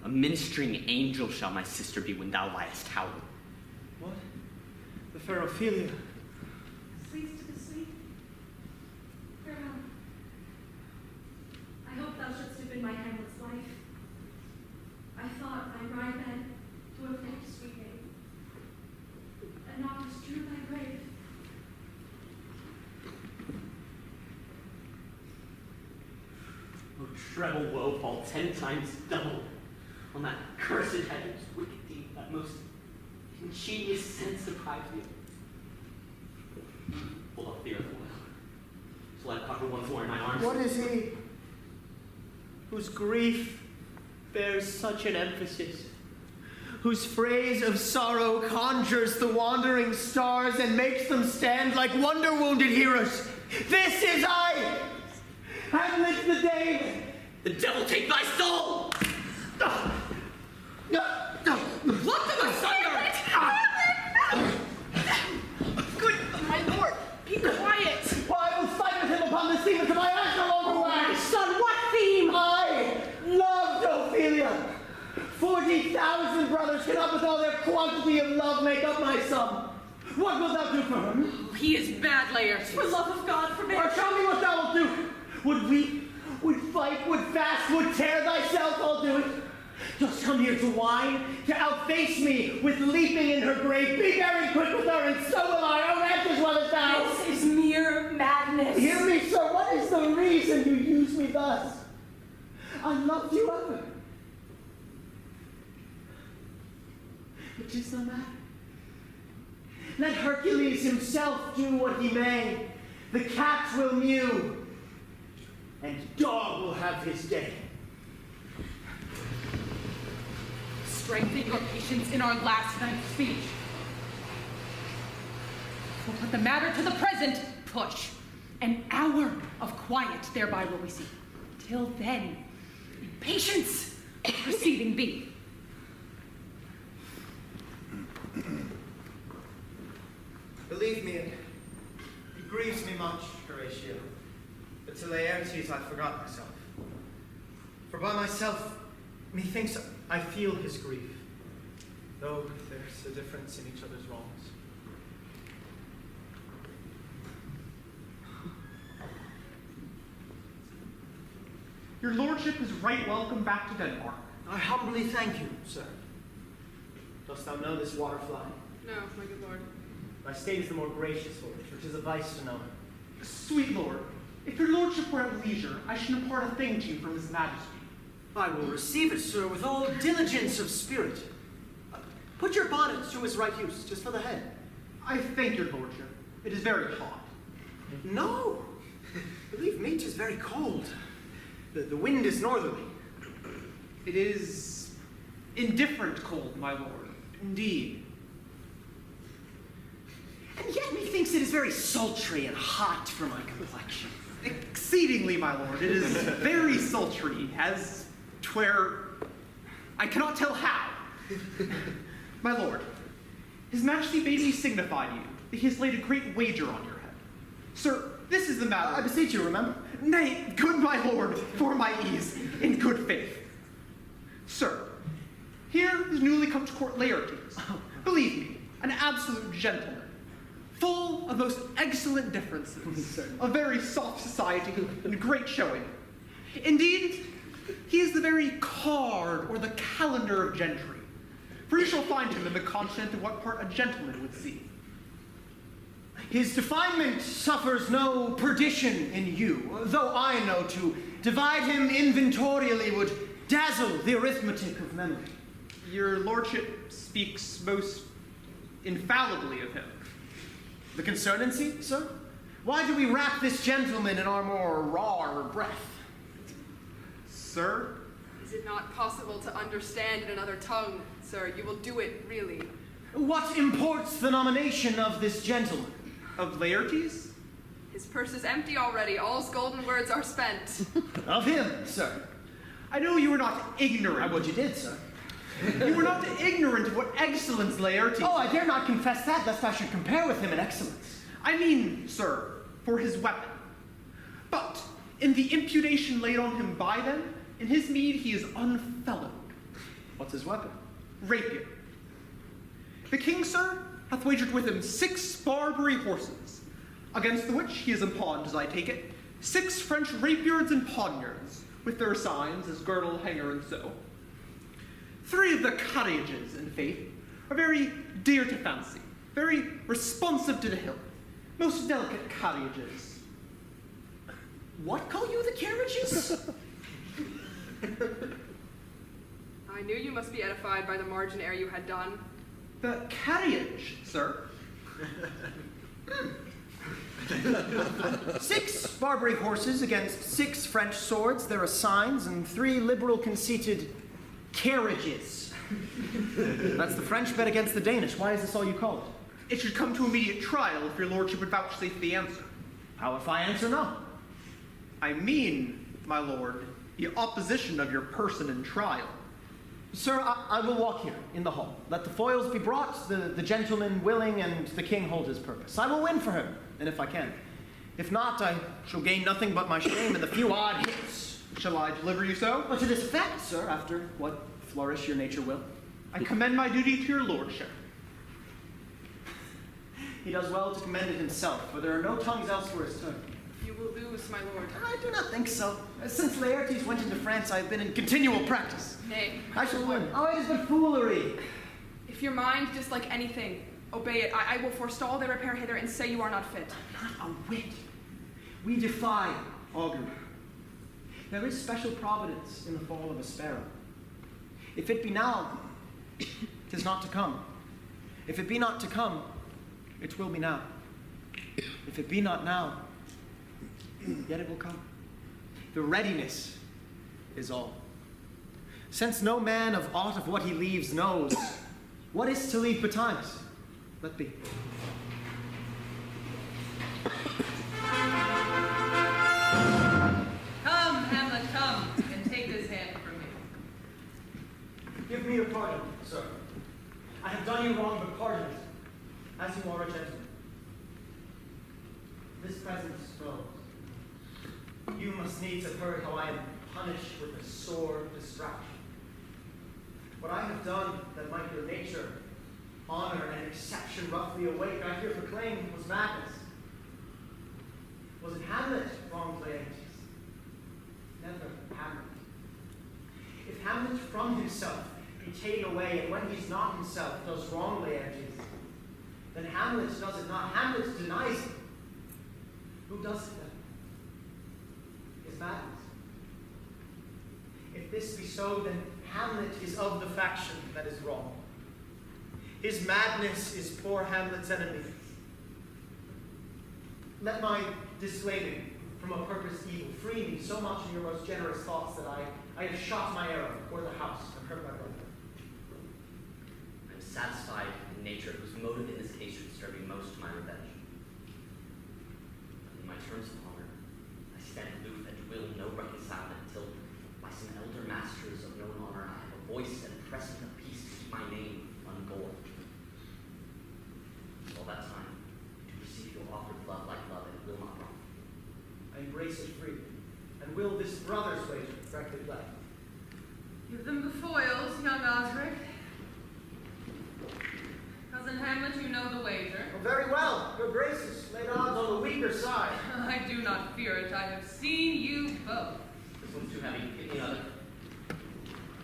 S7: a ministering angel shall my sister be when thou liest howling.
S9: What? The fair Ophelia.
S10: Sleep to the sweet. Farewell. I hope thou shouldst have been my Hamlet's wife. I thought thy bride bed to affect sweet name, and not to strew thy grave.
S8: Oh, treble woe fall 10 times double on that cursed head whose wicked deed, that most ingenious sense deprived me of. Pull up the earth a while. Shall I conquer once more in my arms?
S9: What is he whose grief bears such an emphasis, whose phrase of sorrow conjures the wandering stars and makes them stand like wonder-wounded heroes? This is I, Hamlet the Dane.
S7: The devil take thy soul!
S4: Pluck them asunder! Good, my lord, be quiet!
S9: Why, I will fight with him upon the sea until my eyes no longer wag.
S19: Son, what theme?
S9: I loved Ophelia. 40,000 brothers cannot with all their quantity of love make up my sum. What wilt thou do for her?
S6: He is bad, Laertes.
S19: For love of God, forbid.
S9: Or show me what thou wilt do. Would weep, would fight, would fast, would tear thyself, I'll do it. Just come here to whine, to outface me with leaping in her grave. Be very quick with her, and so will I, O rant as well as thou.
S19: This is mere madness.
S9: Hear me, sir, what is the reason you use me thus? I loved you ever. It is no matter. Let Hercules himself do what he may. The cat will mew, and dog will have his day.
S6: Strengthen your patience in our last night's speech. We'll put the matter to the present, push. An hour of quiet thereby will we see. Till then, in patience, proceeding be.
S9: Believe me, it grieves me much, Horatio, that to Laertes I forgot myself. For by myself Methinks I feel his grief, though there's a difference in each other's wrongs.
S20: Your lordship is right welcome back to Denmark.
S9: I humbly thank you, sir. Dost thou know this waterfly?
S4: No, my good lord.
S9: Thy state is the more gracious for it, for 'tis a vice to know it.
S20: Sweet lord, if your lordship were at leisure, I should impart a thing to you from his majesty.
S9: I will receive it, sir, with all diligence of spirit. Put your bonnet to his right use, just for the head.
S20: I thank your lordship. It is very hot.
S9: No, believe me, 'tis very cold. The wind is northerly.
S20: It is indifferent cold, my lord.
S9: Indeed. And yet methinks it is very sultry and hot for my complexion.
S20: Exceedingly, my lord. It is very sultry, as 'twere... I cannot tell how. My lord, his majesty bade me signify to you that he has laid a great wager on your head. Sir, this is the matter.
S9: I beseech you, remember.
S20: Nay, good my lord, for my ease, in good faith. Sir, here is newly come to court Laertes. Believe me, an absolute gentleman, full of most excellent differences, a very soft society, and great showing. Indeed, he is the very card or the calendar of gentry, for you shall find him in the continent of what part a gentleman would see.
S9: His definement suffers no perdition in you, though I know to divide him inventorially would dazzle the arithmetic of memory.
S20: Your lordship speaks most infallibly of him.
S9: The concernancy, sir? Why do we wrap this gentleman in our more raw breath?
S20: Sir?
S4: Is it not possible to understand in another tongue, sir? You will do it, really.
S9: What imports the nomination of this gentleman?
S20: Of Laertes?
S4: His purse is empty already. All's golden words are spent.
S9: Of him, sir.
S20: I know you were not ignorant.
S9: Of what you did, sir.
S20: You were not ignorant of what excellence Laertes...
S9: Oh, I dare not confess that, lest I should compare with him in excellence.
S20: I mean, sir, for his weapon. But in the imputation laid on him by them, in his meed he is unfellowed.
S9: What's his weapon?
S20: Rapier. The king, sir, hath wagered with him 6 Barbary horses, against the which he has impawned, as I take it, 6 French rapiers and poniards, with their signs as girdle, hanger, and so. 3 of the carriages, in faith, are very dear to fancy, very responsive to the hilt, most delicate carriages.
S9: What call you the carriages?
S4: I knew you must be edified by the margin ere you had done.
S20: The carriage, sir.
S9: 6 Barbary horses against 6 French swords, there are signs, and 3 liberal conceited carriages. That's the French bet against the Danish. Why is this all you call it?
S20: It should come to immediate trial if your lordship would vouchsafe the answer.
S9: How if I answer no?
S20: I mean, my lord, the opposition of your person in trial.
S9: Sir, I will walk here in the hall. Let the foils be brought, the gentleman willing, and the king hold his purpose. I will win for him, and if I can. If not, I shall gain nothing but my shame and the few odd hits.
S20: Shall I deliver you so?
S9: But to this effect, sir, after what flourish your nature will.
S20: I commend my duty to your lordship.
S9: He does well to commend it himself, for there are no tongues else for his turn.
S4: You will lose, my lord.
S9: I do not think so. Since Laertes went into France, I have been in continual practice.
S4: Nay.
S9: I shall win. Oh, it is but foolery.
S4: If your mind dislike anything, obey it. I will forestall their repair hither and say you are not fit.
S9: Not a whit. We defy augury. There is special providence in the fall of a sparrow. If it be now, 'tis not to come. If it be not to come, it will be now. If it be not now, yet it will come. The readiness is all. Since no man of aught of what he leaves knows, what is to leave betimes? Let be.
S6: Come, Hamlet, come, and take this hand from me.
S9: Give me your pardon, sir. I have done you wrong, but pardon it, as you are a gentleman. This presence goes. You must needs have heard how I am punished with a sore distraction. What I have done that might your nature, honor, and exception roughly awake, I here proclaim was madness. Was it Hamlet wronged Laertes? Never Hamlet. If Hamlet from himself be ta'en away, and when he's not himself does wrong Laertes, then Hamlet does it not. Hamlet denies it. Who does it then? Is madness. If this be so, then Hamlet is of the faction that is wrong. His madness is poor Hamlet's enemy. Let my dissuading from a purpose evil free me so much in your most generous thoughts that I have shot my arrow or the house and hurt my brother.
S7: I am satisfied in nature, whose motive in this case should serve me most to my revenge. In my terms of honor, I stand aloof and will no reconcilement till, by some elder masters of known honor, I have a voice and present of peace to keep my name ungorged. All that time, to receive your offered love like love, and will not wrong.
S9: I embrace it freely, and will this brother's wager directly play.
S6: Give them the foils, young Osric. Cousin Hamlet, you know the wager.
S9: Oh, very well. Your graces laid odds on the weaker side.
S6: I do not fear it. I have seen you both.
S7: This one's too heavy. Give me another.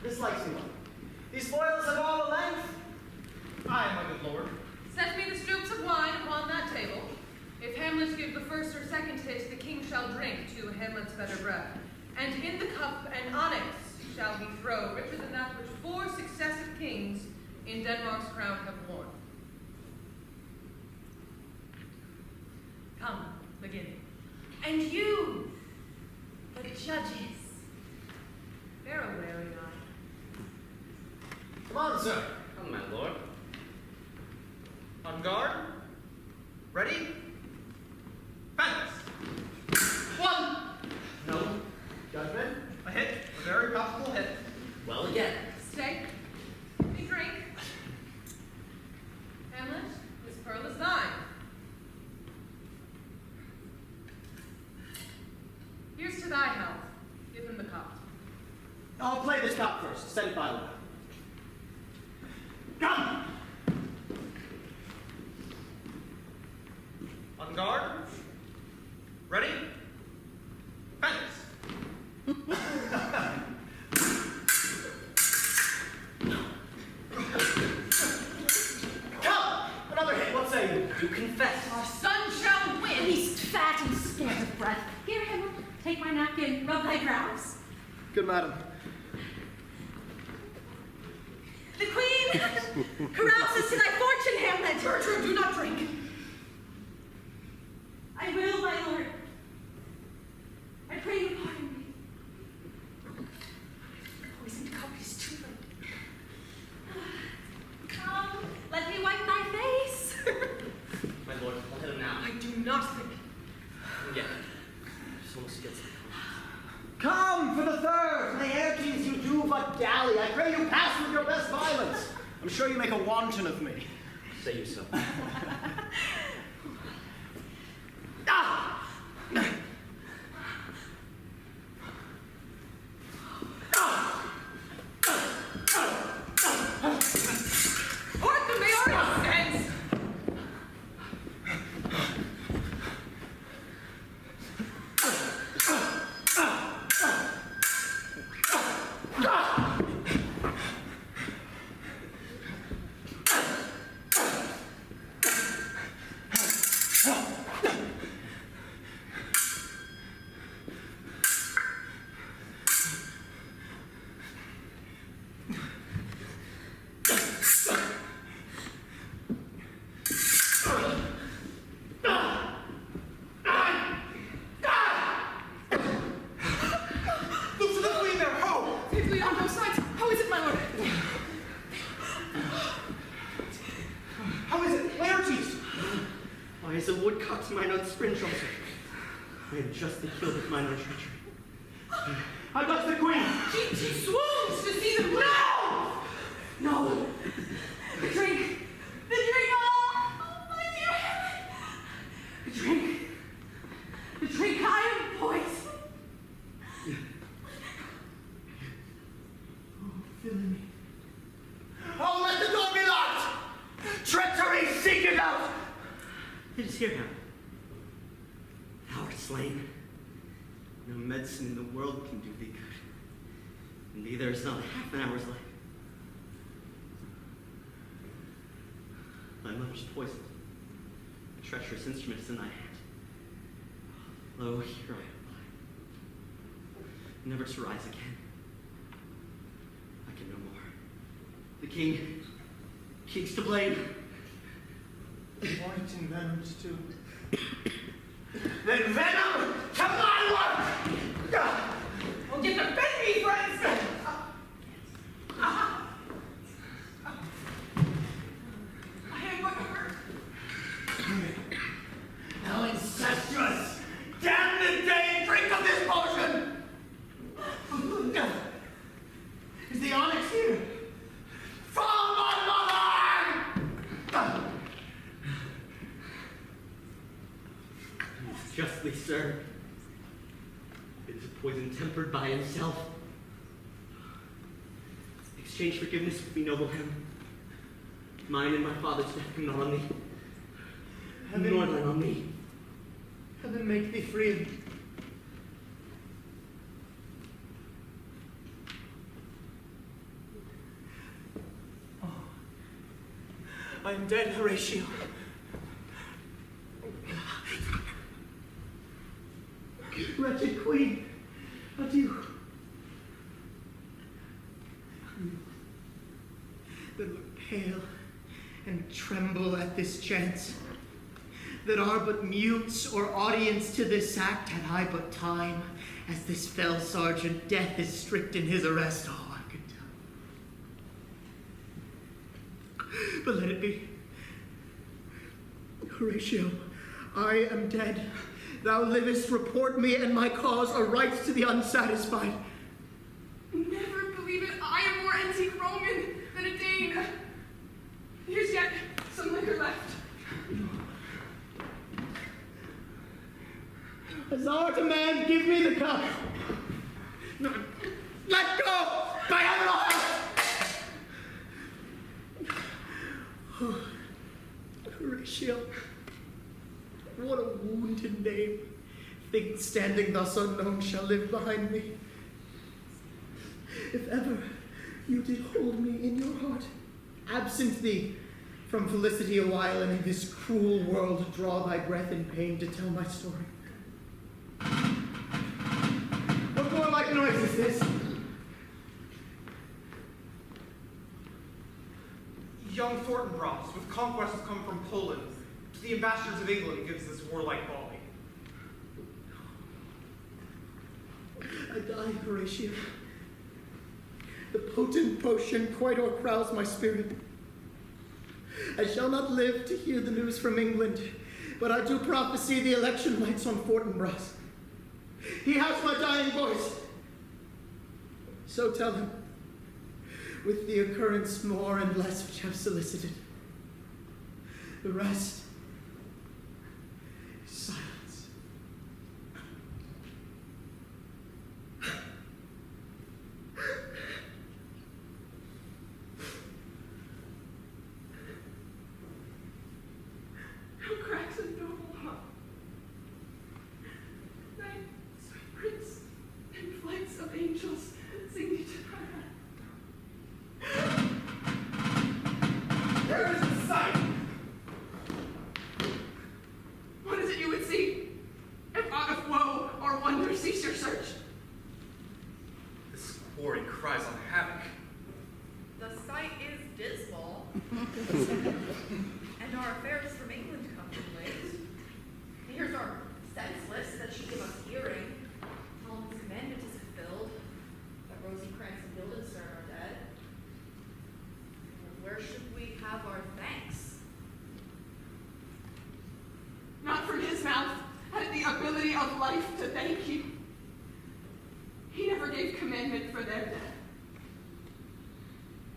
S9: This likes me well. These foils have all a length. Aye, my good lord.
S6: Set me the stoups of wine upon that table. If Hamlet give the first or second hit, the king shall drink to Hamlet's better breath. And in the cup an onyx shall he throw, richer than that which 4 successive kings in Denmark's crown have worn. Come, begin. And you, the judges, bear a wary eye.
S9: Come on, sir.
S7: Come, my lord.
S1: On guard. Ready? Fence. 1.
S7: No.
S9: Judgment.
S1: A hit. A very possible hit.
S7: Well, again.
S6: Stay. A drink. Hamlet, this pearl is thine. Here's to thy health. Give him the cup.
S9: I'll play this cup first. Set it by the way. Come!
S1: On guard. Ready? Fence.
S9: Come! Another hit. What say you?
S7: Do confess.
S6: Our son shall win.
S5: He's fat and scared of breath. Here, Hamlet, take my napkin, rub thy brows.
S9: Good madam.
S10: The queen carouses to thy fortune, Hamlet.
S6: Gertrude, do not drink.
S5: I will, my lord. I pray you pardon me.
S10: The poisoned cup is too late. Come, let me wipe thy face.
S7: My lord, I'll hit him now.
S6: I do not think.
S7: Yeah. Just almost gets it.
S9: Come for the third. Laertes, you do but dally. I pray you pass with your best violence. I'm sure you make a wanton of me.
S7: Say you so.
S9: Ah!
S6: Port the mayoral sense.
S1: Look to the queen there. Ho!
S4: If we on both sides, how is it, my lord?
S9: How is it? Laertes!
S21: Why is a woodcock's mine on springe also? I am justly killed with mine on treachery.
S9: How does the queen?
S6: She swoons to see the queen.
S5: No! The drink! The drink! Oh, my dear Hamlet! The drink! The drink! I am poisoned!
S21: Oh, villainy. medicine in the world can do thee good. And thee there is not half an hour's life. Thy mother's poison, a treacherous instrument is in thy hand. Lo, here I lie, never to rise again. I can no more. The king's to blame.
S9: White and venoms too. Then venom to my work!
S6: We'll get the baby, friends! I am but hurt.
S9: Now incestuous! Damn the day! Drink of this potion! Is the onyx here? Fall my mother!
S21: Justly, sir. It is a poison tempered by himself. Exchange forgiveness with me, noble Hamlet. Mine and my father's death come not on thee, nor thine on me.
S9: Heaven make thee free. Oh, I am dead, Horatio. Wretched queen, adieu. That look pale and tremble at this chance, that are but mutes or audience to this act, had I but time, as this fell sergeant, death is strict in his arrest. Oh, I could tell. But let it be. Horatio, I am dead. Thou livest, report me and my cause a right to the unsatisfied.
S4: Never believe it. I am more antique Roman than a Dane. Here's yet some liquor left.
S9: As thou art a man, give me the cup. No, let go! By heaven, oh, Horatio, what a wounded name. Think standing thus unknown shall live behind me. If ever you did hold me in your heart, absent thee from felicity a while, and in this cruel world draw thy breath in pain to tell my story. What warlike noise is this?
S3: Young Fortinbras, with conquests come from Poland, to the ambassadors of England gives this warlike volley.
S9: I die, Horatio. The potent potion quite o'ercrowds my spirit. I shall not live to hear the news from England, but I do prophesy the election lights on Fortinbras. He has my dying voice. So tell him, with the occurrence more and less which have solicited. The rest is silence.
S4: How cracks a noble heart. Night, sweet prince, and flights of angels sing you to my heart.
S3: Where is the sight?
S4: What is it you would see? If out of woe or wonder cease your search.
S3: This quarry cries on havoc.
S18: The sight is dismal, and our affairs from England come in late. The ears are senseless that she give us hearing. Tom's commandment is fulfilled, that Rosencrantz and Guildenstern are dead. Where should we have our thanks?
S4: Not from his mouth had the ability of life to thank you. He never gave commandment for their death.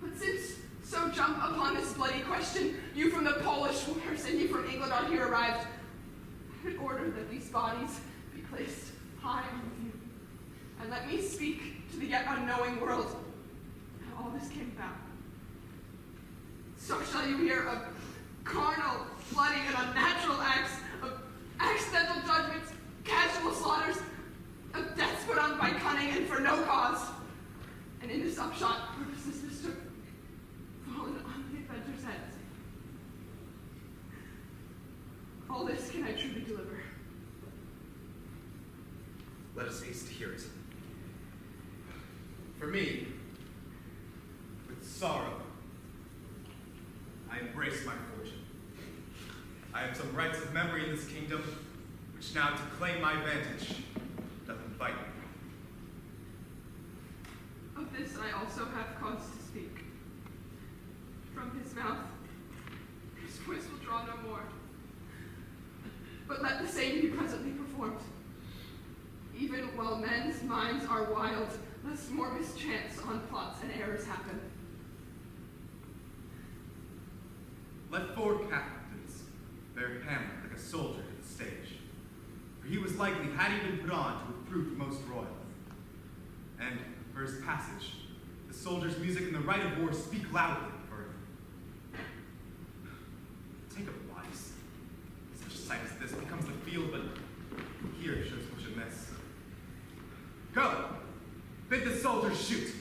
S4: But since so jump upon this bloody question, you from the Polish wars and you from England are here arrived, I would order that these bodies be placed high on you. And let me speak to the yet unknowing world how all this came about. So shall you hear of carnal, bloody, and unnatural acts, of accidental judgments, casual slaughters, of deaths put on this upshot purposes Mr. fallen on the adventure's end. All this can I truly deliver.
S3: Let us haste to hear it. For me, with sorrow, I embrace my fortune. I have some rights of memory in this kingdom, which now to claim my vantage doth invite me.
S4: Of this I also have cause to speak. From his mouth, his voice will draw no more. But let the same be presently performed. Even while men's minds are wild, lest more mischance on plots and errors happen.
S3: Let 4 captains bear Hamlet like a soldier to the stage. For he was likely, had he been put on, to have proved most royal. And for his passage, the soldier's music and the right of war speak loudly for him. Take a wise. Such a sight as this becomes the field, but here shows much amiss. Go! Bid the soldiers shoot!